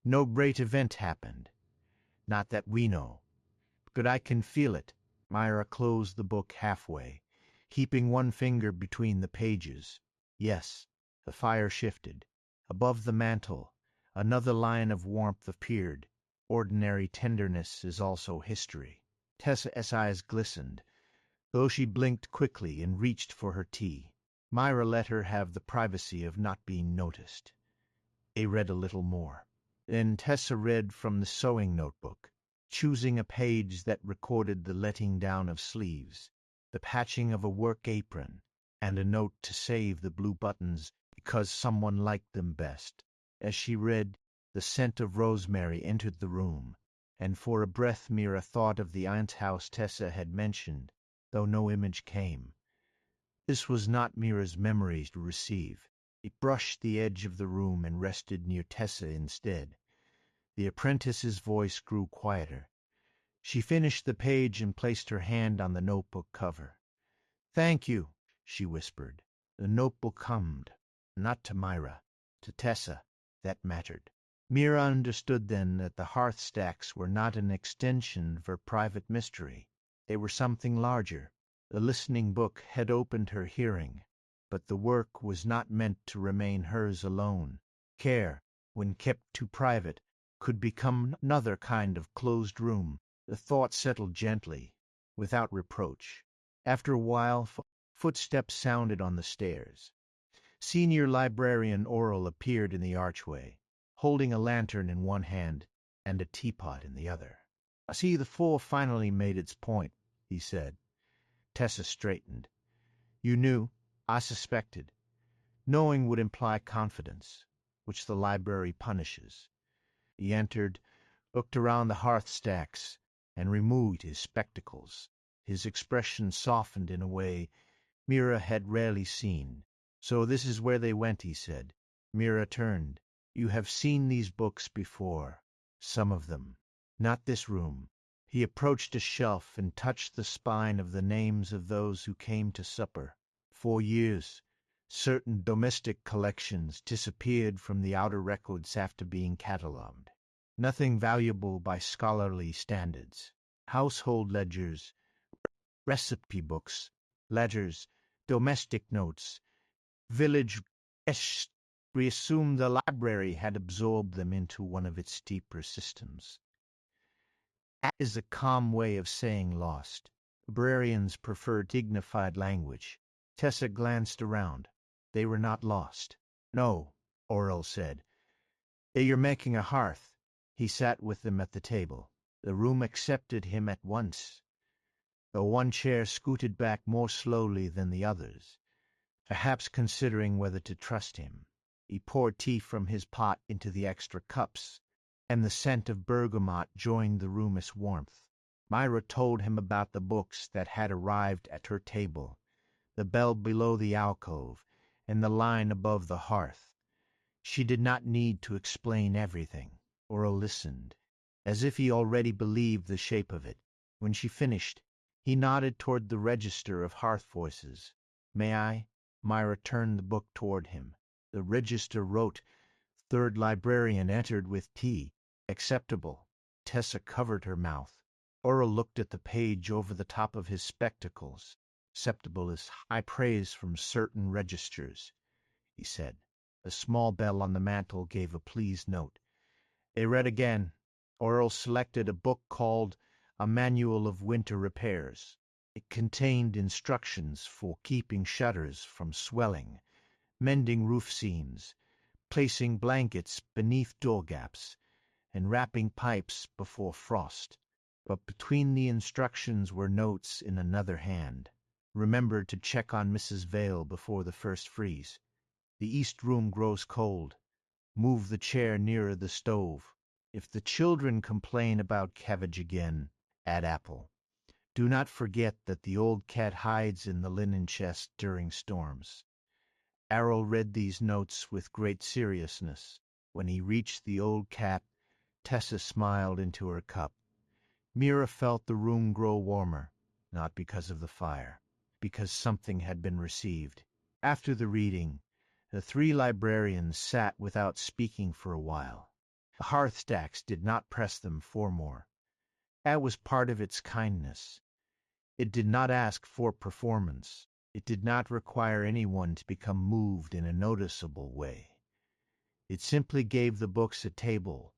no great event happened. Not that we know. But I can feel it." Mira closed the book halfway, keeping one finger between the pages. Yes, the fire shifted. Above the mantel, another line of warmth appeared. Ordinary tenderness is also history. Tessa's eyes glistened, though she blinked quickly and reached for her tea. Mira let her have the privacy of not being noticed. They read a little more. Then Tessa read from the sewing notebook, choosing a page that recorded the letting down of sleeves, the patching of a work apron, and a note to save the blue buttons because someone liked them best. As she read, the scent of rosemary entered the room, and for a breath Mira thought of the aunt house Tessa had mentioned, though no image came. This was not Mira's memories to receive. It brushed the edge of the room and rested near Tessa instead. The apprentice's voice grew quieter. She finished the page and placed her hand on the notebook cover. "Thank you," she whispered. The notebook hummed. Not to Mira, to Tessa, that mattered. Mira understood then that the hearth stacks were not an extension of her private mystery. They were something larger. The listening book had opened her hearing, but the work was not meant to remain hers alone. Care, when kept too private, could become another kind of closed room. The thought settled gently, without reproach. After a while, footsteps sounded on the stairs. Senior librarian Aurel appeared in the archway, holding a lantern in one hand and a teapot in the other. "I see the four finally made its point," he said. Tessa straightened. "You knew. I suspected. Knowing would imply confidence, which the library punishes." He entered, looked around the hearth stacks, and removed his spectacles. His expression softened in a way Mira had rarely seen. "So this is where they went," he said. Mira turned. "You have seen these books before. Some of them. Not this room." He approached a shelf and touched the spine of the names of those who came to supper. For years, certain domestic collections disappeared from the outer records after being catalogued. Nothing valuable by scholarly standards. Household ledgers, recipe books, letters, domestic notes, village rests. We assumed the library had absorbed them into one of its deeper systems. That is a calm way of saying lost. Librarians prefer dignified language. Tessa glanced around. They were not lost. "No," Aurel said. "You're making a hearth." He sat with them at the table. The room accepted him at once, though one chair scooted back more slowly than the others, perhaps considering whether to trust him. He poured tea from his pot into the extra cups, and the scent of bergamot joined the room's warmth. Mira told him about the books that had arrived at her table, the bell below the alcove, and the line above the hearth. She did not need to explain everything. Aurel listened, as if he already believed the shape of it. When she finished, he nodded toward the register of hearth voices. "May I?" Mira turned the book toward him. The register wrote, "Third librarian entered with tea. Acceptable." Tessa covered her mouth. Aurel looked at the page over the top of his spectacles. "Acceptable is high praise from certain registers," he said. The small bell on the mantel gave a pleased note. They read again. Aurel selected a book called A Manual of Winter Repairs. It contained instructions for keeping shutters from swelling, mending roof seams, placing blankets beneath door gaps, and wrapping pipes before frost. But between the instructions were notes in another hand. "Remember to check on Mrs. Vale before the first freeze. The east room grows cold. Move the chair nearer the stove. If the children complain about cabbage again, add apple. Do not forget that the old cat hides in the linen chest during storms." Aurel read these notes with great seriousness. When he reached the old cat, Tessa smiled into her cup. Mira felt the room grow warmer, not because of the fire, because something had been received. After the reading, the three librarians sat without speaking for a while. The hearth stacks did not press them for more. That was part of its kindness. It did not ask for performance. It did not require anyone to become moved in a noticeable way. It simply gave the books a table,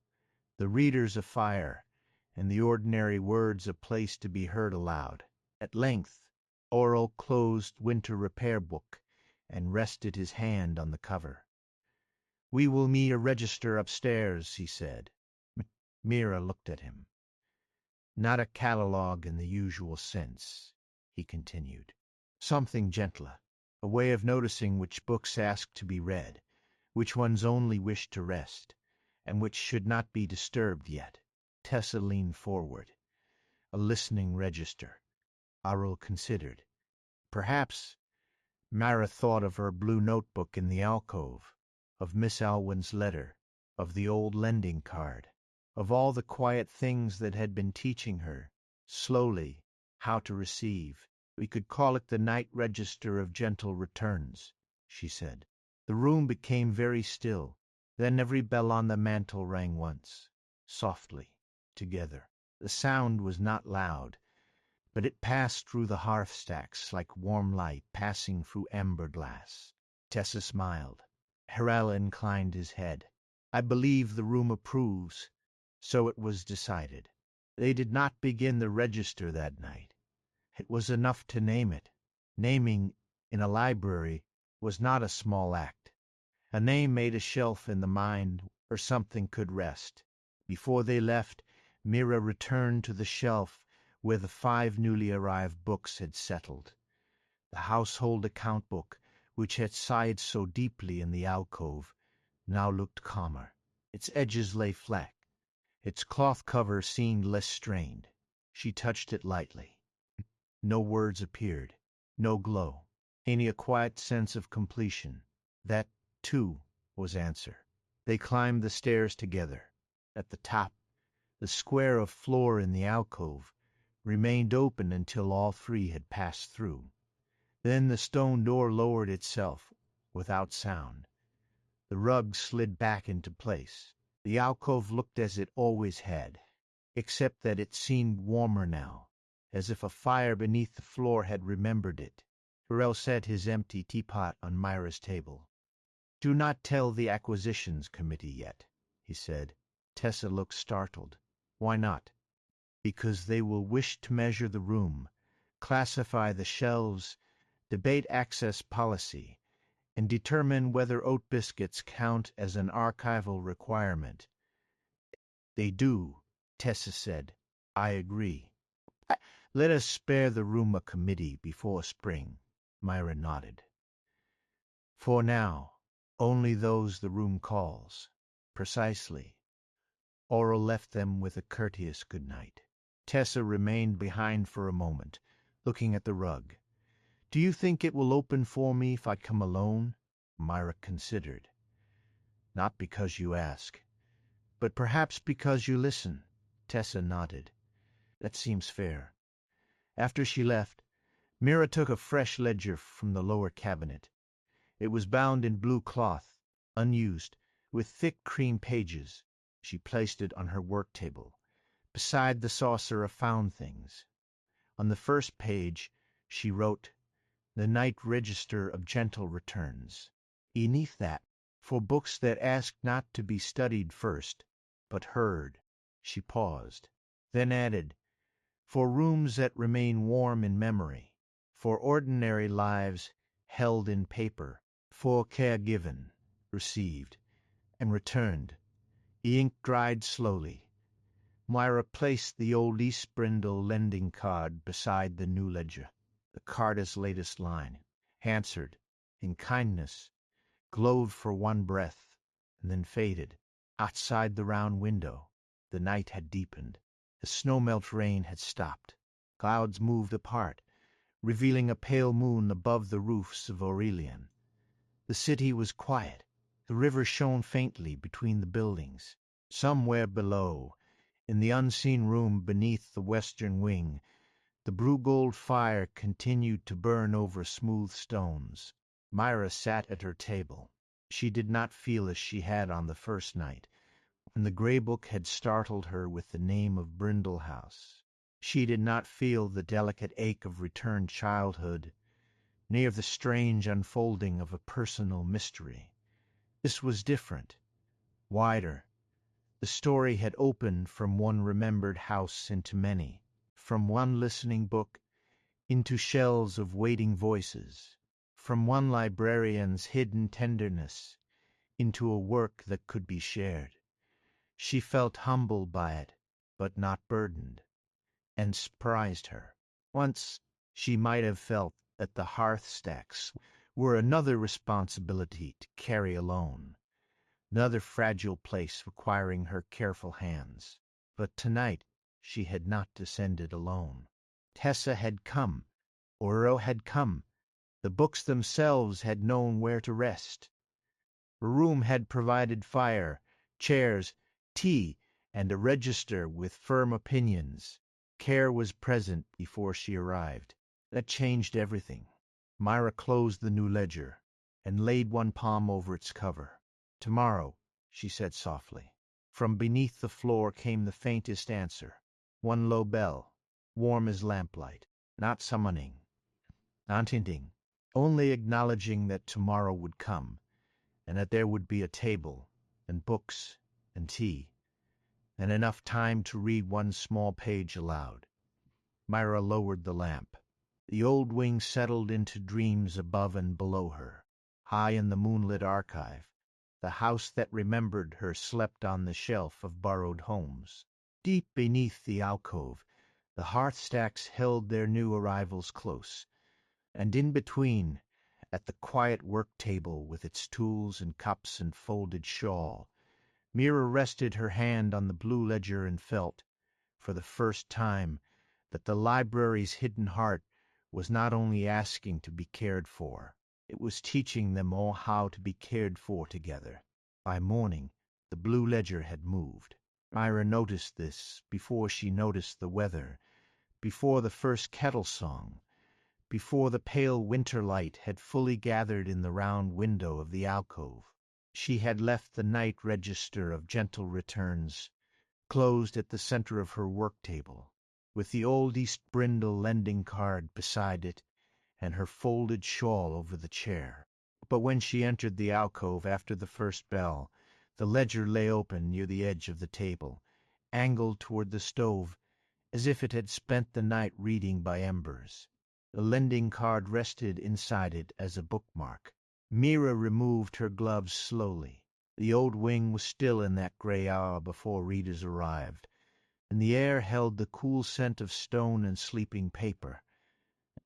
the readers a fire, and the ordinary words a place to be heard aloud. At length, Aurel closed Winter Repair Book and rested his hand on the cover. "We will meet a register upstairs," he said. Mira looked at him. "Not a catalogue in the usual sense," he continued. "Something gentler, a way of noticing which books ask to be read, which ones only wish to rest, and which should not be disturbed yet." Tessa leaned forward. "A listening register." Aurel considered. Perhaps. Mira thought of her blue notebook in the alcove, of Miss Alwyn's letter, of the old lending card, of all the quiet things that had been teaching her, slowly, how to receive. "We could call it the night register of gentle returns," she said. The room became very still. Then every bell on the mantel rang once, softly, together. The sound was not loud, but it passed through the hearth stacks like warm light passing through amber glass. Tessa smiled. Aurel inclined his head. "I believe the room approves." So it was decided. They did not begin the register that night. It was enough to name it. Naming, in a library, was not a small act. A name made a shelf in the mind where something could rest. Before they left, Mira returned to the shelf where the 5 newly arrived books had settled. The household account book, which had sighed so deeply in the alcove, now looked calmer. Its edges lay flat. Its cloth cover seemed less strained. She touched it lightly. No words appeared, no glow, only a quiet sense of completion. That, too, was answer. They climbed the stairs together. At the top, the square of floor in the alcove remained open until all three had passed through. Then the stone door lowered itself without sound. The rug slid back into place. The alcove looked as it always had, except that it seemed warmer now, as if a fire beneath the floor had remembered it. Aurel set his empty teapot on Mira's table. "Do not tell the Acquisitions Committee yet," he said. Tessa looked startled. "Why not?" "Because they will wish to measure the room, classify the shelves, debate access policy, and determine whether oat biscuits count as an archival requirement." "They do," Tessa said. "I agree." "Let us spare the room a committee before spring." Mira nodded. "For now, only those the room calls." "Precisely." Aurel left them with a courteous good night. Tessa remained behind for a moment, looking at the rug. "Do you think it will open for me if I come alone?" Mira considered. "Not because you ask, but perhaps because you listen." Tessa nodded. "That seems fair." After she left, Mira took a fresh ledger from the lower cabinet. It was bound in blue cloth, unused, with thick cream pages. She placed it on her work table, beside the saucer of found things. On the first page she wrote, "The Night Register of Gentle Returns." Beneath that, "For books that ask not to be studied first, but heard." She paused, then added, "For rooms that remain warm in memory, for ordinary lives held in paper, for care given, received, and returned." The ink dried slowly. Mira placed the old East Brindle lending card beside the new ledger. The card's latest line, answered, in kindness, glowed for one breath, and then faded. Outside the round window, the night had deepened. The snow-melt rain had stopped. Clouds moved apart, revealing a pale moon above the roofs of Aurelian. The city was quiet. The river shone faintly between the buildings. Somewhere below, in the unseen room beneath the western wing, the blue-gold fire continued to burn over smooth stones. Mira sat at her table. She did not feel as she had on the first night, when the grey book had startled her with the name of Brindle House. She did not feel the delicate ache of returned childhood, near the strange unfolding of a personal mystery. This was different, wider. The story had opened from one remembered house into many, from one listening book into shells of waiting voices, from one librarian's hidden tenderness into a work that could be shared. She felt humbled by it, but not burdened, and surprised her. Once she might have felt that the hearth stacks were another responsibility to carry alone, another fragile place requiring her careful hands. But tonight she had not descended alone. Tessa had come, Oro had come, the books themselves had known where to rest. Her room had provided fire, chairs, tea, and a register with firm opinions. Care was present before she arrived. That changed everything. Mira closed the new ledger and laid one palm over its cover. "Tomorrow," she said softly. From beneath the floor came the faintest answer, one low bell, warm as lamplight, not summoning, not hinting, only acknowledging that tomorrow would come, and that there would be a table, and books, and tea, and enough time to read one small page aloud. Mira lowered the lamp. The old wing settled into dreams above and below her. High in the moonlit archive, the house that remembered her slept on the shelf of borrowed homes. Deep beneath the alcove, the hearth stacks held their new arrivals close, and in between, at the quiet work table with its tools and cups and folded shawl, Mira rested her hand on the blue ledger and felt, for the first time, that the library's hidden heart was not only asking to be cared for, it was teaching them all how to be cared for together. By morning, the blue ledger had moved. Mira noticed this before she noticed the weather, before the first kettle song, before the pale winter light had fully gathered in the round window of the alcove. She had left the night register of gentle returns closed at the center of her work table, with the old East Brindle lending card beside it and her folded shawl over the chair. But when she entered the alcove after the first bell, the ledger lay open near the edge of the table, angled toward the stove, as if it had spent the night reading by embers. The lending card rested inside it as a bookmark. Mira removed her gloves slowly. The old wing was still in that gray hour before readers arrived, and the air held the cool scent of stone and sleeping paper.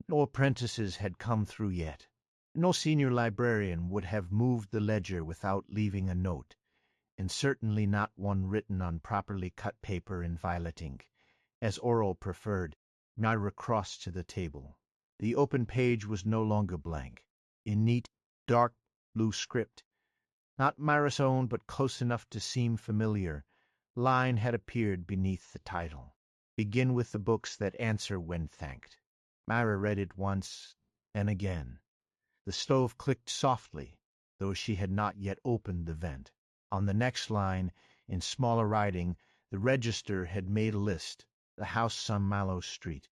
No apprentices had come through yet. No senior librarian would have moved the ledger without leaving a note, and certainly not one written on properly cut paper in violet ink, as Aurel preferred. Mira crossed to the table. The open page was no longer blank. In neat, dark blue script, not Mira's own but close enough to seem familiar, line had appeared beneath the title: "Begin with the books that answer when thanked." Mira read it once, and again. The stove clicked softly, though she had not yet opened the vent. On the next line, in smaller writing, the register had made a list: the house on Mallow Street,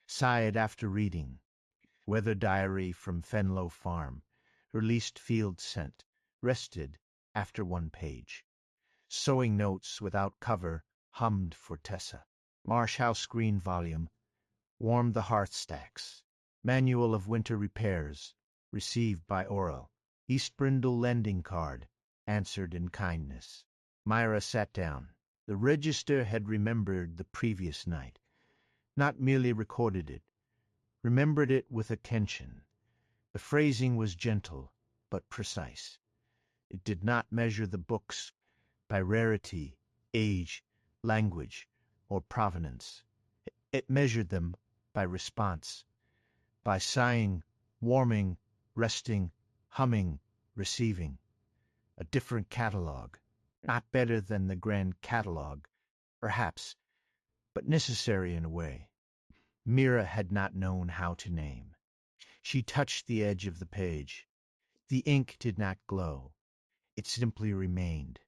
sighed after reading, weather diary from Fenlow Farm, released field scent, rested after one page. Sewing notes without cover hummed for Tessa. Marsh House green volume, warmed the hearth stacks. Manual of winter repairs, received by Aurel. East Brindle lending card, answered in kindness. Mira sat down. The register had remembered the previous night, not merely recorded it, remembered it with attention. The phrasing was gentle, but precise. It did not measure the books by rarity, age, language, or provenance. It measured them by response, by sighing, warming, resting, humming, receiving. A different catalogue, not better than the grand catalogue, perhaps, but necessary in a way. Mira had not known how to name. She touched the edge of the page. The ink did not glow. It simply remained.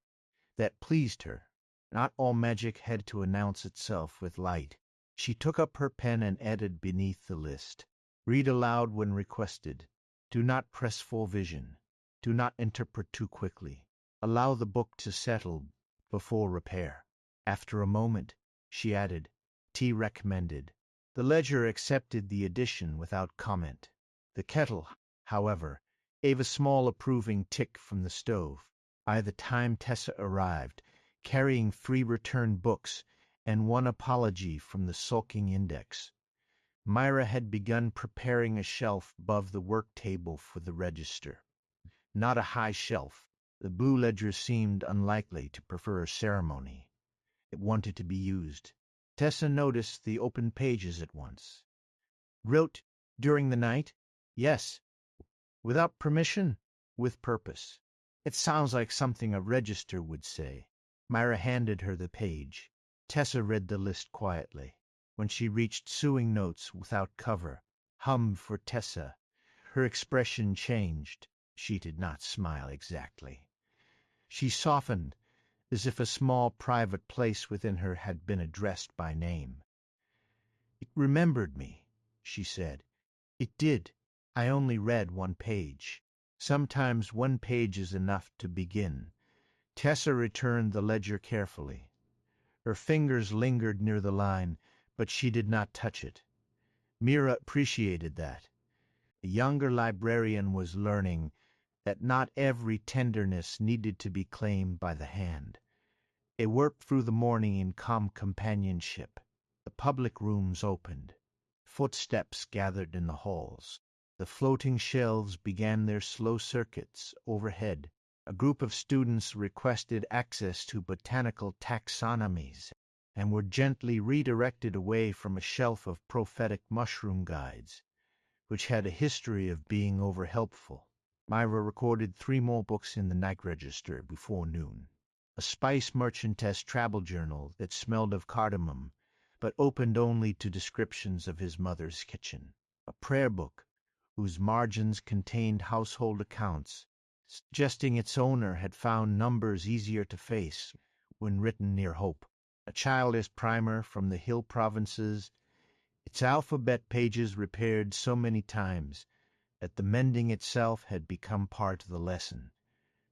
That pleased her. Not all magic had to announce itself with light. She took up her pen and added beneath the list: "Read aloud when requested. Do not press full vision. Do not interpret too quickly. Allow the book to settle before repair." After a moment, she added, "Tea recommended." The ledger accepted the addition without comment. The kettle, however, gave a small approving tick from the stove. By the time Tessa arrived, carrying 3 returned books and 1 apology from the sulking index, Mira had begun preparing a shelf above the work table for the register. Not a high shelf. The blue ledger seemed unlikely to prefer a ceremony. It wanted to be used. Tessa noticed the open pages at once. Wrote during the night? Yes. Without permission? With purpose. It sounds like something a register would say. Mira handed her the page. Tessa read the list quietly. When she reached suing notes without cover, hummed for Tessa, her expression changed. She did not smile exactly. She softened, as if a small private place within her had been addressed by name. "It remembered me," she said. "It did. I only read 1 page. Sometimes 1 page is enough to begin." Tessa returned the ledger carefully. Her fingers lingered near the line, but she did not touch it. Mira appreciated that. The younger librarian was learning that not every tenderness needed to be claimed by the hand. They worked through the morning in calm companionship. The public rooms opened. Footsteps gathered in the halls. The floating shelves began their slow circuits overhead. A group of students requested access to botanical taxonomies and were gently redirected away from a shelf of prophetic mushroom guides, which had a history of being over-helpful. Mira recorded 3 more books in the night register before noon. A spice merchantess travel journal that smelled of cardamom, but opened only to descriptions of his mother's kitchen. A prayer book, whose margins contained household accounts, suggesting its owner had found numbers easier to face when written near hope. A childish primer from the hill provinces, its alphabet pages repaired so many times that the mending itself had become part of the lesson.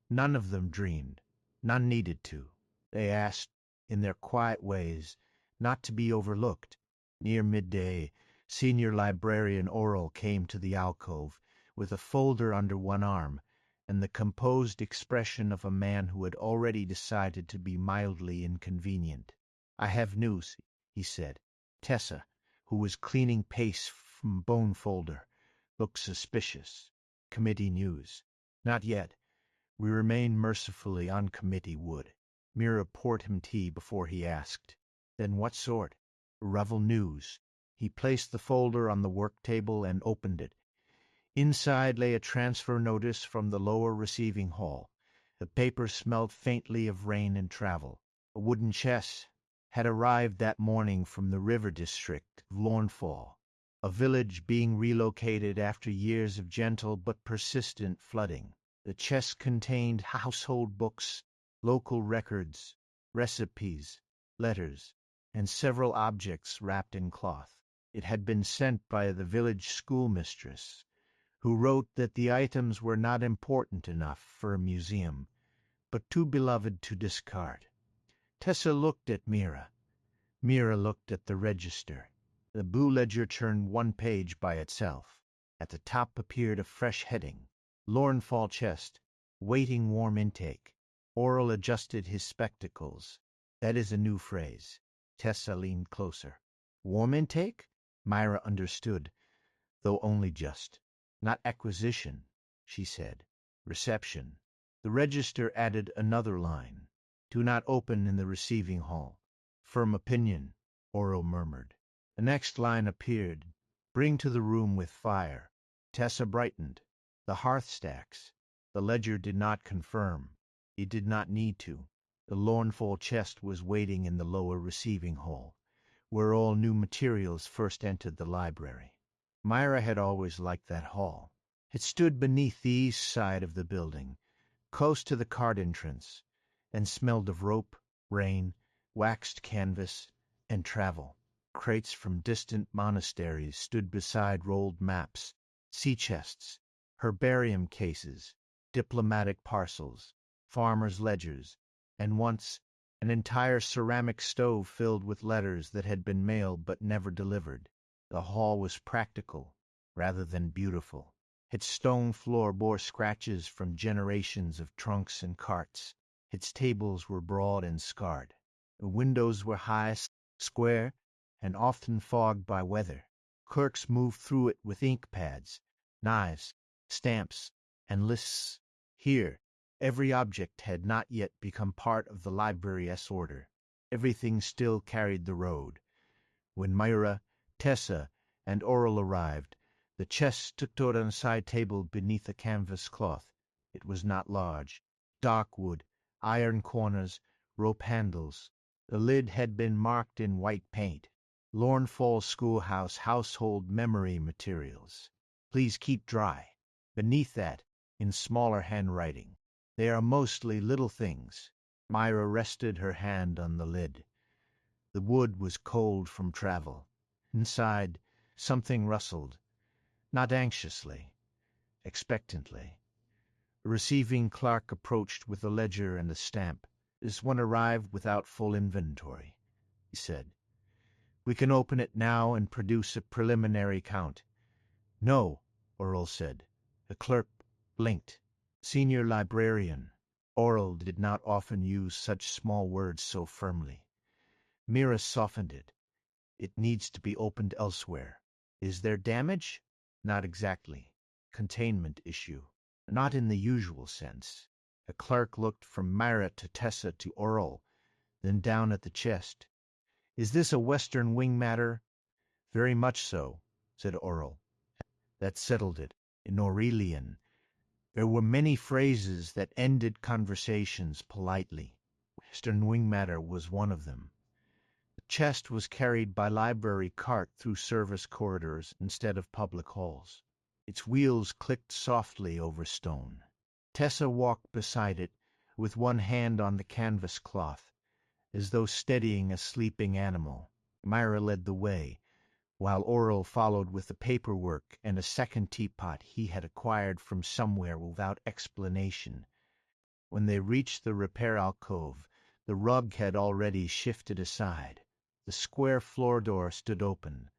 None of them dreamed. None needed to. They asked, in their quiet ways, not to be overlooked. Near midday, senior librarian Aurel came to the alcove with a folder under one arm and the composed expression of a man who had already decided to be mildly inconvenient. "I have news," he said. Tessa, who was cleaning paste from bone folder, looked suspicious. "Committee news." "Not yet. We remain mercifully on committee wood." Mira poured him tea before he asked. "Then what sort?" "Revel news." He placed the folder on the work table and opened it. Inside lay a transfer notice from the lower receiving hall. The paper smelled faintly of rain and travel. A wooden chest had arrived that morning from the river district of Lawnfall, a village being relocated after years of gentle but persistent flooding. The chest contained household books, local records, recipes, letters, and several objects wrapped in cloth. It had been sent by the village schoolmistress, who wrote that the items were not important enough for a museum, but too beloved to discard. Tessa looked at Mira. Mira looked at the register. The blue ledger turned 1 page by itself. At the top appeared a fresh heading. Lawnfall chest, waiting warm intake. Aurel adjusted his spectacles. "That is a new phrase." Tessa leaned closer. "Warm intake?" Mira understood, though only just. "Not acquisition," she said. "Reception." The register added another line. "Do not open in the receiving hall." "Firm opinion," Aurel murmured. The next line appeared. "Bring to the room with fire." Tessa brightened. The hearth stacks. The ledger did not confirm. It did not need to. The Lawnfall chest was waiting in the lower receiving hall, where all new materials first entered the library. Mira had always liked that hall. It stood beneath the east side of the building, close to the card entrance, and smelled of rope, rain, waxed canvas, and travel. Crates from distant monasteries stood beside rolled maps, sea chests, herbarium cases, diplomatic parcels, farmers' ledgers, and once an entire ceramic stove filled with letters that had been mailed but never delivered. The hall was practical rather than beautiful. Its stone floor bore scratches from generations of trunks and carts. Its tables were broad and scarred. The windows were high, square, and often fogged by weather. Clerks moved through it with ink pads, knives, stamps, and lists. Here, every object had not yet become part of the library's order. Everything still carried the road. When Mira, Tessa, and Aurel arrived, the chest stood on a side table beneath a canvas cloth. It was not large. Dark wood, iron corners, rope handles. The lid had been marked in white paint. Laurnfall Schoolhouse Household Memory Materials. Please keep dry. Beneath that, in smaller handwriting. They are mostly little things. Mira rested her hand on the lid. The wood was cold from travel. Inside, something rustled. Not anxiously, expectantly. A receiving clerk approached with a ledger and a stamp. This one arrived without full inventory, he said. We can open it now and produce a preliminary count. No, Aurel said. The clerk blinked. Senior librarian. Aurel did not often use such small words so firmly. Mira softened it. It needs to be opened elsewhere. Is there damage? Not exactly. Containment issue. Not in the usual sense. The clerk looked from Mira to Tessa to Aurel, then down at the chest. Is this a Western Wing matter? Very much so, said Aurel. That settled it. In Aurelian, there were many phrases that ended conversations politely. Western Wing matter was one of them. The chest was carried by library cart through service corridors instead of public halls. Its wheels clicked softly over stone. Tessa walked beside it, with one hand on the canvas cloth, as though steadying a sleeping animal. Mira led the way, while Aurel followed with the paperwork and a second teapot he had acquired from somewhere without explanation. When they reached the repair alcove, the rug had already shifted aside. The square floor door stood open.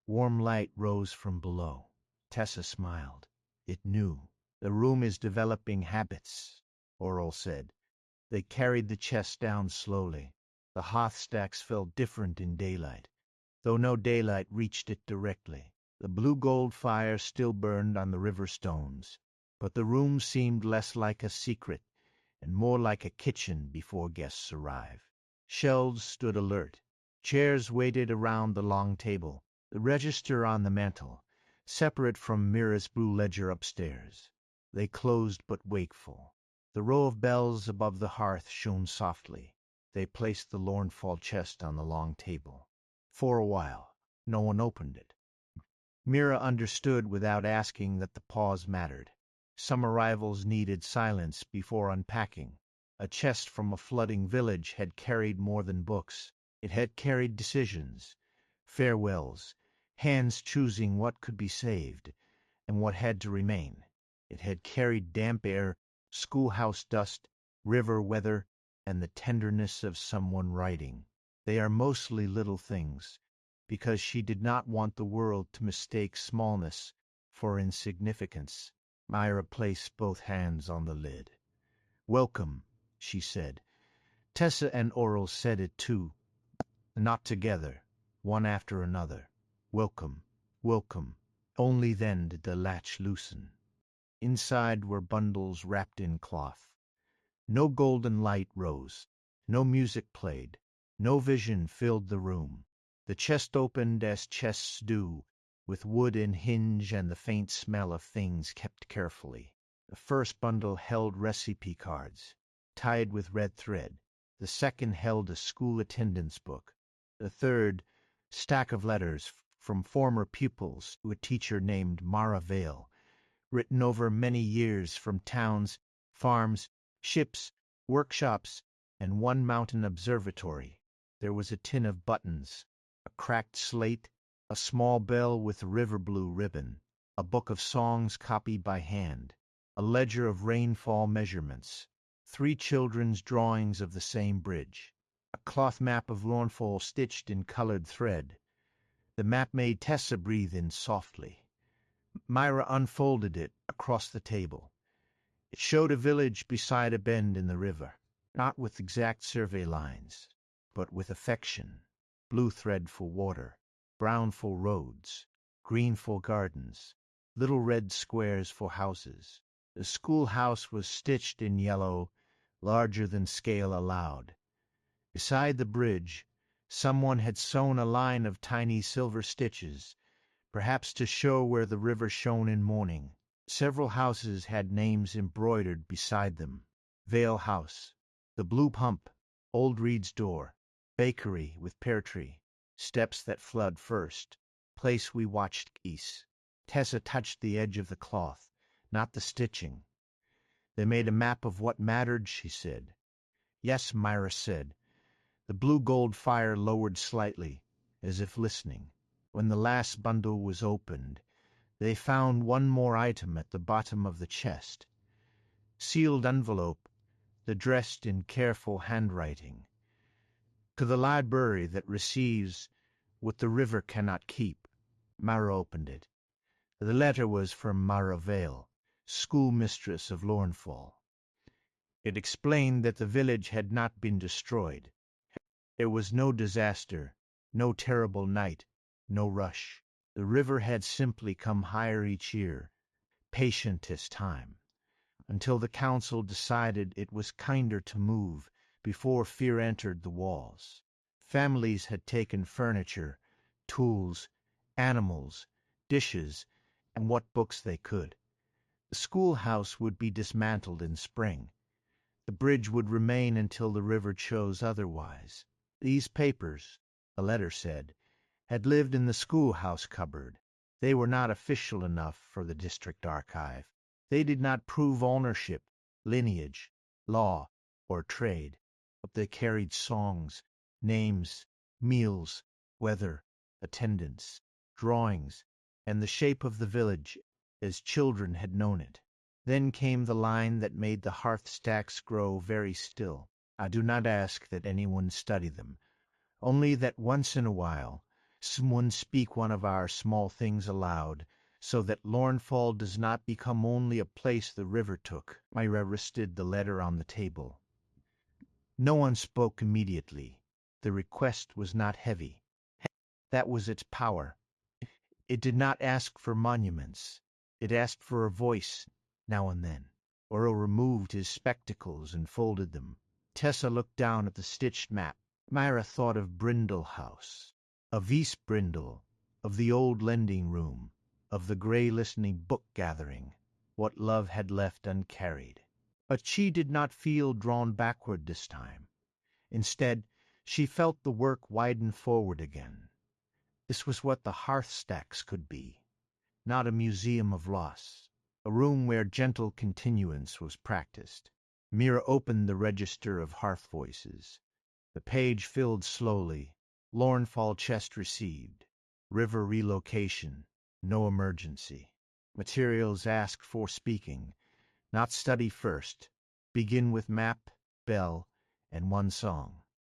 Warm light rose from below. Tessa smiled. It knew. The room is developing habits, Aurel said. They carried the chest down slowly. The hearth stacks felt different in daylight, though no daylight reached it directly. The blue-gold fire still burned on the river stones, but the room seemed less like a secret and more like a kitchen before guests arrive. Shelves stood alert. Chairs waited around the long table. The register on the mantel, separate from Mira's blue ledger upstairs. They closed but wakeful. The row of bells above the hearth shone softly. They placed the Laurnfall chest on the long table. For a while, no one opened it. Mira understood without asking that the pause mattered. Some arrivals needed silence before unpacking. A chest from a flooding village had carried more than books. It had carried decisions, farewells, hands choosing what could be saved and what had to remain. It had carried damp air, schoolhouse dust, river weather, and the tenderness of someone writing. They are mostly little things, because she did not want the world to mistake smallness for insignificance. Mira placed both hands on the lid. Welcome, she said. Tessa and Aurel said it too, not together, one after another. Welcome, welcome. Only then did the latch loosen. Inside were bundles wrapped in cloth. No golden light rose, no music played, no vision filled the room. The chest opened as chests do, with wood and hinge and the faint smell of things kept carefully. The first bundle held recipe cards, tied with red thread. The second held a school attendance book. The third, stack of letters from former pupils to a teacher named Mara Vale, written over many years from towns, farms, ships, workshops, and one mountain observatory. There was a tin of buttons, a cracked slate, a small bell with river blue ribbon, a book of songs copied by hand, a ledger of rainfall measurements, 3 children's drawings of the same bridge, a cloth map of Laurnfall stitched in colored thread. The map made Tessa breathe in softly. Mira unfolded it across the table. It showed a village beside a bend in the river, not with exact survey lines, but with affection. Blue thread for water, brown for roads, green for gardens, little red squares for houses. The schoolhouse was stitched in yellow, larger than scale allowed. Beside the bridge, someone had sewn a line of tiny silver stitches, perhaps to show where the river shone in morning. Several houses had names embroidered beside them. Vale House, the Blue Pump, Old Reed's Door, Bakery with Pear Tree, Steps that Flood First, Place we watched geese. Tessa touched the edge of the cloth, not the stitching. They made a map of what mattered, she said. Yes, Mira said. The blue-gold fire lowered slightly, as if listening. When the last bundle was opened, they found one more item at the bottom of the chest. Sealed envelope, addressed in careful handwriting. To the library that receives what the river cannot keep. Mira opened it. The letter was from Mira Vale, schoolmistress of Lornfall. It explained that the village had not been destroyed. There was no disaster, no terrible night, no rush. The river had simply come higher each year, patient as time, until the council decided it was kinder to move before fear entered the walls. Families had taken furniture, tools, animals, dishes, and what books they could. The schoolhouse would be dismantled in spring. The bridge would remain until the river chose otherwise. These papers, the letter said, had lived in the schoolhouse cupboard. They were not official enough for the district archive. They did not prove ownership, lineage, law, or trade, but they carried songs, names, meals, weather, attendance, drawings, and the shape of the village as children had known it. Then came the line that made the hearth stacks grow very still. I do not ask that anyone study them, only that once in a while someone speak one of our small things aloud, so that Lornfall does not become only a place the river took. Mira rested the letter on the table. No one spoke immediately. The request was not heavy. That was its power. It did not ask for monuments. It asked for a voice, now and then. Oro removed his spectacles and folded them. Tessa looked down at the stitched map. Mira thought of Brindle House, of East Brindle, of the old lending room, of the grey listening book gathering, what love had left uncarried. But she did not feel drawn backward this time. Instead, she felt the work widen forward again. This was what the hearth stacks could be, not a museum of loss, a room where gentle continuance was practiced. Mira opened the register of hearth voices. The page filled slowly. Lornfall chest received. River relocation. No emergency. Materials asked for speaking. Not study first. Begin with map, bell, and one song.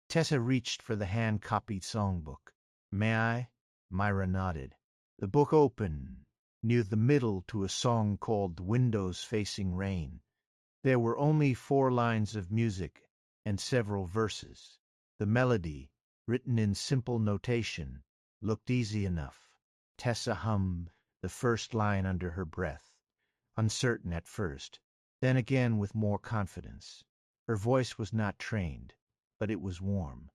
Tessa reached for the hand-copied songbook. May I? Mira nodded. The book opened near the middle to a song called Windows Facing Rain. There were only 4 lines of music and several verses. The melody, written in simple notation, looked easy enough. Tessa hummed the first line under her breath, uncertain at first, then again with more confidence. Her voice was not trained, but it was warm.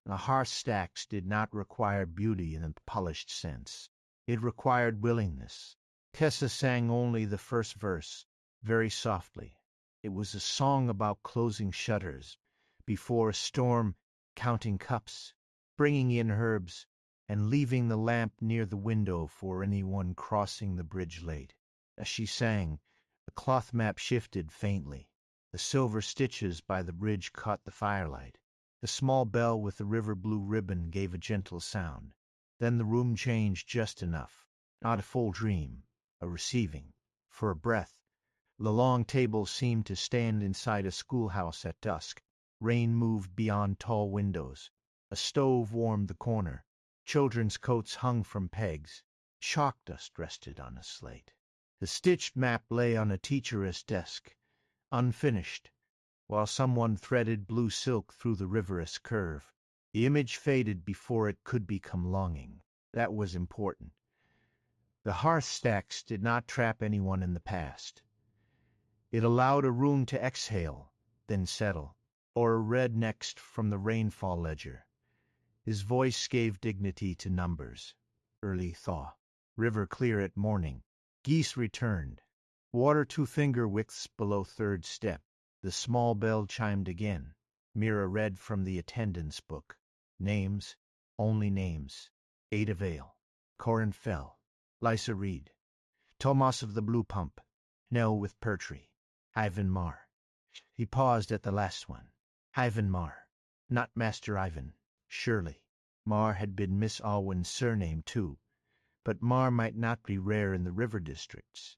The hearth stacks did not require beauty in the polished sense. It required willingness. Tessa sang only the first verse, very softly. It was a song about closing shutters, before a storm, counting cups, bringing in herbs, and leaving the lamp near the window for anyone crossing the bridge late. As she sang, the cloth map shifted faintly. The silver stitches by the bridge caught the firelight. The small bell with the river blue ribbon gave a gentle sound. Then the room changed just enough. Not a full dream, a receiving. For a breath. The long table seemed to stand inside a schoolhouse at dusk. Rain moved beyond tall windows. A stove warmed the corner. Children's coats hung from pegs. Chalk dust rested on a slate. The stitched map lay on a teacher's desk, unfinished, while someone threaded blue silk through the riverous curve. The image faded before it could become longing. That was important. The hearth stacks did not trap anyone in the past. It allowed a room to exhale, then settle, or read next from the rainfall ledger. His voice gave dignity to numbers. Early thaw. River clear at morning. Geese returned. Water 2 finger widths below third step. The small bell chimed again. Mira read from the attendance book. Names, only names. Ada Vale. Corin Fell. Lysa Reed. Tomas of the Blue Pump. Nell with Pertry. Ivan Marr. He paused at the last one. Ivan Marr. Not Master Ivan. Surely. Marr had been Miss Alwyn's surname, too. But Marr might not be rare in the river districts.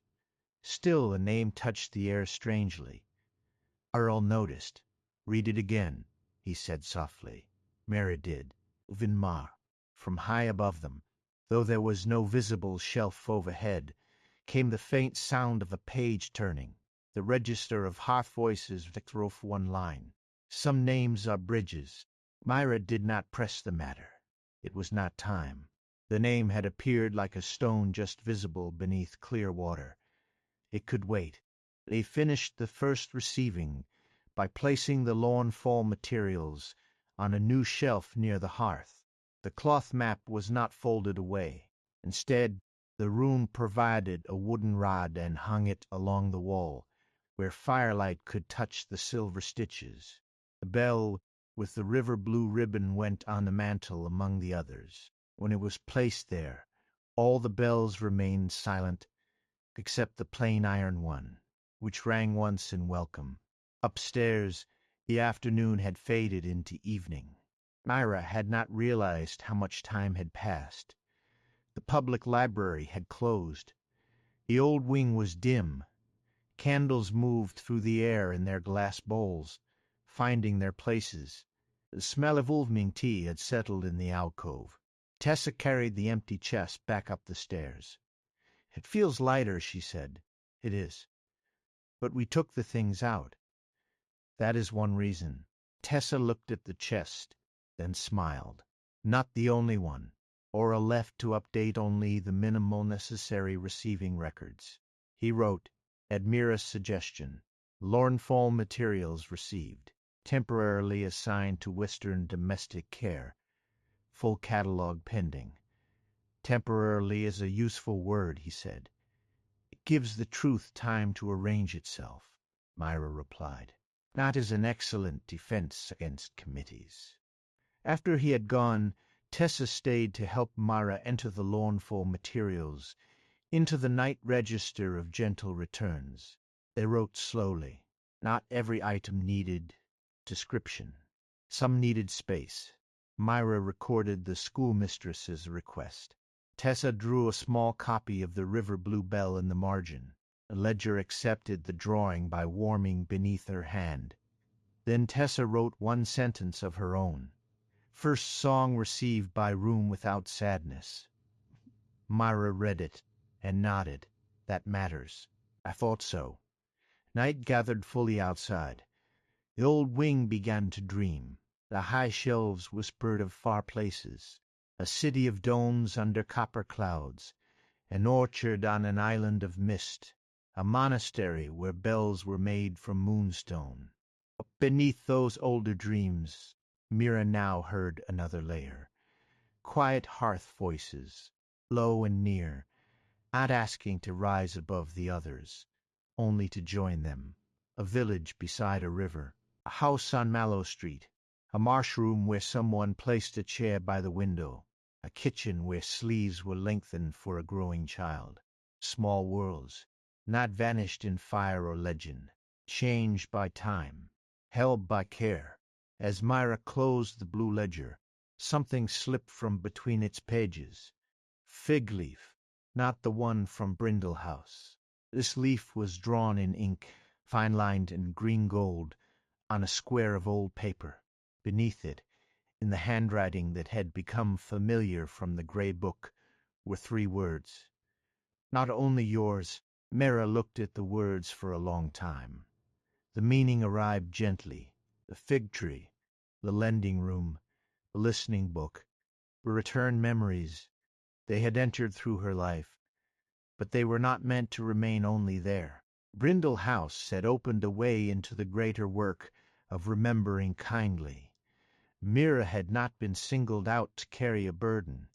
Still, the name touched the air strangely. Earl noticed. "Read it again," he said softly. Mary did. Ivan Marr. From high above them, though there was no visible shelf overhead, came the faint sound of a page turning. The register of hearth voices wrote one line. Some names are bridges. Mira did not press the matter. It was not time. The name had appeared like a stone just visible beneath clear water. It could wait. They finished the first receiving by placing the lawn fall materials on a new shelf near the hearth. The cloth map was not folded away. Instead, the room provided a wooden rod and hung it along the wall, where firelight could touch the silver stitches. The bell with the river blue ribbon went on the mantel among the others. When it was placed there, all the bells remained silent, except the plain iron one, which rang once in welcome. Upstairs, the afternoon had faded into evening. Mira had not realized how much time had passed. The public library had closed. The old wing was dim. Candles moved through the air in their glass bowls, finding their places. The smell of evening tea had settled in the alcove. Tessa carried the empty chest back up the stairs. "It feels lighter," she said. "It is. But we took the things out. That is one reason." Tessa looked at the chest, then smiled. Not the only one. Aura left to update only the minimal necessary receiving records. He wrote, at Mira's suggestion, "Lawnfall materials received. Temporarily assigned to Western domestic care. Full catalog pending." Temporarily is a useful word, he said. "It gives the truth time to arrange itself," Mira replied. "Not as an excellent defense against committees." After he had gone, Tessa stayed to help Mira enter the lawnfall materials into the night register of gentle returns. They wrote slowly. Not every item needed description. Some needed space. Mira recorded the schoolmistress's request. Tessa drew a small copy of the river blue bell in the margin. The ledger accepted the drawing by warming beneath her hand. Then Tessa wrote one sentence of her own. "First song received by Room Without Sadness." Mira read it and nodded. "That matters. I thought so." Night gathered fully outside. The old wing began to dream. The high shelves whispered of far places. A city of domes under copper clouds. An orchard on an island of mist. A monastery where bells were made from moonstone. But beneath those older dreams, Mira now heard another layer. Quiet hearth voices, low and near, not asking to rise above the others, only to join them. A village beside a river. A house on Mallow Street. A marsh-room where someone placed a chair by the window. A kitchen where sleeves were lengthened for a growing child. Small worlds, not vanished in fire or legend, changed by time, held by care. As Mira closed the blue ledger, something slipped from between its pages. Fig leaf, not the one from Brindle House. This leaf was drawn in ink, fine-lined in green gold, on a square of old paper. Beneath it, in the handwriting that had become familiar from the gray book, were 3 words. Not only yours. Mira looked at the words for a long time. The meaning arrived gently. The fig tree, the lending room, the listening book, were returned memories. They had entered through her life, but they were not meant to remain only there. Brindle House had opened a way into the greater work of remembering kindly. Mira had not been singled out to carry a burden.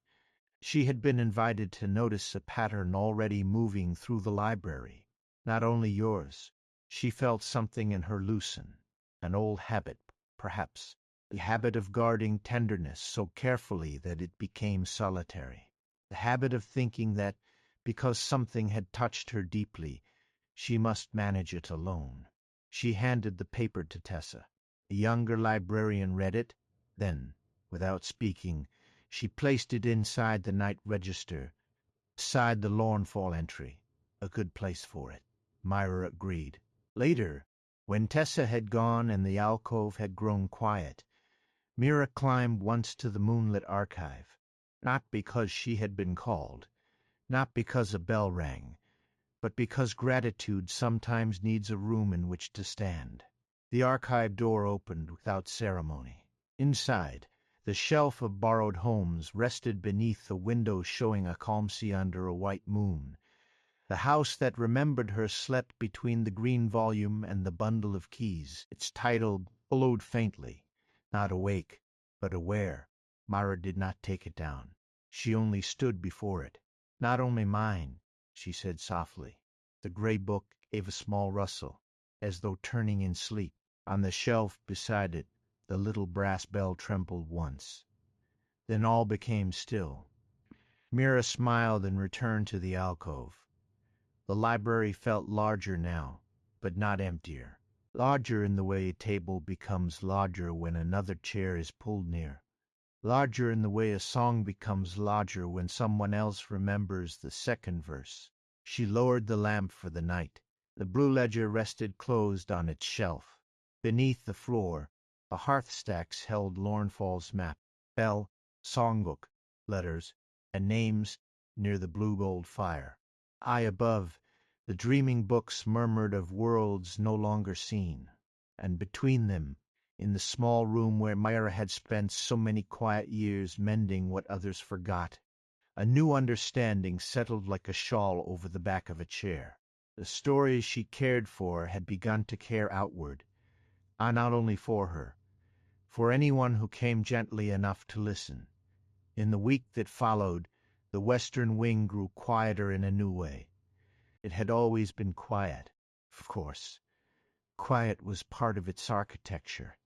She had been invited to notice a pattern already moving through the library. Not only yours. She felt something in her loosen. An old habit, perhaps. The habit of guarding tenderness so carefully that it became solitary. The habit of thinking that, because something had touched her deeply, she must manage it alone. She handed the paper to Tessa. The younger librarian read it. Then, without speaking, she placed it inside the night register, beside the Lawnfall entry. A good place for it. Mira agreed. Later, when Tessa had gone and the alcove had grown quiet, Mira climbed once to the moonlit archive, not because she had been called, not because a bell rang, but because gratitude sometimes needs a room in which to stand. The archive door opened without ceremony. Inside, the shelf of borrowed homes rested beneath a window showing a calm sea under a white moon. The house that remembered her slept between the green volume and the bundle of keys. Its title billowed faintly. Not awake, but aware. Mira did not take it down. She only stood before it. Not only mine, she said softly. The gray book gave a small rustle, as though turning in sleep. On the shelf beside it, the little brass bell trembled once. Then all became still. Mira smiled and returned to the alcove. The library felt larger now, but not emptier. Larger in the way a table becomes larger when another chair is pulled near. Larger in the way a song becomes larger when someone else remembers the second verse. She lowered the lamp for the night. The blue ledger rested closed on its shelf. Beneath the floor, the hearth stacks held Lawnfall's map, bell, songbook, letters, and names near the blue-gold fire. High above, the dreaming books murmured of worlds no longer seen. And between them, in the small room where Mira had spent so many quiet years mending what others forgot, a new understanding settled like a shawl over the back of a chair. The stories she cared for had begun to care outward, not only for her, for anyone who came gently enough to listen. In the week that followed, the western wing grew quieter in a new way. It had always been quiet, of course. Quiet was part of its architecture.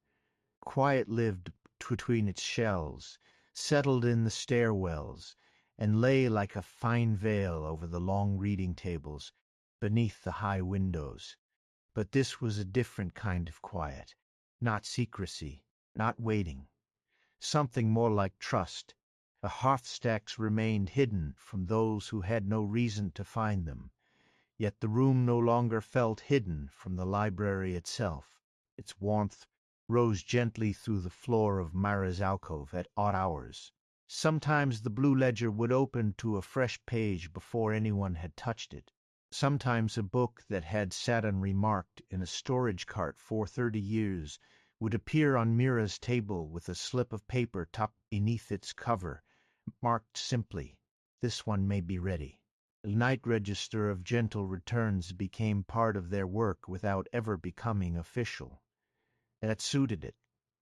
Quiet lived between its shells, settled in the stairwells, and lay like a fine veil over the long reading tables beneath the high windows. But this was a different kind of quiet, not secrecy, not waiting. Something more like trust. The hearthstacks remained hidden from those who had no reason to find them. Yet the room no longer felt hidden from the library itself. Its warmth rose gently through the floor of Mira's alcove at odd hours. Sometimes the blue ledger would open to a fresh page before anyone had touched it. Sometimes a book that had sat unremarked in a storage cart for 30 years would appear on Mira's table with a slip of paper tucked beneath its cover, marked simply, "This one may be ready." The night register of gentle returns became part of their work without ever becoming official. That suited it.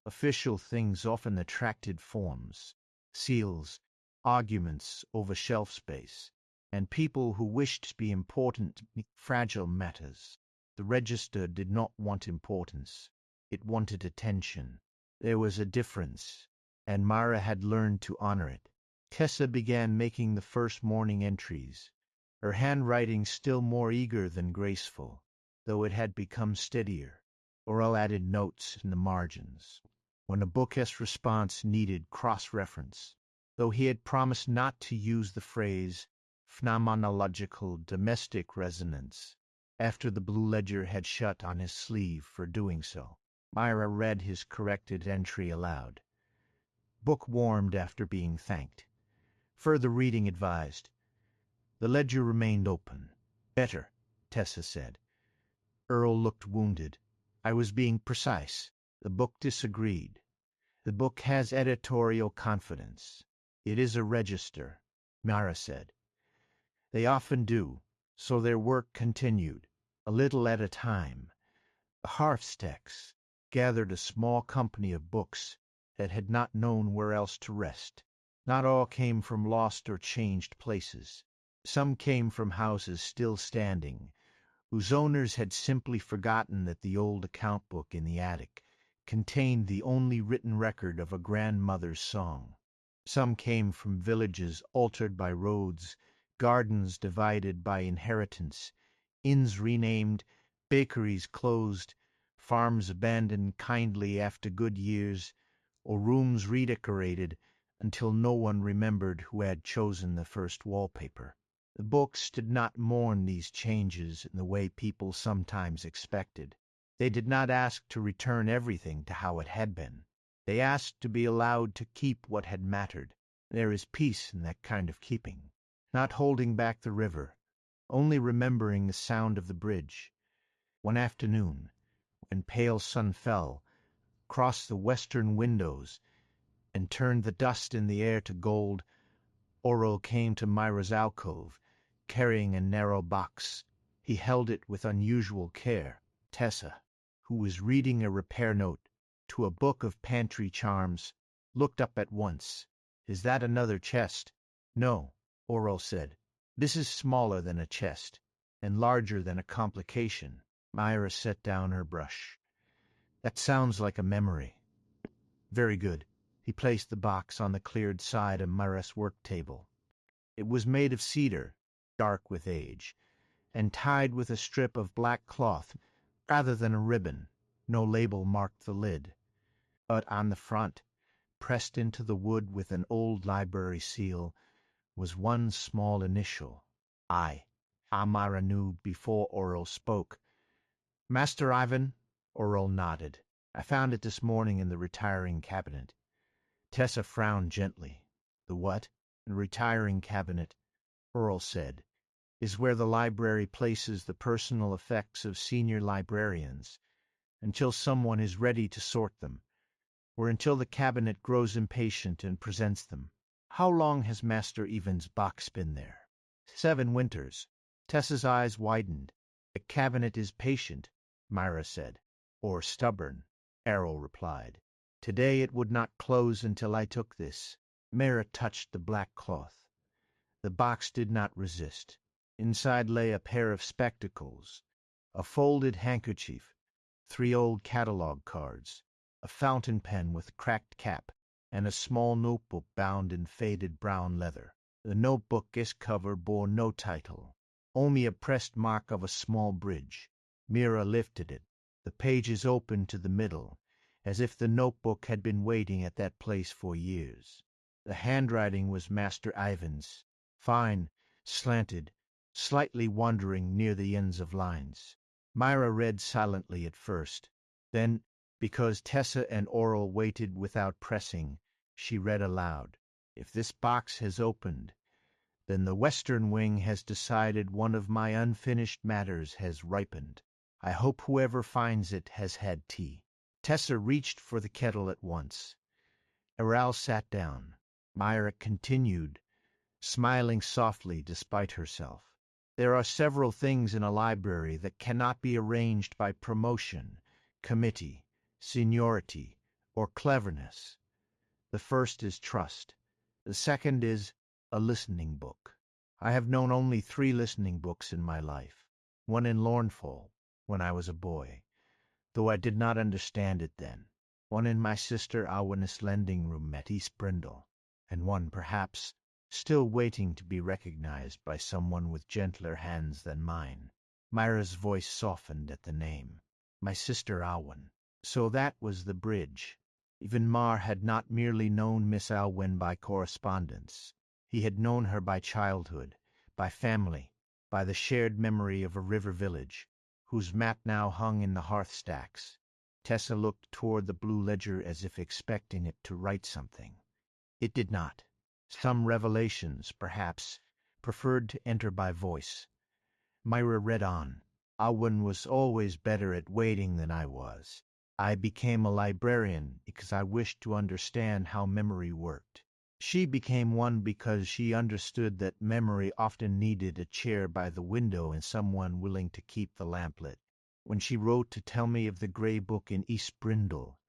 Official things often attracted forms, seals, arguments over shelf space, and people who wished to be important in fragile matters. The register did not want importance. It wanted attention. There was a difference, and Mira had learned to honor it. Tessa began making the first morning entries, her handwriting still more eager than graceful, though it had become steadier. Aurel added notes in the margins when a book's response needed cross-reference, though he had promised not to use the phrase phenomenological domestic resonance after the blue ledger had shut on his sleeve for doing so. Mira read his corrected entry aloud. Book warmed after being thanked. Further reading advised. The ledger remained open. Better, Tessa said. Earl looked wounded. I was being precise. The book disagreed. The book has editorial confidence. It is a register, Mira said. They often do, so their work continued, a little at a time. The Hearthstacks gathered a small company of books that had not known where else to rest. Not all came from lost or changed places. Some came from houses still standing, whose owners had simply forgotten that the old account book in the attic contained the only written record of a grandmother's song. Some came from villages altered by roads, gardens divided by inheritance, inns renamed, bakeries closed, farms abandoned kindly after good years, or rooms redecorated until no one remembered who had chosen the first wallpaper. The books did not mourn these changes in the way people sometimes expected. They did not ask to return everything to how it had been. They asked to be allowed to keep what had mattered. There is peace in that kind of keeping. Not holding back the river, only remembering the sound of the bridge. One afternoon, when pale sun fell, across the western windows, and turned the dust in the air to gold, Aurel came to Mira's alcove, carrying a narrow box. He held it with unusual care. Tessa, who was reading a repair note to a book of pantry charms, looked up at once. "Is that another chest?" "No," Aurel said. "This is smaller than a chest, and larger than a complication." Mira set down her brush. "That sounds like a memory." "Very good." He placed the box on the cleared side of Mira's work table. It was made of cedar, dark with age, and tied with a strip of black cloth rather than a ribbon. No label marked the lid, but on the front, pressed into the wood with an old library seal, was one small initial. I. Mira knew before Aurel spoke. "Master Ivan?" Aurel nodded. "I found it this morning in the retiring cabinet." Tessa frowned gently. "The what?" "The retiring cabinet," Aurel said, "is where the library places the personal effects of senior librarians, until someone is ready to sort them, or until the cabinet grows impatient and presents them. How long has Master Ivan's box been there?" 7 winters. Tessa's eyes widened. "The cabinet is patient," Mira said. "Or stubborn," Aurel replied. "Today it would not close until I took this." Mira touched the black cloth. The box did not resist. Inside lay a pair of spectacles, a folded handkerchief, 3 old catalogue cards, a fountain pen with cracked cap, and a small notebook bound in faded brown leather. The notebook's cover bore no title, only a pressed mark of a small bridge. Mira lifted it. The pages opened to the middle, as if the notebook had been waiting at that place for years. The handwriting was Master Ivan's, fine, slanted, slightly wandering near the ends of lines. Mira read silently at first. Then, because Tessa and Aurel waited without pressing, she read aloud. "If this box has opened, then the western wing has decided one of my unfinished matters has ripened. I hope whoever finds it has had tea." Tessa reached for the kettle at once. Aurel sat down. Mira continued, smiling softly despite herself. "There are several things in a library that cannot be arranged by promotion, committee, seniority, or cleverness. The first is trust. The second is a listening book. I have known only 3 listening books in my life. One in Lornfall, when I was a boy, though I did not understand it then. One in my sister Awenna's lending room at East Brindle, and one, perhaps, still waiting to be recognized by someone with gentler hands than mine." Mira's voice softened at the name. My sister Awen. So that was the bridge. Even Mar had not merely known Miss Awen by correspondence. He had known her by childhood, by family, by the shared memory of a river village, whose map now hung in the hearthstacks. Tessa looked toward the blue ledger as if expecting it to write something. It did not. Some revelations, perhaps, preferred to enter by voice. Mira read on. Alwyn was always better at waiting than I was. I became a librarian because I wished to understand how memory worked. She became one because she understood that memory often needed a chair by the window and someone willing to keep the lamp lit. When she wrote to tell me of the gray book in East Brindle,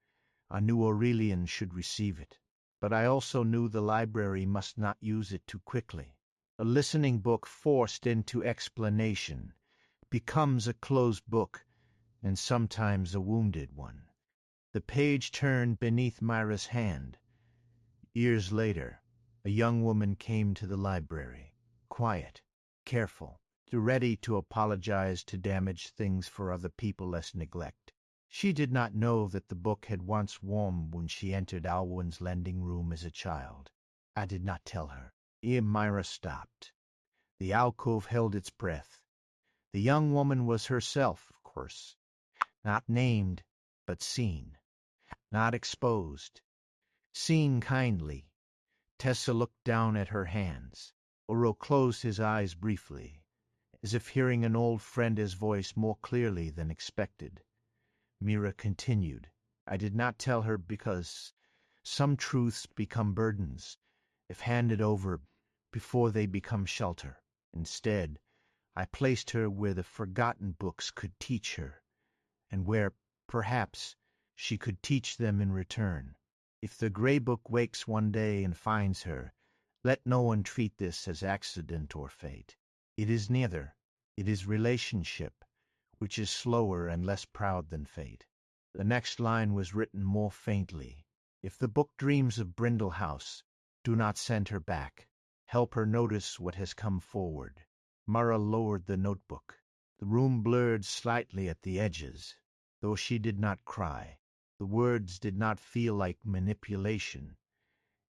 I knew Aurelian should receive it. But I also knew the library must not use it too quickly. A listening book forced into explanation becomes a closed book, and sometimes a wounded one. The page turned beneath Mira's hand. Years later, a young woman came to the library, quiet, careful, ready to apologize to damaged things for other people as neglect. She did not know that the book had once warmed when she entered Alwyn's lending room as a child. I did not tell her. Mira stopped. The alcove held its breath. The young woman was herself, of course, not named, but seen, not exposed, seen kindly. Tessa looked down at her hands. Oro closed his eyes briefly, as if hearing an old friend's voice more clearly than expected. Mira continued. I did not tell her because some truths become burdens if handed over before they become shelter. Instead, I placed her where the forgotten books could teach her, and where, perhaps, she could teach them in return. If the gray book wakes one day and finds her, let no one treat this as accident or fate. It is neither. It is relationship, which is slower and less proud than fate. The next line was written more faintly. If the book dreams of Brindle House, do not send her back. Help her notice what has come forward. Mara lowered the notebook. The room blurred slightly at the edges, though she did not cry. The words did not feel like manipulation.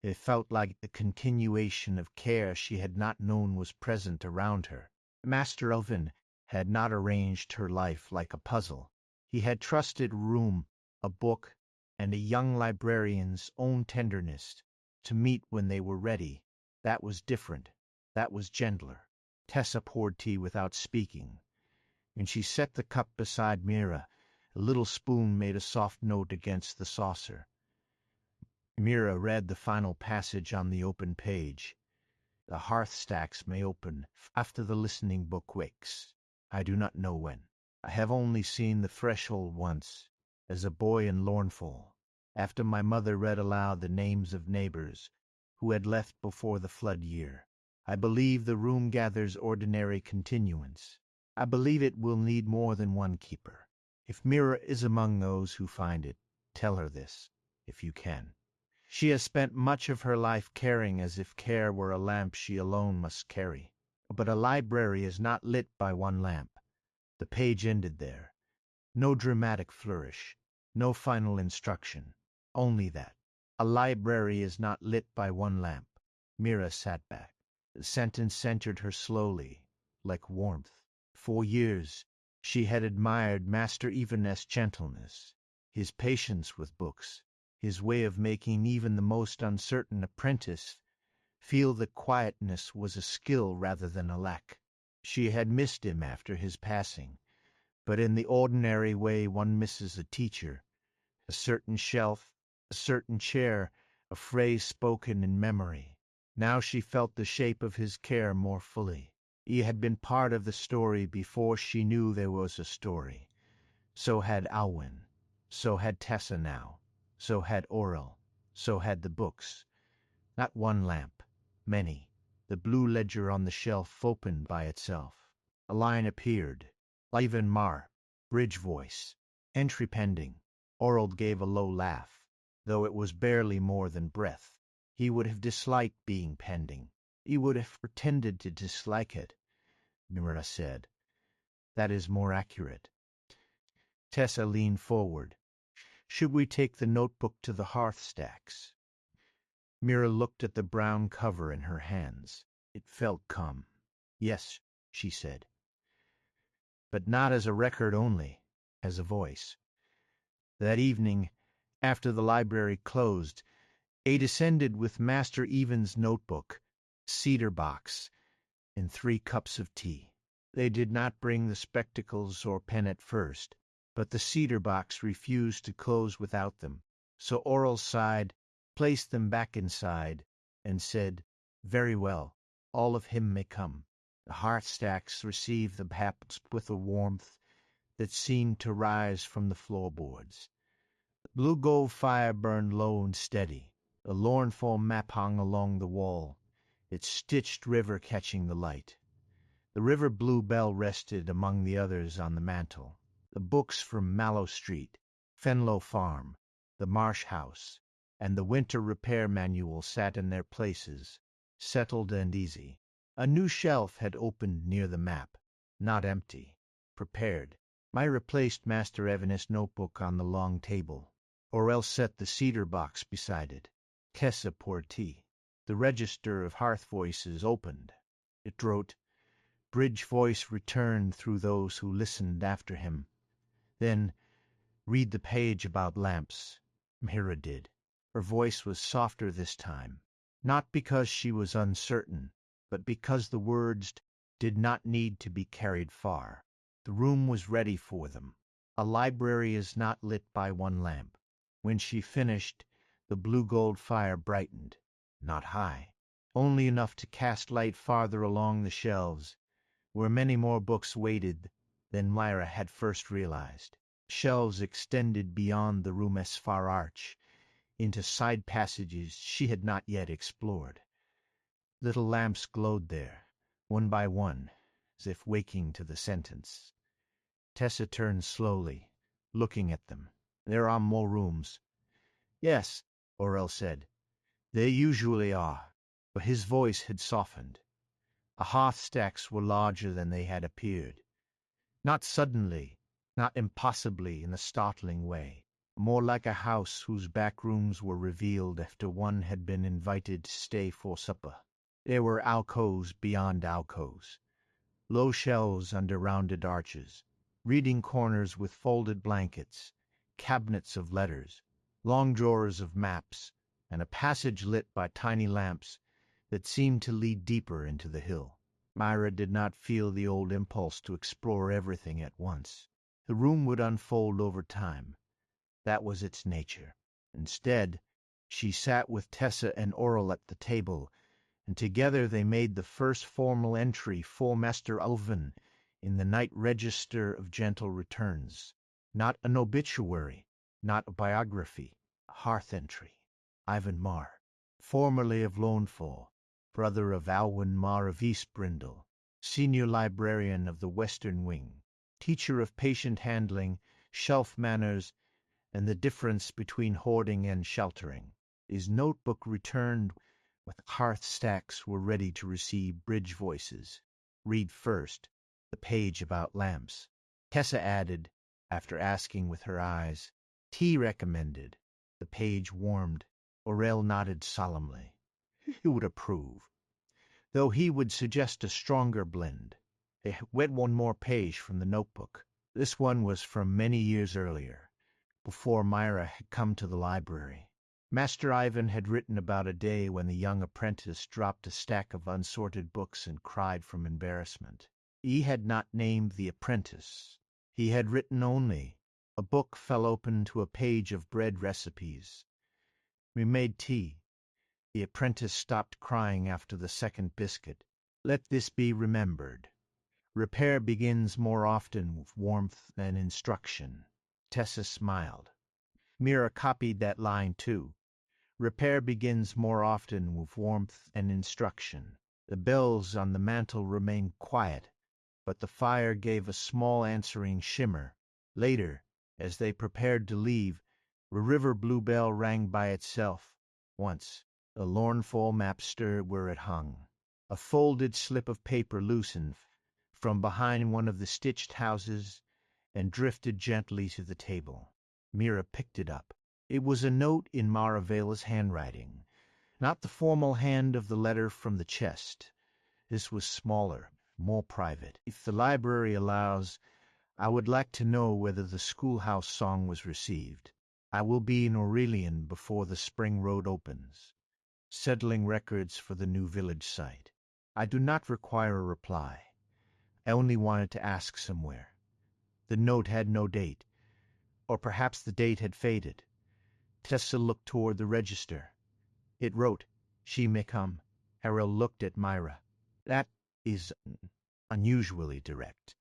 It felt like the continuation of care she had not known was present around her. Master Elvin had not arranged her life like a puzzle. He had trusted a room, a book, and a young librarian's own tenderness to meet when they were ready. That was different. That was gentler. Tessa poured tea without speaking, and she set the cup beside Mira. A little spoon made a soft note against the saucer. Mira read the final passage on the open page. The hearth stacks may open after the listening book wakes. I do not know when. I have only seen the threshold once, as a boy in Lornfall, after my mother read aloud the names of neighbors who had left before the flood year. I believe the room gathers ordinary continuance. I believe it will need more than one keeper. If Mira is among those who find it, tell her this, if you can. She has spent much of her life caring as if care were a lamp she alone must carry. But a library is not lit by one lamp. The page ended there. No dramatic flourish, no final instruction. Only that. A library is not lit by one lamp. Mira sat back. The sentence entered her slowly, like warmth. For years she had admired Master Evaness' gentleness, his patience with books, his way of making even the most uncertain apprentice feel that quietness was a skill rather than a lack. She had missed him after his passing, but in the ordinary way one misses a teacher, a certain shelf, a certain chair, a phrase spoken in memory. Now she felt the shape of his care more fully. He had been part of the story before she knew there was a story. So had Alwyn. So had Tessa now. So had Aurel. So had the books. Not one lamp. Many. The blue ledger on the shelf opened by itself. A line appeared. Ivan Mar. Bridge voice. Entry pending. Aurel gave a low laugh, though it was barely more than breath. He would have disliked being pending. He would have pretended to dislike it, Mira said. That is more accurate. Tessa leaned forward. Should we take the notebook to the hearth stacks? Mira looked at the brown cover in her hands. It felt calm. Yes, she said. But not as a record only, as a voice. That evening, after the library closed, A descended with Master Even's notebook, cedar box, and 3 cups of tea. They did not bring the spectacles or pen at first, but the cedar box refused to close without them. So Aurel sighed, placed them back inside, and said, "Very well, all of him may come." The hearth stacks received the haps with a warmth that seemed to rise from the floorboards. The blue gold fire burned low and steady. A mournful map hung along the wall, its stitched river catching the light. The river blue bell rested among the others on the mantel. The books from Mallow Street, Fenlow Farm, the Marsh House, and the Winter Repair Manual sat in their places, settled and easy. A new shelf had opened near the map, not empty, prepared. Mira placed Master Evan's notebook on the long table, or else set the cedar box beside it. Tessa poured tea. The register of hearth voices opened. It wrote, "Bridge voice returned through those who listened after him." Then, "Read the page about lamps." Mira did. Her voice was softer this time, not because she was uncertain, but because the words did not need to be carried far. The room was ready for them. A library is not lit by one lamp. When she finished, the blue-gold fire brightened, not high, only enough to cast light farther along the shelves, where many more books waited than Mira had first realized. Shelves extended beyond the room's far arch, into side passages she had not yet explored. Little lamps glowed there, one by one, as if waking to the sentence. Tessa turned slowly, looking at them. "There are more rooms." "Yes," Aurel said. "They usually are." But his voice had softened. The hearth stacks were larger than they had appeared. Not suddenly, not impossibly in a startling way. More like a house whose back rooms were revealed after one had been invited to stay for supper. There were alcoves beyond alcoves, low shelves under rounded arches, reading corners with folded blankets, cabinets of letters, long drawers of maps, and a passage lit by tiny lamps that seemed to lead deeper into the hill. Mira did not feel the old impulse to explore everything at once. The room would unfold over time. That was its nature. Instead, she sat with Tessa and Aurel at the table, and together they made the first formal entry for Master Ulven in the night register of gentle returns. Not an obituary, not a biography, a hearth entry. Ivan Mar, formerly of Loanfall, brother of Alwyn Mar of East Brindle, senior librarian of the Western Wing, teacher of patient handling, shelf manners, and the difference between hoarding and sheltering. His notebook returned with hearth stacks were ready to receive bridge voices. Read first the page about lamps. Tessa added, after asking with her eyes. Tea recommended. The page warmed. Aurel nodded solemnly. He would approve, though he would suggest a stronger blend. They went one more page from the notebook. This one was from many years earlier, before Mira had come to the library. Master Ivan had written about a day when the young apprentice dropped a stack of unsorted books and cried from embarrassment. He had not named the apprentice. He had written only, "A book fell open to a page of bread recipes. We made tea. The apprentice stopped crying after the second biscuit. Let this be remembered. Repair begins more often with warmth than instruction." Tessa smiled. Mira copied that line too. Repair begins more often with warmth and instruction. The bells on the mantel remained quiet, but the fire gave a small answering shimmer. Later, as they prepared to leave, a river blue bell rang by itself. Once, the Lornfall map stirred where it hung. A folded slip of paper loosened from behind one of the stitched houses and drifted gently to the table. Mira picked it up. It was a note in Maravela's handwriting, not the formal hand of the letter from the chest. This was smaller, more private. "If the library allows, I would like to know whether the schoolhouse song was received." I will be in Aurelian before the spring road opens, settling records for the new village site. I do not require a reply. I only wanted to ask somewhere. The note had no date, or perhaps the date had faded. Tessa looked toward the register. It wrote, "She may come." Harold looked at Mira. "That is unusually direct.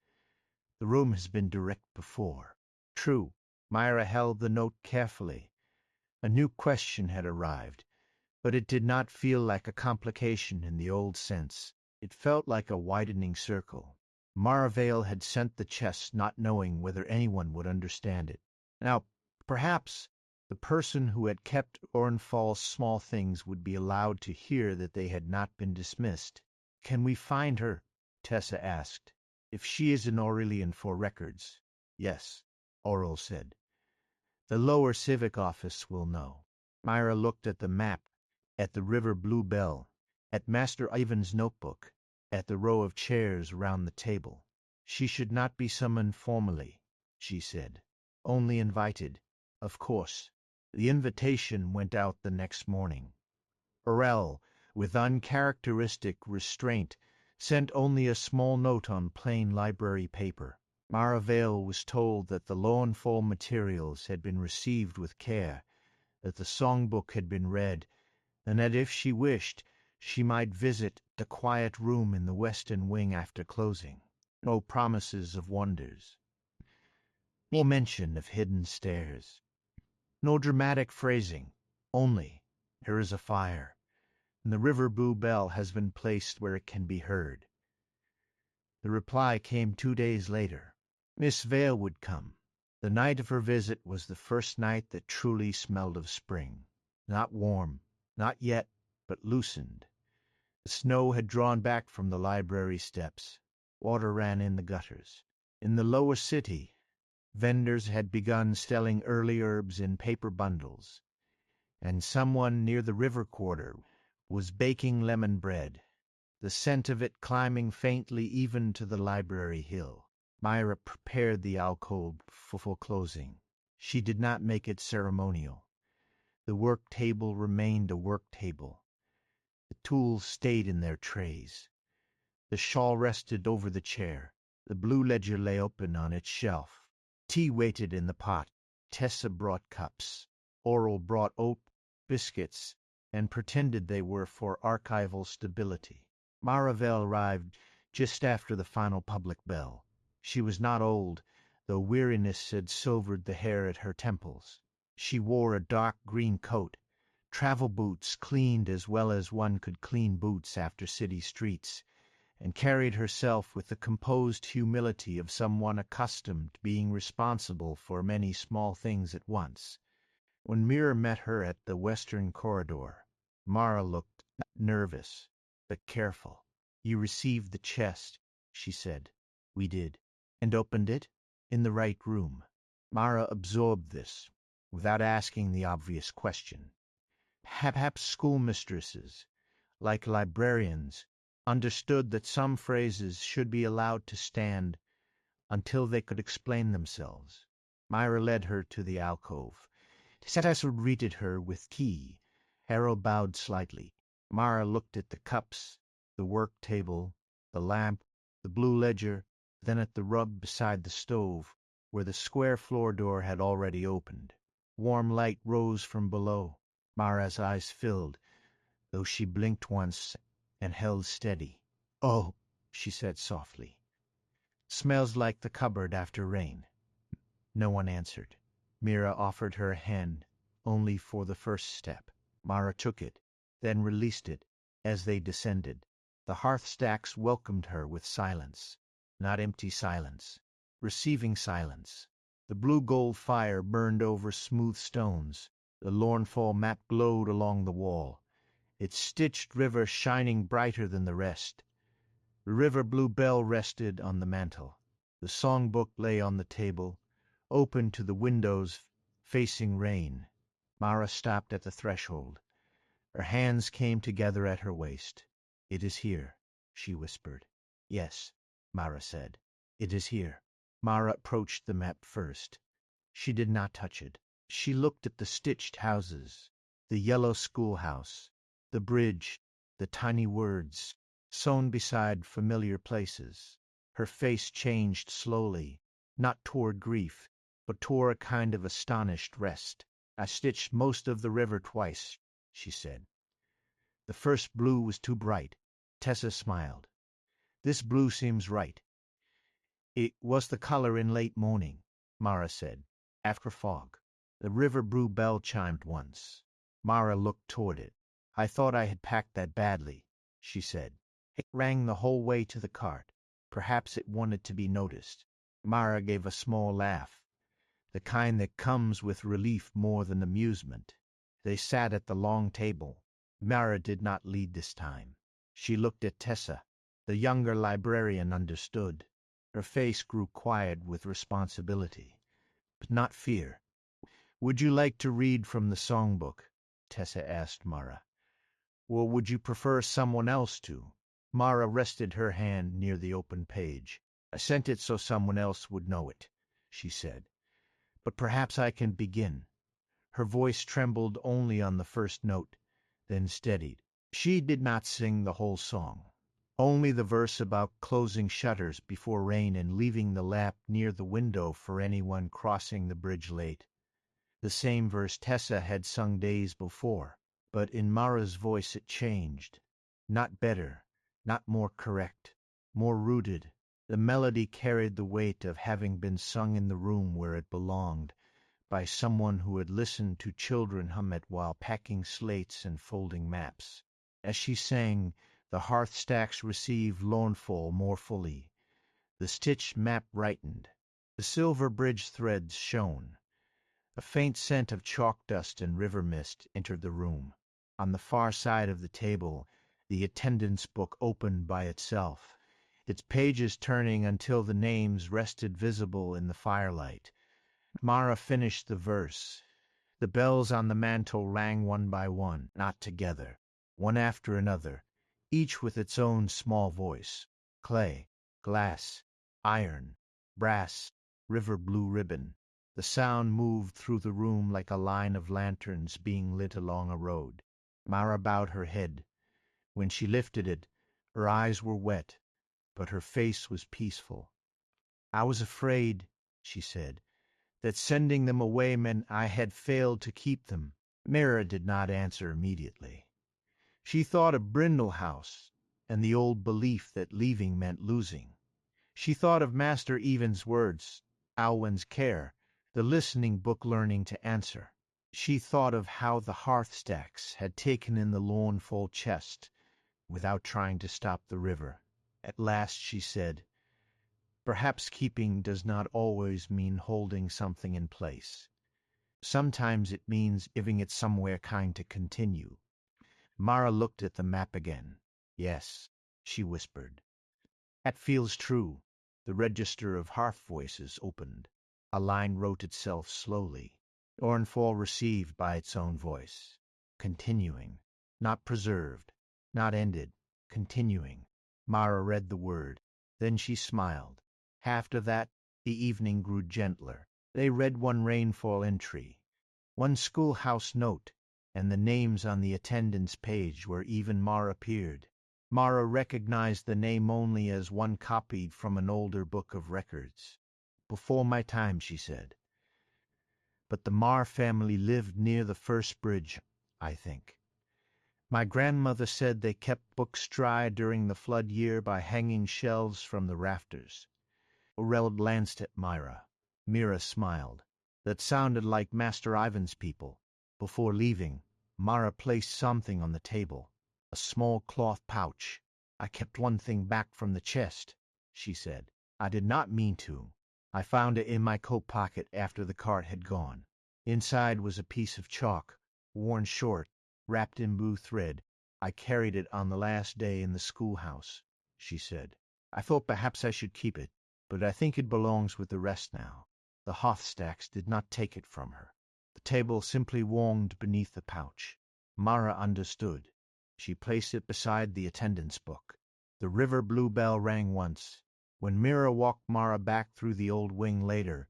The room has been direct before." True. Mira held the note carefully. A new question had arrived, but it did not feel like a complication in the old sense. It felt like a widening circle. Maravale had sent the chest not knowing whether anyone would understand it. Now, perhaps the person who had kept Orenfall's small things would be allowed to hear that they had not been dismissed. "Can we find her?" Tessa asked. "If she is in Aurelian for records." "Yes," Aurel said. "The lower civic office will know." Mira looked at the map, at the river bluebell, at Master Ivan's notebook, at the row of chairs round the table. "She should not be summoned formally," she said. "Only invited, of course." The invitation went out the next morning. Aurel, with uncharacteristic restraint, sent only a small note on plain library paper. Maravale was told that the Lowenfall materials had been received with care, that the songbook had been read, and that if she wished, she might visit the quiet room in the western wing after closing. No promises of wonders. No mention of hidden stairs. No dramatic phrasing. Only, "Here is a fire, and the river bluebell has been placed where it can be heard." The reply came 2 days later. Miss Vale would come. The night of her visit was the first night that truly smelled of spring. Not warm, not yet, but loosened. The snow had drawn back from the library steps. Water ran in the gutters. In the lower city, vendors had begun selling early herbs in paper bundles, and someone near the river quarter was baking lemon bread, the scent of it climbing faintly even to the library hill. Mira prepared the alcove for closing. She did not make it ceremonial. The work table remained a work table. The tools stayed in their trays. The shawl rested over the chair. The blue ledger lay open on its shelf. Tea waited in the pot. Tessa brought cups. Aurel brought oat, biscuits, and pretended they were for archival stability. Maravale arrived just after the final public bell. She was not old, though weariness had silvered the hair at her temples. She wore a dark green coat, travel boots cleaned as well as one could clean boots after city streets, and carried herself with the composed humility of someone accustomed to being responsible for many small things at once. When Mira met her at the western corridor, Mara looked nervous, but careful. "You received the chest," she said. "We did." "And opened it?" "In the right room." Mara absorbed this, without asking the obvious question. Perhaps schoolmistresses, like librarians, understood that some phrases should be allowed to stand until they could explain themselves. Mira led her to the alcove. Tessa greeted her with tea. Harold bowed slightly. Mara looked at the cups, the work table, the lamp, the blue ledger, then at the rug beside the stove, where the square floor door had already opened. Warm light rose from below. Mara's eyes filled, though she blinked once and held steady. "Oh," she said softly. "Smells like the cupboard after rain." No one answered. Mira offered her a hand only for the first step. Mara took it, then released it as they descended. The hearth stacks welcomed her with silence, not empty silence, receiving silence. The blue-gold fire burned over smooth stones. The Lowenfall map glowed along the wall, its stitched river shining brighter than the rest. The river bluebell rested on the mantel. The songbook lay on the table, open to the windows facing rain. Mara stopped at the threshold. Her hands came together at her waist. "It is here," she whispered. "Yes," Mara said. "It is here." Mara approached the map first. She did not touch it. She looked at the stitched houses, the yellow schoolhouse, the bridge, the tiny words, sewn beside familiar places. Her face changed slowly, not toward grief, but toward a kind of astonished rest. "I stitched most of the river twice," she said. "The first blue was too bright." Tessa smiled. "This blue seems right." "It was the color in late morning," Mara said, "after fog." The river blue bell chimed once. Mara looked toward it. "I thought I had packed that badly," she said. "It rang the whole way to the cart. Perhaps it wanted to be noticed." Mara gave a small laugh, the kind that comes with relief more than amusement. They sat at the long table. Mara did not lead this time. She looked at Tessa. The younger librarian understood. Her face grew quiet with responsibility, but not fear. "Would you like to read from the songbook?" Tessa asked Mara. "Or would you prefer someone else to?" Mara rested her hand near the open page. "I sent it so someone else would know it," she said. "But perhaps I can begin." Her voice trembled only on the first note, then steadied. She did not sing the whole song, only the verse about closing shutters before rain and leaving the lamp near the window for anyone crossing the bridge late. The same verse Tessa had sung days before, but in Mara's voice it changed. Not better, not more correct, more rooted. The melody carried the weight of having been sung in the room where it belonged, by someone who had listened to children hum it while packing slates and folding maps. As she sang, the hearth stacks received Lawnfall more fully. The stitched map brightened. The silver bridge threads shone. A faint scent of chalk dust and river mist entered the room. On the far side of the table, the attendance book opened by itself, its pages turning until the names rested visible in the firelight. Mara finished the verse. The bells on the mantel rang one by one, not together, one after another, each with its own small voice. Clay, glass, iron, brass, river blue ribbon. The sound moved through the room like a line of lanterns being lit along a road. Mara bowed her head. When she lifted it, her eyes were wet, but her face was peaceful. "I was afraid," she said, "that sending them away meant I had failed to keep them." Mira did not answer immediately. She thought of Brindle House and the old belief that leaving meant losing. She thought of Master Even's words, Alwyn's care, the listening book learning to answer. She thought of how the hearth stacks had taken in the Lawnfall chest without trying to stop the river. At last she said, "Perhaps keeping does not always mean holding something in place. Sometimes it means giving it somewhere kind to continue." Mara looked at the map again. "Yes," she whispered. "That feels true." The register of hearth voices opened. A line wrote itself slowly. Lawnfall received by its own voice. Continuing. Not preserved. Not ended. Continuing. Mara read the word. Then she smiled. After that, the evening grew gentler. They read one rainfall entry, one schoolhouse note, and the names on the attendance page where even Mara appeared. Mara recognized the name only as one copied from an older book of records. "Before my time," she said. "But the Marr family lived near the first bridge, I think. My grandmother said they kept books dry during the flood year by hanging shelves from the rafters." Aurel glanced at Mira. Mira smiled. "That sounded like Master Ivan's people." Before leaving, Mara placed something on the table, a small cloth pouch. "I kept one thing back from the chest," she said. "I did not mean to. I found it in my coat pocket after the cart had gone. Inside was a piece of chalk, worn short, wrapped in blue thread. I carried it on the last day in the schoolhouse," she said. "I thought perhaps I should keep it, but I think it belongs with the rest now." The hearth stacks did not take it from her. The table simply warmed beneath the pouch. Mara understood. She placed it beside the attendance book. The river blue bell rang once. When Mira walked Mara back through the old wing later,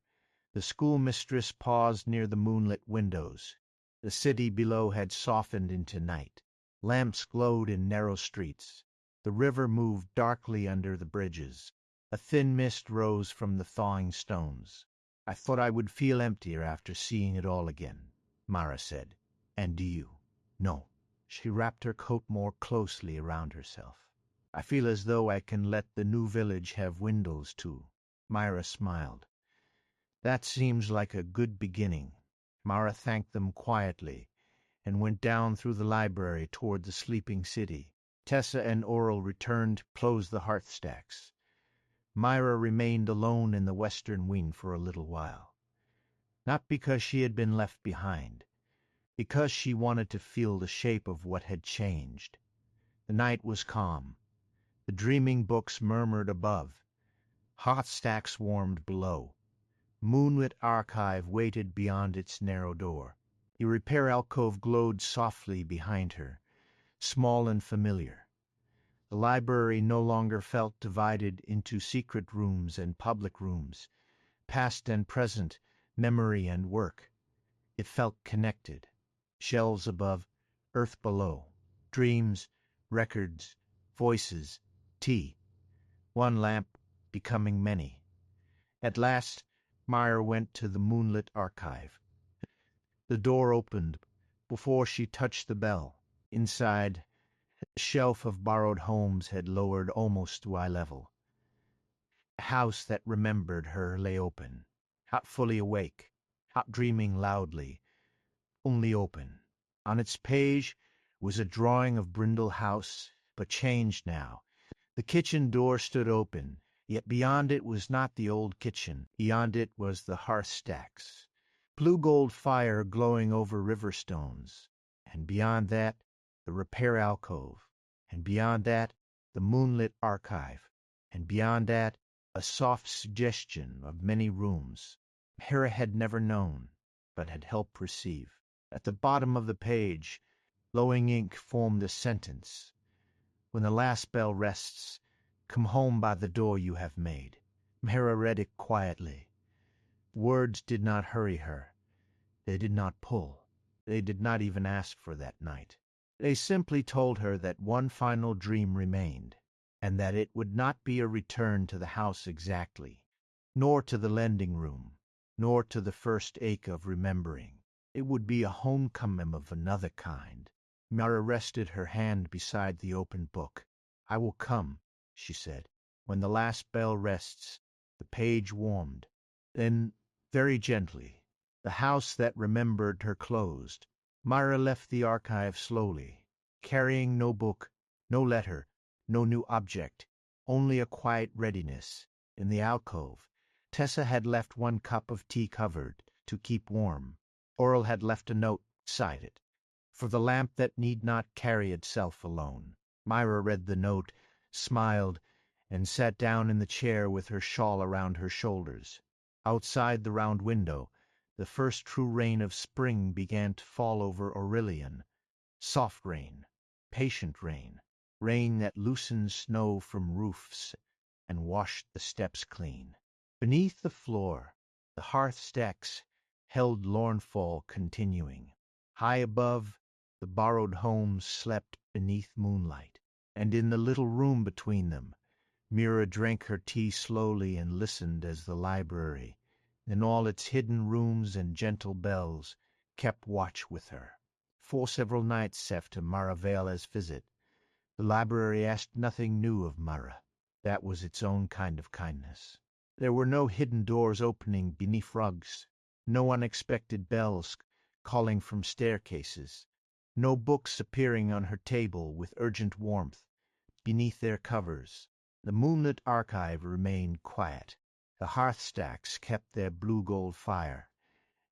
The schoolmistress paused near the moonlit windows. The city below had softened into night. Lamps glowed in narrow streets. The river moved darkly under the bridges. A thin mist rose from the thawing stones. "I thought I would feel emptier after seeing it all again," Mira said. "And do you?" "No." She wrapped her coat more closely around herself. "I feel as though I can let the new village have windows too." Mira smiled. "That seems like a good beginning." Mira thanked them quietly and went down through the library toward the sleeping city. Tessa and Aurel returned to close the hearth stacks. Mira remained alone in the western wing for a little while. Not because she had been left behind, because she wanted to feel the shape of what had changed. The night was calm. The dreaming books murmured above. Hearth stacks warmed below. Moonlit archive waited beyond its narrow door. The repair alcove glowed softly behind her, small and familiar. The library no longer felt divided into secret rooms and public rooms, past and present, memory and work. It felt connected. Shelves above, earth below. Dreams, records, voices, tea. One lamp becoming many. At last, Mira went to the moonlit archive. The door opened before she touched the bell. Inside, a shelf of borrowed homes had lowered almost to eye level. A house that remembered her lay open, not fully awake, not dreaming loudly, only open. On its page was a drawing of Brindle House, but changed now. The kitchen door stood open, yet beyond it was not the old kitchen. Beyond it was the hearth stacks, blue gold fire glowing over river stones, and beyond that the repair alcove, and beyond that the moonlit archive, and beyond that a soft suggestion of many rooms Mira had never known, but had helped receive. At the bottom of the page, glowing ink formed a sentence: "When the last bell rests, come home by the door you have made." Mira read it quietly. Words did not hurry her. They did not pull. They did not even ask for that night. They simply told her that one final dream remained, and that it would not be a return to the house exactly, nor to the lending room, nor to the first ache of remembering. It would be a homecoming of another kind. Mira rested her hand beside the open book. "I will come," she said. "When the last bell rests." The page warmed. Then, very gently, the house that remembered her closed. Mira left the archive slowly, carrying no book, no letter, no new object, only a quiet readiness. In the alcove, Tessa had left one cup of tea covered, to keep warm. Aurel had left a note beside it, for the lamp that need not carry itself alone. Mira read the note, smiled, and sat down in the chair with her shawl around her shoulders. Outside the round window, the first true rain of spring began to fall over Aurelian. Soft rain, patient rain, rain that loosened snow from roofs and washed the steps clean. Beneath the floor, the hearth stacks held Lornfall continuing. High above, the borrowed homes slept beneath moonlight, and in the little room between them, Mira drank her tea slowly and listened as the library, in all its hidden rooms and gentle bells, kept watch with her. For several nights after Maravela's visit, the library asked nothing new of Mira. That was its own kind of kindness. There were no hidden doors opening beneath rugs, no unexpected bells calling from staircases, no books appearing on her table with urgent warmth beneath their covers. The moonlit archive remained quiet. The hearth stacks kept their blue gold fire,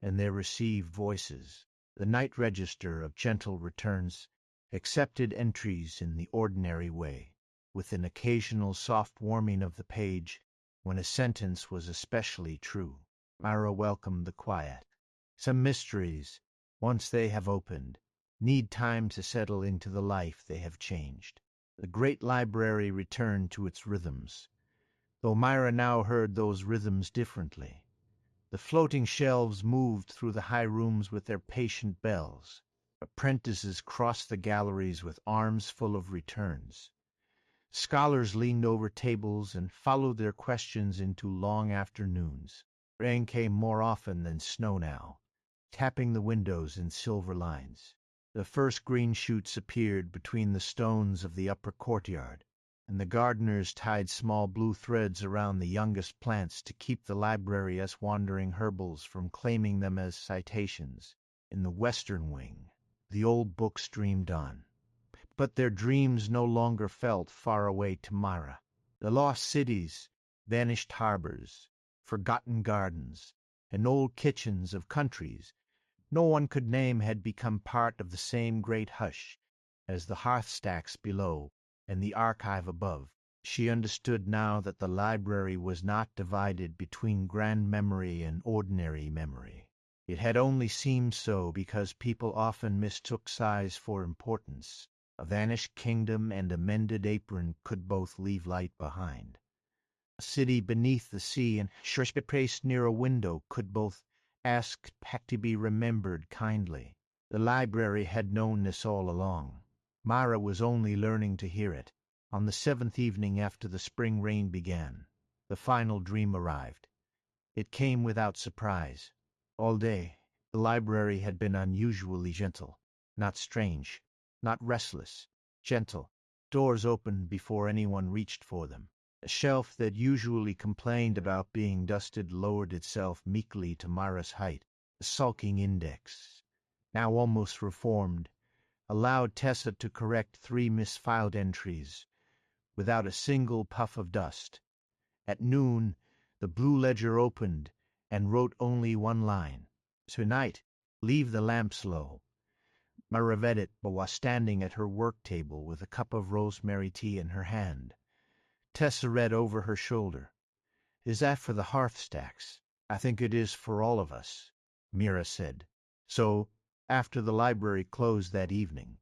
and their received voices. The night register of gentle returns accepted entries in the ordinary way, with an occasional soft warming of the page when a sentence was especially true. Mira welcomed the quiet. Some mysteries, once they have opened, need time to settle into the life they have changed. The great library returned to its rhythms, though Mira now heard those rhythms differently. The floating shelves moved through the high rooms with their patient bells. Apprentices crossed the galleries with arms full of returns. Scholars leaned over tables and followed their questions into long afternoons. Rain came more often than snow now, tapping the windows in silver lines. The first green shoots appeared between the stones of the upper courtyard, and the gardeners tied small blue threads around the youngest plants to keep the library-esque wandering herbals from claiming them as citations. In the western wing, the old books dreamed on. But their dreams no longer felt far away to Mira. The lost cities, vanished harbors, forgotten gardens, and old kitchens of countries no one could name had become part of the same great hush as the hearth-stacks below and the archive above. She understood now that the library was not divided between grand memory and ordinary memory. It had only seemed so because people often mistook size for importance. A vanished kingdom and a mended apron could both leave light behind. A city beneath the sea and a place near a window could both ask to be remembered kindly. The library had known this all along. Mira was only learning to hear it. On the 7th evening after the spring rain began, the final dream arrived. It came without surprise. All day, the library had been unusually gentle, not strange, not restless, gentle. Doors opened before anyone reached for them. A shelf that usually complained about being dusted lowered itself meekly to Mira's height. The sulking index, now almost reformed, allowed Tessa to correct 3 misfiled entries without a single puff of dust. At noon, the blue ledger opened and wrote only 1 line. "Tonight, leave the lamps low." Mira read it while standing at her work table with a cup of rosemary tea in her hand. Tessa read over her shoulder. "Is that for the hearth-stacks?" "I think it is for all of us," Mira said. So, after the library closed that evening,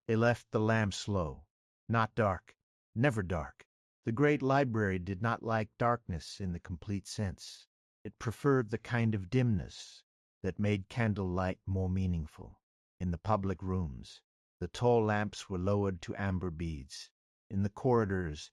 they left the lamps low. Not dark, never dark. The great library did not like darkness in the complete sense. It preferred the kind of dimness that made candlelight more meaningful. In the public rooms, the tall lamps were lowered to amber beads. In the corridors,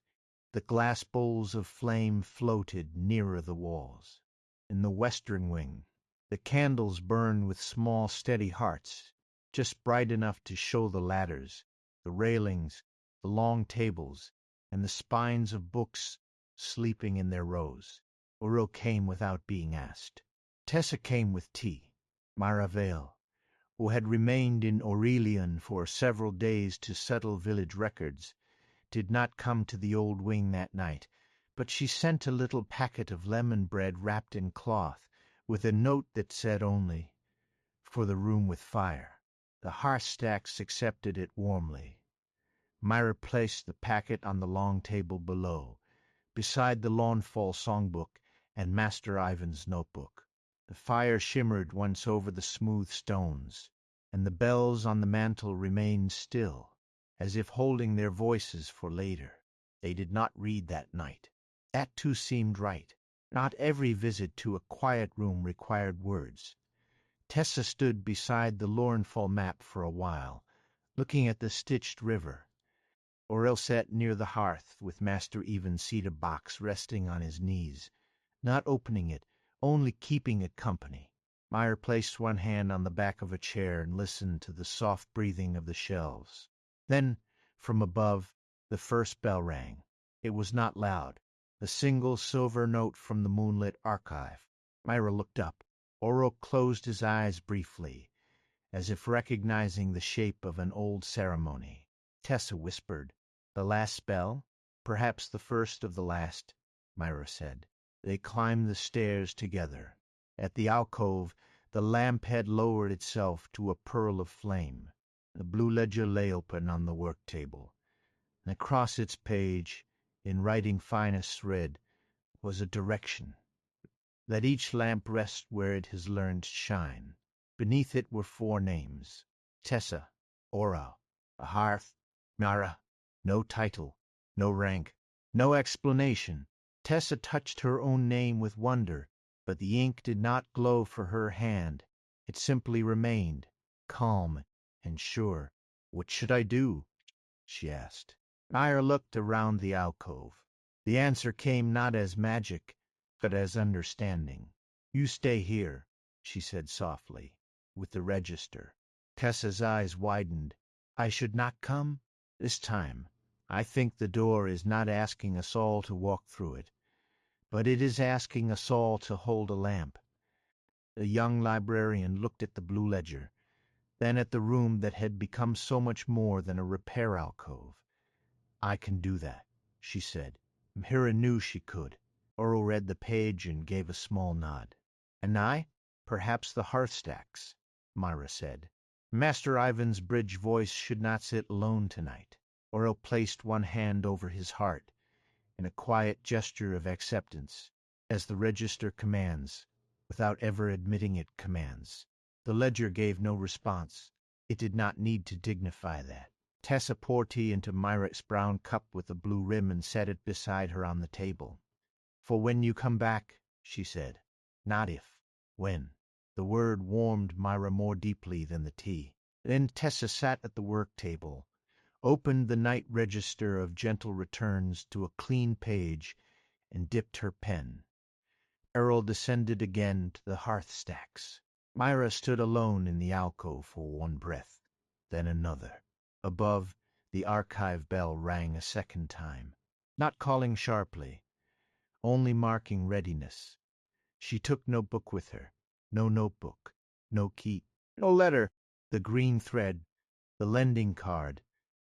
the glass bowls of flame floated nearer the walls. In the western wing, the candles burned with small, steady hearts, just bright enough to show the ladders, the railings, the long tables, and the spines of books sleeping in their rows. Aurel came without being asked. Tessa came with tea. Mira Vale, who had remained in Aurelian for several days to settle village records, did not come to the old wing that night, but she sent a little packet of lemon bread wrapped in cloth, with a note that said only, "For the room with fire." The hearth-stacks accepted it warmly. Mira placed the packet on the long table below, beside the Lawnfall songbook and Master Ivan's notebook. The fire shimmered once over the smooth stones, and the bells on the mantel remained still, as if holding their voices for later. They did not read that night. That too seemed right. Not every visit to a quiet room required words. Tessa stood beside the Lawnfall map for a while, looking at the stitched river. Aurel sat near the hearth with Master Ivan's cedar box resting on his knees, not opening it, only keeping it company. Mira placed one hand on the back of a chair and listened to the soft breathing of the shelves. Then, from above, the first bell rang. It was not loud, a single silver note from the moonlit archive. Mira looked up. Aurel closed his eyes briefly, as if recognizing the shape of an old ceremony. Tessa whispered, "The last bell? Perhaps the first of the last," Mira said. They climbed the stairs together. At the alcove, the lamp had lowered itself to a pearl of flame. The blue ledger lay open on the work table, and across its page, in writing finest thread, was a direction. Let each lamp rest where it has learned to shine. Beneath it were 4 names: Tessa, Aurel, a hearth, Mira. No title, no rank, no explanation. Tessa touched her own name with wonder, But the ink did not glow for her hand. It simply remained, calm and sure. "What should I do?" she asked. Mira looked around the alcove. The answer came not as magic, but as understanding. "You stay here," she said softly, "with the register." Tessa's eyes widened. "I should not come?" "This time. I think the door is not asking us all to walk through it, but it is asking us all to hold a lamp." The young librarian looked at the blue ledger, then at the room that had become so much more than a repair alcove. "I can do that," she said. Mira knew she could. Oro read the page and gave a small nod. "And I? Perhaps the hearth-stacks," Mira said. Master Ivan's bridge voice should not sit alone tonight. Oro placed one hand over his heart, in a quiet gesture of acceptance, as the register commands, without ever admitting it commands. The ledger gave no response. It did not need to dignify that. Tessa poured tea into Mira's brown cup with a blue rim and set it beside her on the table. "For when you come back," she said. "Not if. When." The word warmed Mira more deeply than the tea. Then Tessa sat at the work table, opened the night register of gentle returns to a clean page, and dipped her pen. Errol descended again to the hearth-stacks. Mira stood alone in the alcove for one breath, then another. Above, the archive bell rang a second time, not calling sharply, only marking readiness. She took no book with her, no notebook, no key, no letter. The green thread, the lending card,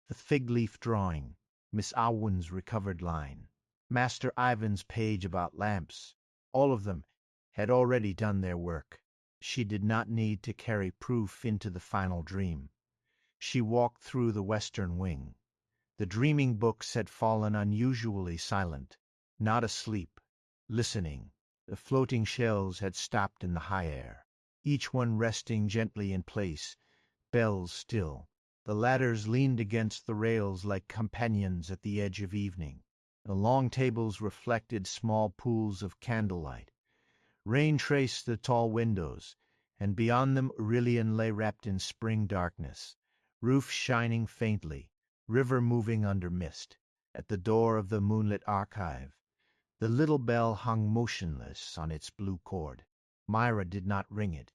the fig-leaf drawing, Miss Awen's recovered line, Master Ivan's page about lamps, all of them had already done their work. She did not need to carry proof into the final dream. She walked through the western wing. The dreaming books had fallen unusually silent, not asleep, listening. The floating shells had stopped in the high air, each one resting gently in place, bells still. The ladders leaned against the rails like companions at the edge of evening. The long tables reflected small pools of candlelight. Rain traced the tall windows, and beyond them Aurelian lay wrapped in spring darkness, roof shining faintly, river moving under mist. At the door of the moonlit archive, the little bell hung motionless on its blue cord. Mira did not ring it.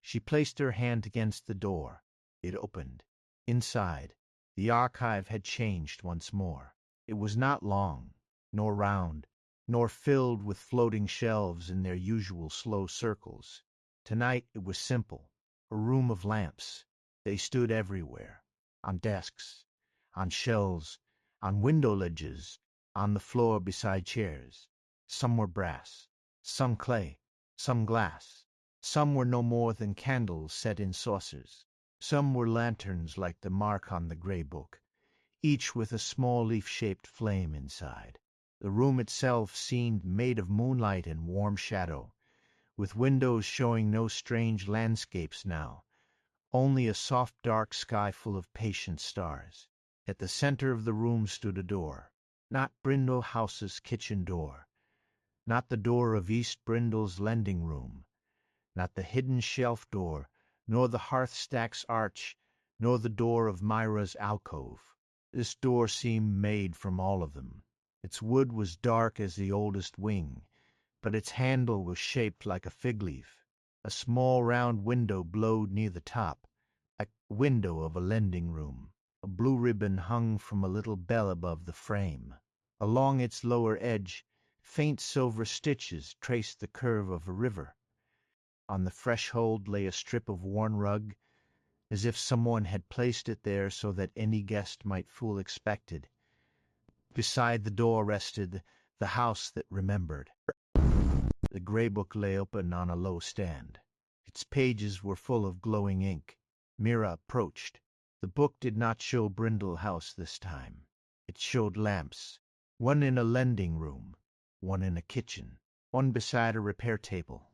She placed her hand against the door. It opened. Inside, the archive had changed once more. It was not long, nor round, nor filled with floating shelves in their usual slow circles. Tonight it was simple, a room of lamps. They stood everywhere, on desks, on shelves, on window ledges, on the floor beside chairs. Some were brass, some clay, some glass. Some were no more than candles set in saucers. Some were lanterns like the mark on the gray book, each with a small leaf-shaped flame inside. The room itself seemed made of moonlight and warm shadow, with windows showing no strange landscapes now, only a soft dark sky full of patient stars. At the center of the room stood a door, not Brindle House's kitchen door, not the door of East Brindle's lending room, not the hidden shelf door, nor the hearth-stack's arch, nor the door of Mira's alcove. This door seemed made from all of them. Its wood was dark as the oldest wing, but its handle was shaped like a fig-leaf. A small round window glowed near the top, a window of a lending room. A blue ribbon hung from a little bell above the frame. Along its lower edge, faint silver stitches traced the curve of a river. On the threshold lay a strip of worn rug, as if someone had placed it there so that any guest might feel expected. Beside the door rested The House That Remembered. The gray book lay open on a low stand. Its pages were full of glowing ink. Mira approached. The book did not show Brindle House this time. It showed lamps, one in a lending room, one in a kitchen, one beside a repair table,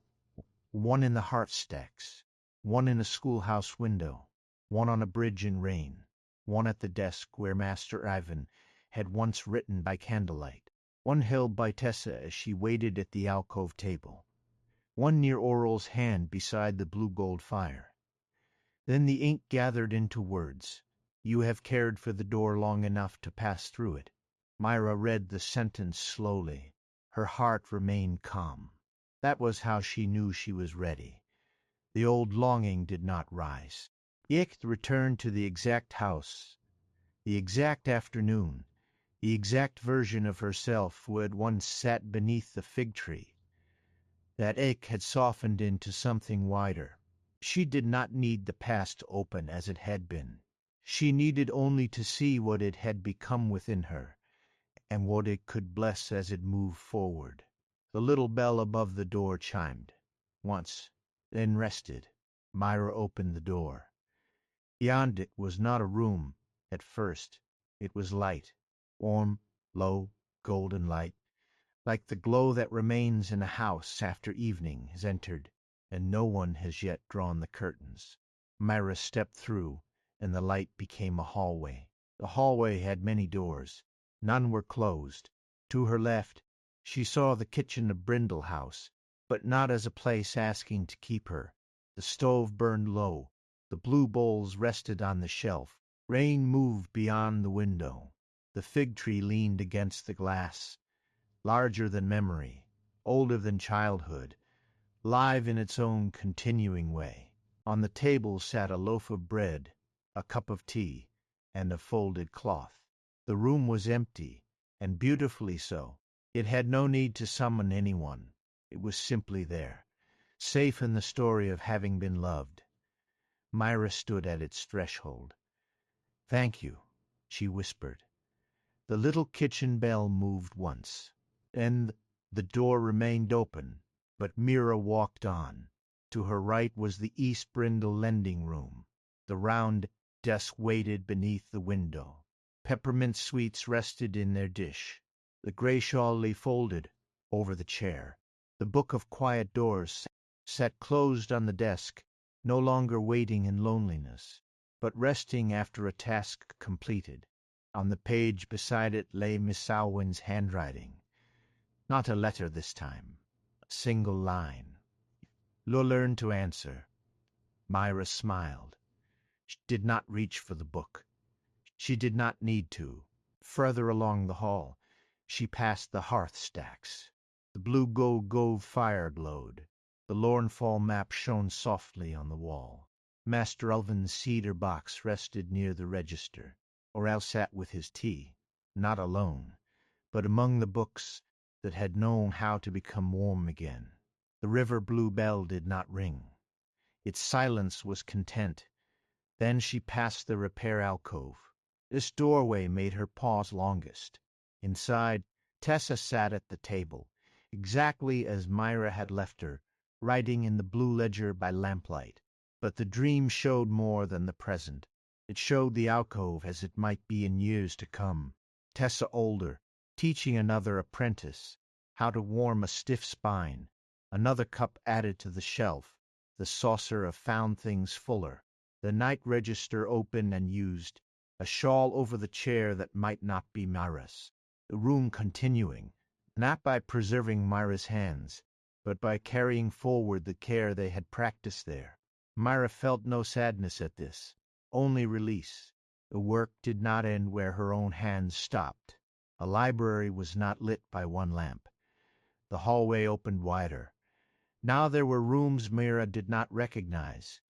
one in the hearth-stacks, one in a schoolhouse window, one on a bridge in rain, one at the desk where Master Ivan had once written by candlelight, one held by Tessa as she waited at the alcove table. one near Oral's hand beside the blue-gold fire. Then the ink gathered into words. You have cared for the door long enough to pass through it. Mira read the sentence slowly. Her heart remained calm. That was how she knew she was ready. The old longing did not rise. Icht returned to the exact house, the exact afternoon, the exact version of herself who had once sat beneath the fig tree. That ache had softened into something wider. She did not need the past to open as it had been. She needed only to see what it had become within her, and what it could bless as it moved forward. The little bell above the door chimed. Once, then rested. Mira opened the door. Beyond it was not a room, at first. It was light, warm, low, golden light, like the glow that remains in a house after evening has entered and no one has yet drawn the curtains. Mira stepped through, and the light became a hallway. The hallway had many doors. None were closed. To her left, she saw the kitchen of Brindle House, but not as a place asking to keep her. The stove burned low. The blue bowls rested on the shelf. Rain moved beyond the window. The fig tree leaned against the glass, larger than memory, older than childhood, live in its own continuing way. On the table sat a loaf of bread, a cup of tea, and a folded cloth. The room was empty, and beautifully so. It had no need to summon anyone. It was simply there, safe in the story of having been loved. Mira stood at its threshold. "Thank you," she whispered. The little kitchen bell moved once. Then the door remained open, but Mira walked on. To her right was the East Brindle lending room. The round desk waited beneath the window. Peppermint sweets rested in their dish. The gray shawl lay folded over the chair. The book of quiet doors sat closed on the desk, no longer waiting in loneliness, but resting after a task completed. On the page beside it lay Miss Alwyn's handwriting. Not a letter this time. A single line. "You'll learn to answer." Mira smiled. She did not reach for the book. She did not need to. Further along the hall, she passed the hearth stacks. The blue gold fire glowed. The Lornfall map shone softly on the wall. Master Elvin's cedar box rested near the register. Aurel sat with his tea, not alone, but among the books that had known how to become warm again. The river blue bell did not ring. Its silence was content. Then she passed the repair alcove. This doorway made her pause longest. Inside, Tessa sat at the table, exactly as Mira had left her, writing in the blue ledger by lamplight. But the dream showed more than the present. It showed the alcove as it might be in years to come. Tessa older, teaching another apprentice how to warm a stiff spine, another cup added to the shelf, the saucer of found things fuller, the night register open and used, a shawl over the chair that might not be Mira's. The room continuing, not by preserving Mira's hands, but by carrying forward the care they had practiced there. Mira felt no sadness at this, only release. The work did not end where her own hands stopped. A library was not lit by one lamp. The hallway opened wider. Now there were rooms Mira did not recognize.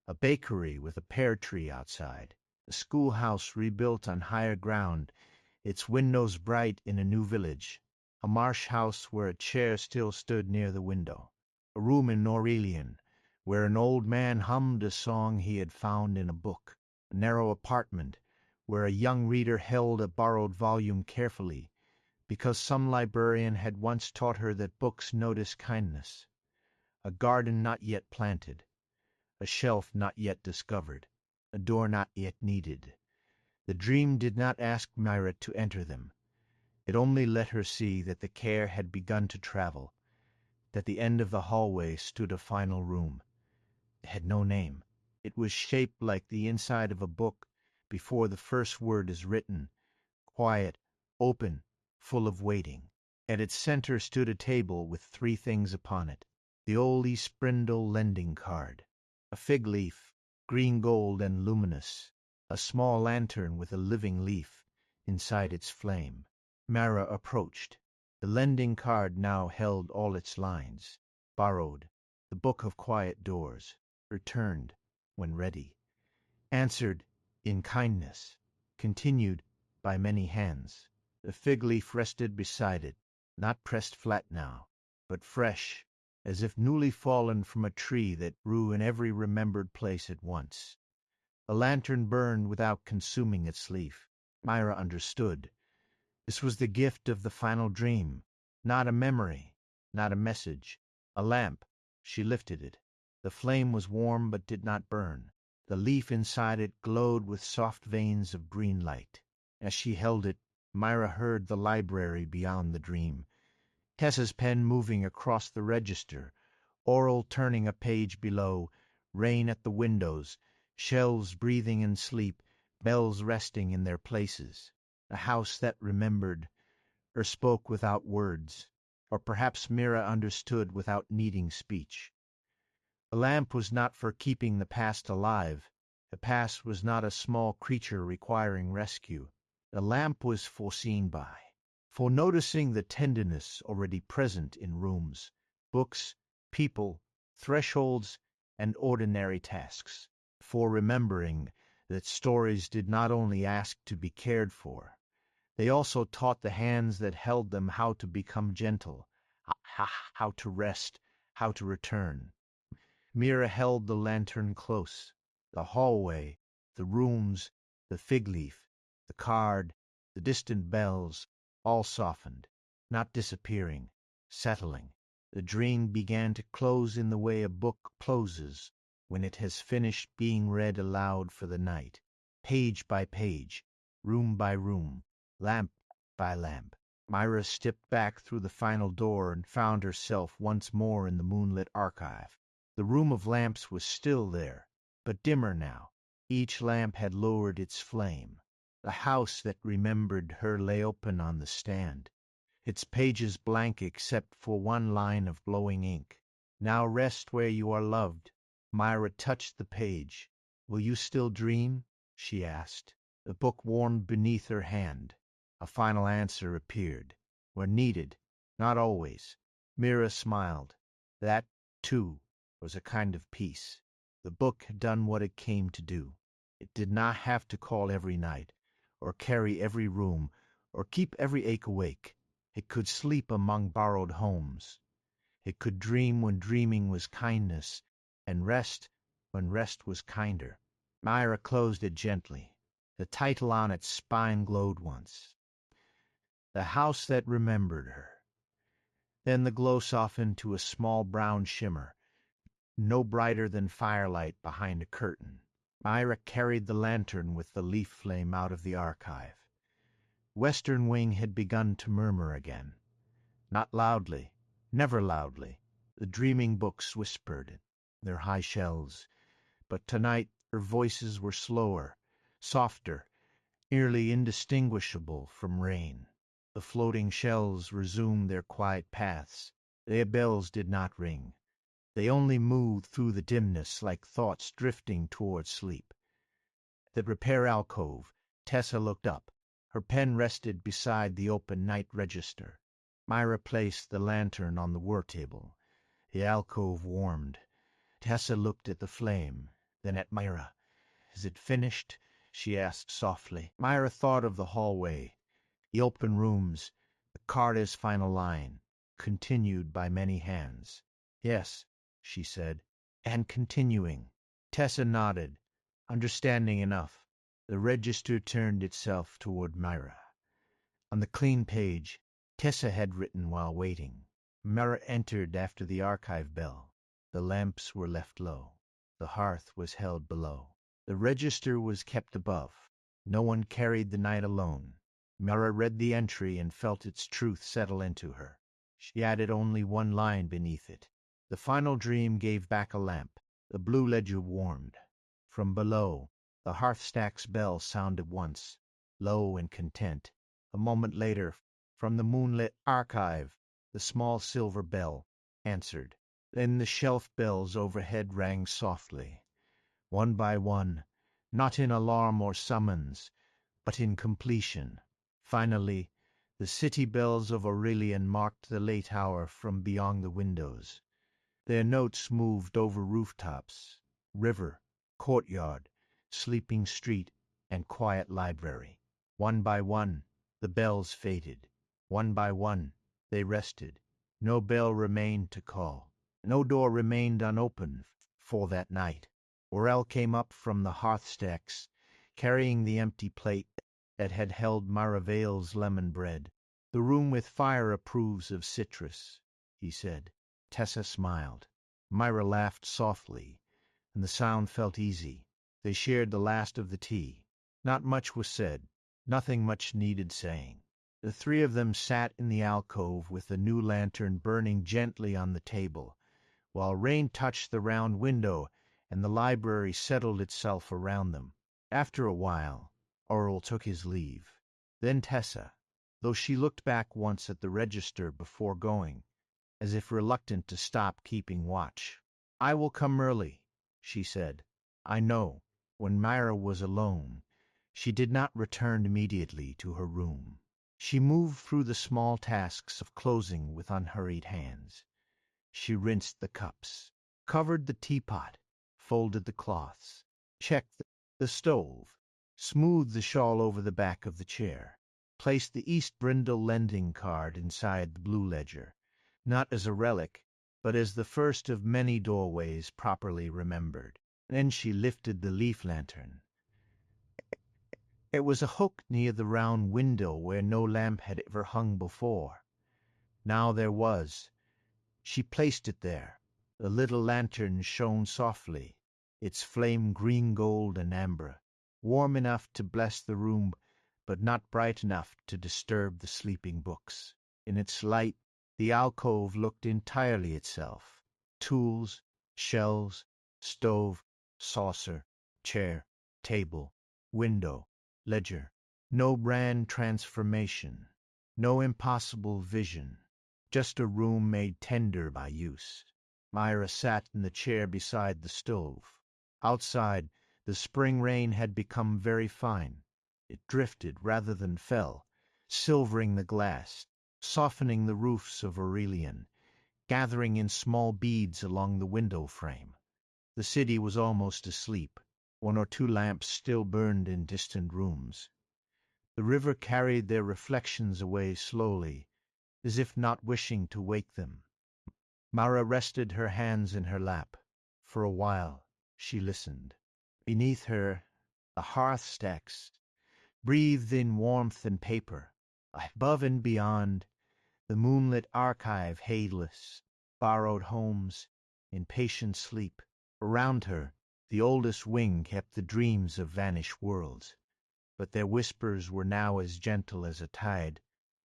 A bakery with a pear tree outside. A schoolhouse rebuilt on higher ground, its windows bright in a new village. A marsh house where a chair still stood near the window. A room in Aurelian, where an old man hummed a song he had found in a book. A narrow apartment, where a young reader held a borrowed volume carefully, because some librarian had once taught her that books notice kindness. A garden not yet planted. A shelf not yet discovered. A door not yet needed. The dream did not ask Mira to enter them. It only let her see that the care had begun to travel, that at the end of the hallway stood a final room. It had no name. It was shaped like the inside of a book before the first word is written, quiet, open, full of waiting. At its center stood a table with three things upon it. The old East Brindle lending card. A fig leaf, green gold and luminous. A small lantern with a living leaf inside its flame. Mira approached. The lending card now held all its lines. Borrowed. The Book of Quiet Doors. Returned when ready. Answered in kindness. Continued by many hands. The fig leaf rested beside it, not pressed flat now, but fresh, as if newly fallen from a tree that grew in every remembered place at once. The lantern burned without consuming its leaf. Mira understood. This was the gift of the final dream, not a memory, not a message. A lamp. She lifted it. The flame was warm but did not burn. The leaf inside it glowed with soft veins of green light. As she held it, Mira heard the library beyond the dream. Tessa's pen moving across the register, Aurel turning a page below, rain at the windows, shelves breathing in sleep, bells resting in their places. A house that remembered, or spoke without words, or perhaps Mira understood without needing speech. The lamp was not for keeping the past alive. The past was not a small creature requiring rescue. The lamp was foreseen by, for noticing the tenderness already present in rooms, books, people, thresholds, and ordinary tasks, for remembering that stories did not only ask to be cared for, they also taught the hands that held them how to become gentle, how to rest, how to return. Mira held the lantern close. The hallway, the rooms, the fig leaf, the card, the distant bells, all softened, not disappearing, settling. The dream began to close in the way a book closes when it has finished being read aloud for the night, page by page, room by room, lamp by lamp. Mira stepped back through the final door and found herself once more in the moonlit archive. The room of lamps was still there, but dimmer now. Each lamp had lowered its flame. The house that remembered her lay open on the stand, its pages blank except for one line of glowing ink. Now rest where you are loved. Mira touched the page. Will you still dream? She asked. The book warmed beneath her hand. A final answer appeared. When needed, not always. Mira smiled. That, too, was a kind of peace. The book had done what it came to do. It did not have to call every night, or carry every room, or keep every ache awake. It could sleep among borrowed homes. It could dream when dreaming was kindness, and rest when rest was kinder. Mira closed it gently. The title on its spine glowed once. The House That Remembered Her. Then the glow softened to a small brown shimmer, no brighter than firelight behind a curtain. Mira carried the lantern with the leaf flame out of the archive. Western Wing had begun to murmur again. Not loudly, never loudly. The dreaming books whispered, their high shelves, but tonight their voices were slower, softer, nearly indistinguishable from rain. The floating shelves resumed their quiet paths. Their bells did not ring. They only moved through the dimness like thoughts drifting toward sleep. At the repair alcove, Tessa looked up. Her pen rested beside the open night register. Mira placed the lantern on the work table. The alcove warmed. Tessa looked at the flame, then at Mira. Is it finished? She asked softly. Mira thought of the hallway, the open rooms, the Carter's final line, continued by many hands. Yes, she said, and continuing. Tessa nodded, understanding enough. The register turned itself toward Mira. On the clean page, Tessa had written while waiting. Mira entered after the archive bell. The lamps were left low. The hearth was held below. The register was kept above. No one carried the night alone. Mira read the entry and felt its truth settle into her. She added only one line beneath it. The final dream gave back a lamp. The blue ledger warmed. From below, the hearthstack's bell sounded once, low and content. A moment later, from the moonlit archive, the small silver bell answered. Then the shelf bells overhead rang softly, one by one, not in alarm or summons, but in completion. Finally, the city bells of Aurelian marked the late hour from beyond the windows. Their notes moved over rooftops, river, courtyard, sleeping street, and quiet library. One by one, the bells faded. One by one, they rested. No bell remained to call. No door remained unopened for that night. Aurel came up from the hearth-stacks, carrying the empty plate that had held Mira Vale's lemon bread. "The room with fire approves of citrus," he said. Tessa smiled. Mira laughed softly, and the sound felt easy. They shared the last of the tea. Not much was said. Nothing much needed saying. The three of them sat in the alcove with the new lantern burning gently on the table, while rain touched the round window and the library settled itself around them. After a while, Aurel took his leave. Then Tessa, though she looked back once at the register before going, as if reluctant to stop keeping watch. "I will come early," she said. "I know." When Mira was alone, she did not return immediately to her room. She moved through the small tasks of closing with unhurried hands. She rinsed the cups, covered the teapot, folded the cloths, checked the stove, smoothed the shawl over the back of the chair, placed the East Brindle lending card inside the blue ledger, not as a relic, but as the first of many doorways properly remembered. Then she lifted the leaf lantern. It was a hook near the round window where no lamp had ever hung before. Now there was. She placed it there. The little lantern shone softly, its flame green-gold and amber, warm enough to bless the room, but not bright enough to disturb the sleeping books. In its light, the alcove looked entirely itself. Tools, shelves, stove, saucer, chair, table, window, ledger. No grand transformation, no impossible vision. Just a room made tender by use. Mira sat in the chair beside the stove. Outside, the spring rain had become very fine. It drifted rather than fell, silvering the glass, softening the roofs of Aurelian, gathering in small beads along the window frame. The city was almost asleep. One or two lamps still burned in distant rooms. The river carried their reflections away slowly, as if not wishing to wake them. Mira rested her hands in her lap. For a while she listened. Beneath her, the hearth-stacks breathed in warmth and paper. Above and beyond, the moonlit archive hadeless, borrowed homes, in patient sleep. Around her, the oldest wing kept the dreams of vanished worlds, but their whispers were now as gentle as a tide,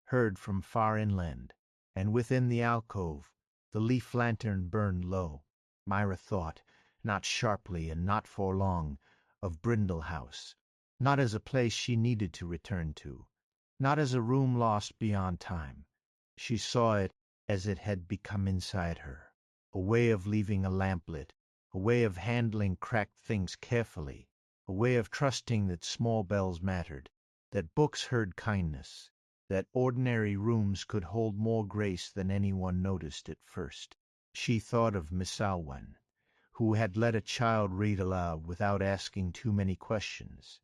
heard from far inland. And within the alcove, the leaf lantern burned low. Mira thought, not sharply and not for long, of Brindle House, not as a place she needed to return to, not as a room lost beyond time. She saw it as it had become inside her, a way of leaving a lamp lit, a way of handling cracked things carefully, a way of trusting that small bells mattered, that books heard kindness, that ordinary rooms could hold more grace than anyone noticed at first. She thought of Miss Alwan, who had let a child read aloud without asking too many questions,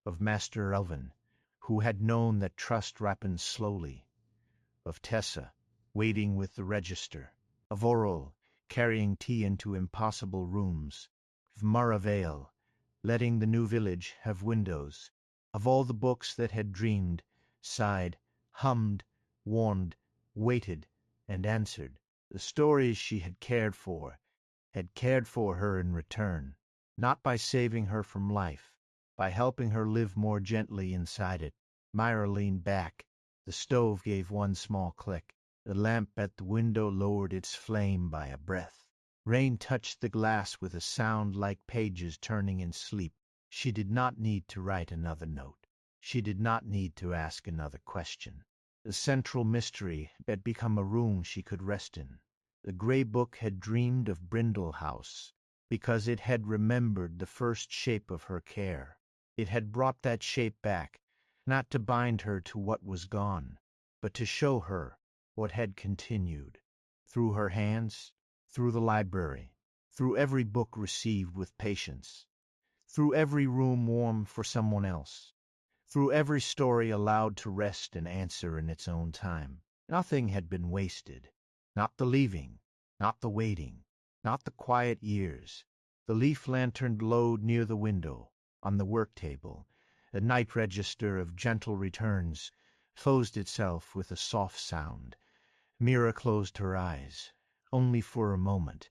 of Master Elvin, who had known that trust ripens slowly, of Tessa, waiting with the register, of Aurel, carrying tea into impossible rooms, of Mira Vale, letting the new village have windows, of all the books that had dreamed, sighed, hummed, warmed, waited, and answered. The stories she had cared for her in return, not by saving her from life, by helping her live more gently inside it. Mira leaned back. The stove gave one small click. The lamp at the window lowered its flame by a breath. Rain touched the glass with a sound like pages turning in sleep. She did not need to write another note. She did not need to ask another question. The central mystery had become a room she could rest in. The gray book had dreamed of Brindle House, because it had remembered the first shape of her care. It had brought that shape back, not to bind her to what was gone, but to show her what had continued, through her hands, through the library, through every book received with patience, through every room warm for someone else, through every story allowed to rest and answer in its own time. Nothing had been wasted, not the leaving, not the waiting, not the quiet years. The leaf lantern glowed near the window, on the work table. The night register of gentle returns closed itself with a soft sound. Mira closed her eyes, only for a moment.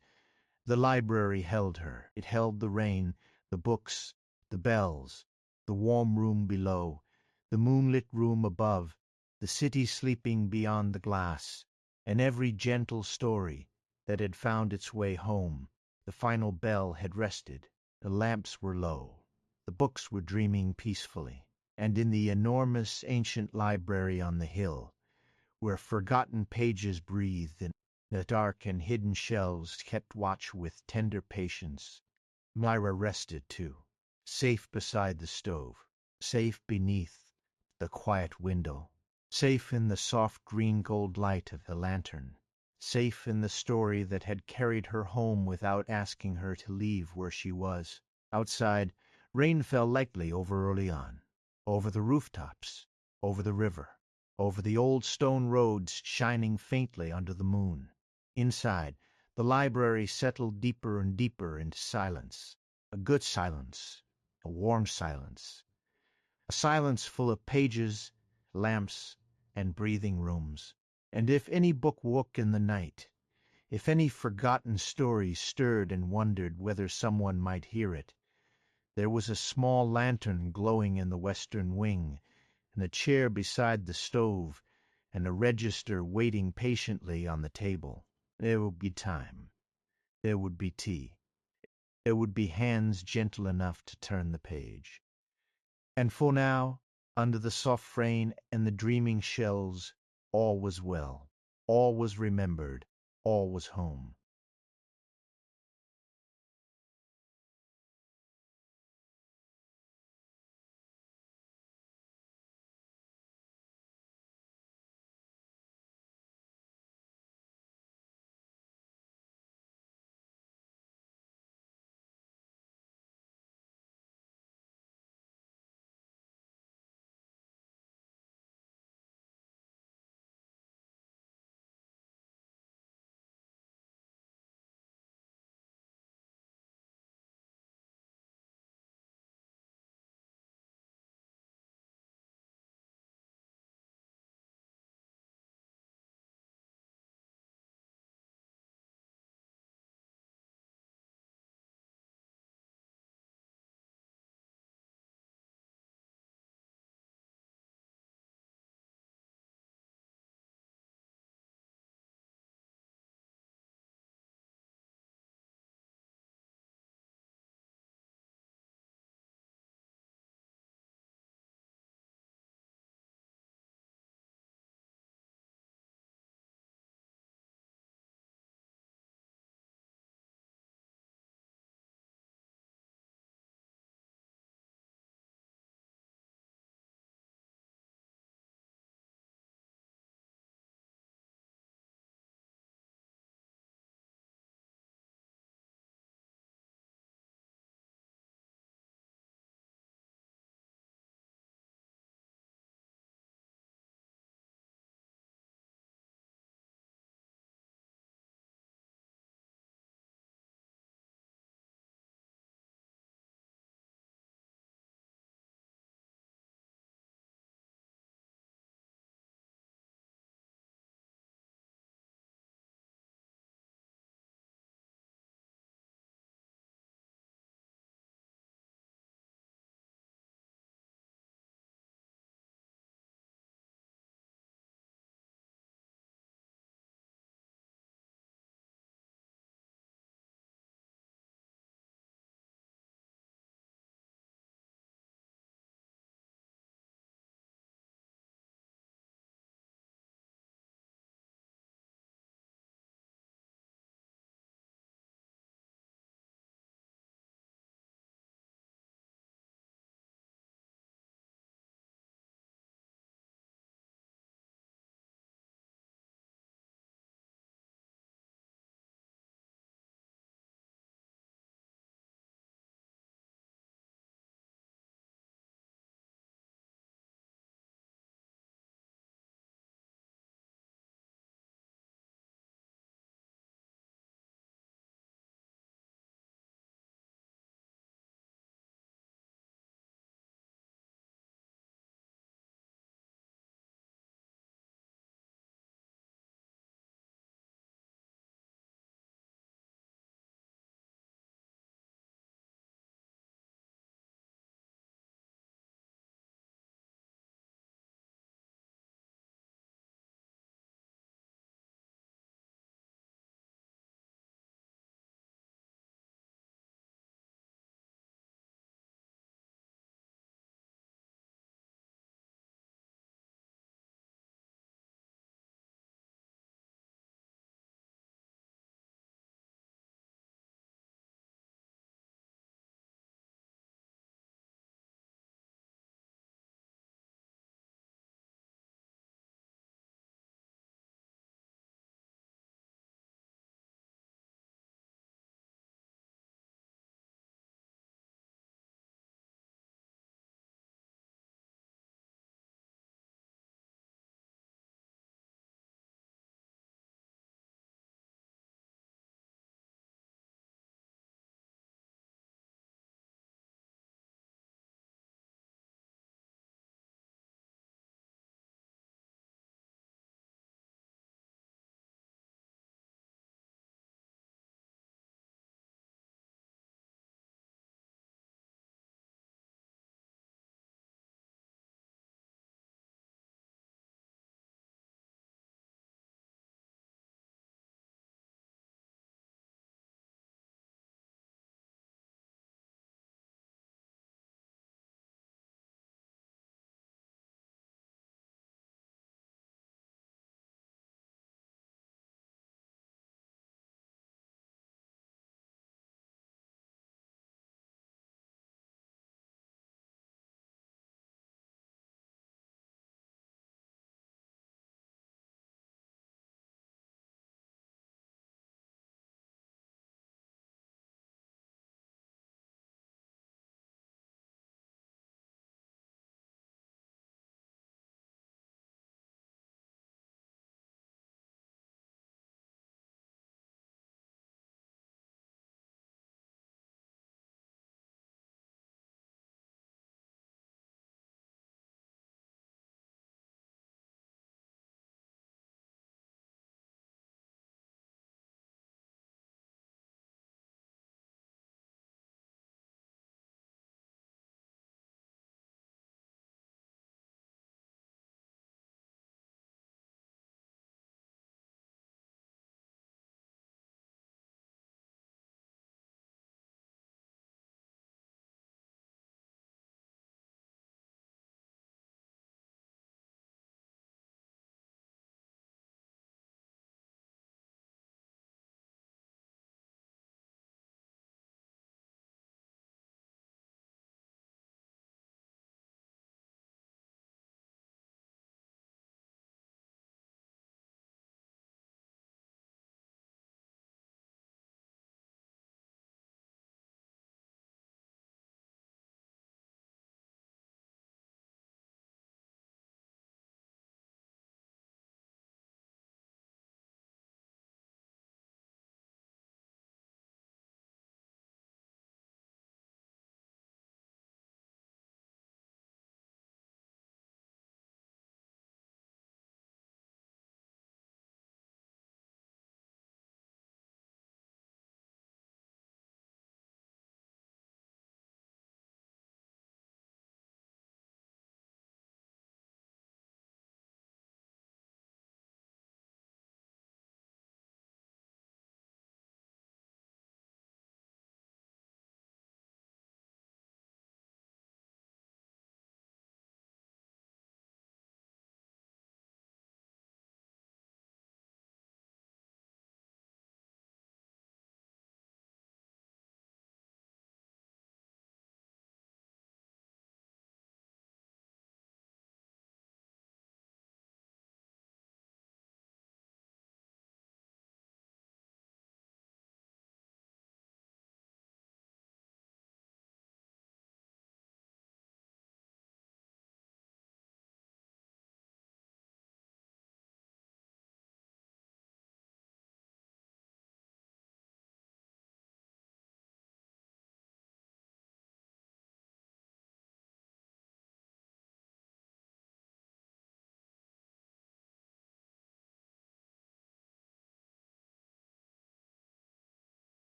The library held her. It held the rain, the books, the bells, the warm room below, the moonlit room above, the city sleeping beyond the glass, and every gentle story that had found its way home. The final bell had rested. The lamps were low. The books were dreaming peacefully. And in the enormous ancient library on the hill, where forgotten pages breathed and the dark and hidden shelves kept watch with tender patience, Mira rested too, safe beside the stove, safe beneath the quiet window, safe in the soft green-gold light of the lantern, safe in the story that had carried her home without asking her to leave where she was. Outside, rain fell lightly over Aurelian, over the rooftops, over the river, over the old stone roads shining faintly under the moon. Inside, the library settled deeper and deeper into silence, a good silence, a warm silence, a silence full of pages, lamps, and breathing rooms. And if any book woke in the night, if any forgotten story stirred and wondered whether someone might hear it, there was a small lantern glowing in the western wing, and a chair beside the stove, and a register waiting patiently on the table. There would be time. There would be tea. There would be hands gentle enough to turn the page. And for now, under the soft rain and the dreaming shells, all was well. All was remembered. All was home.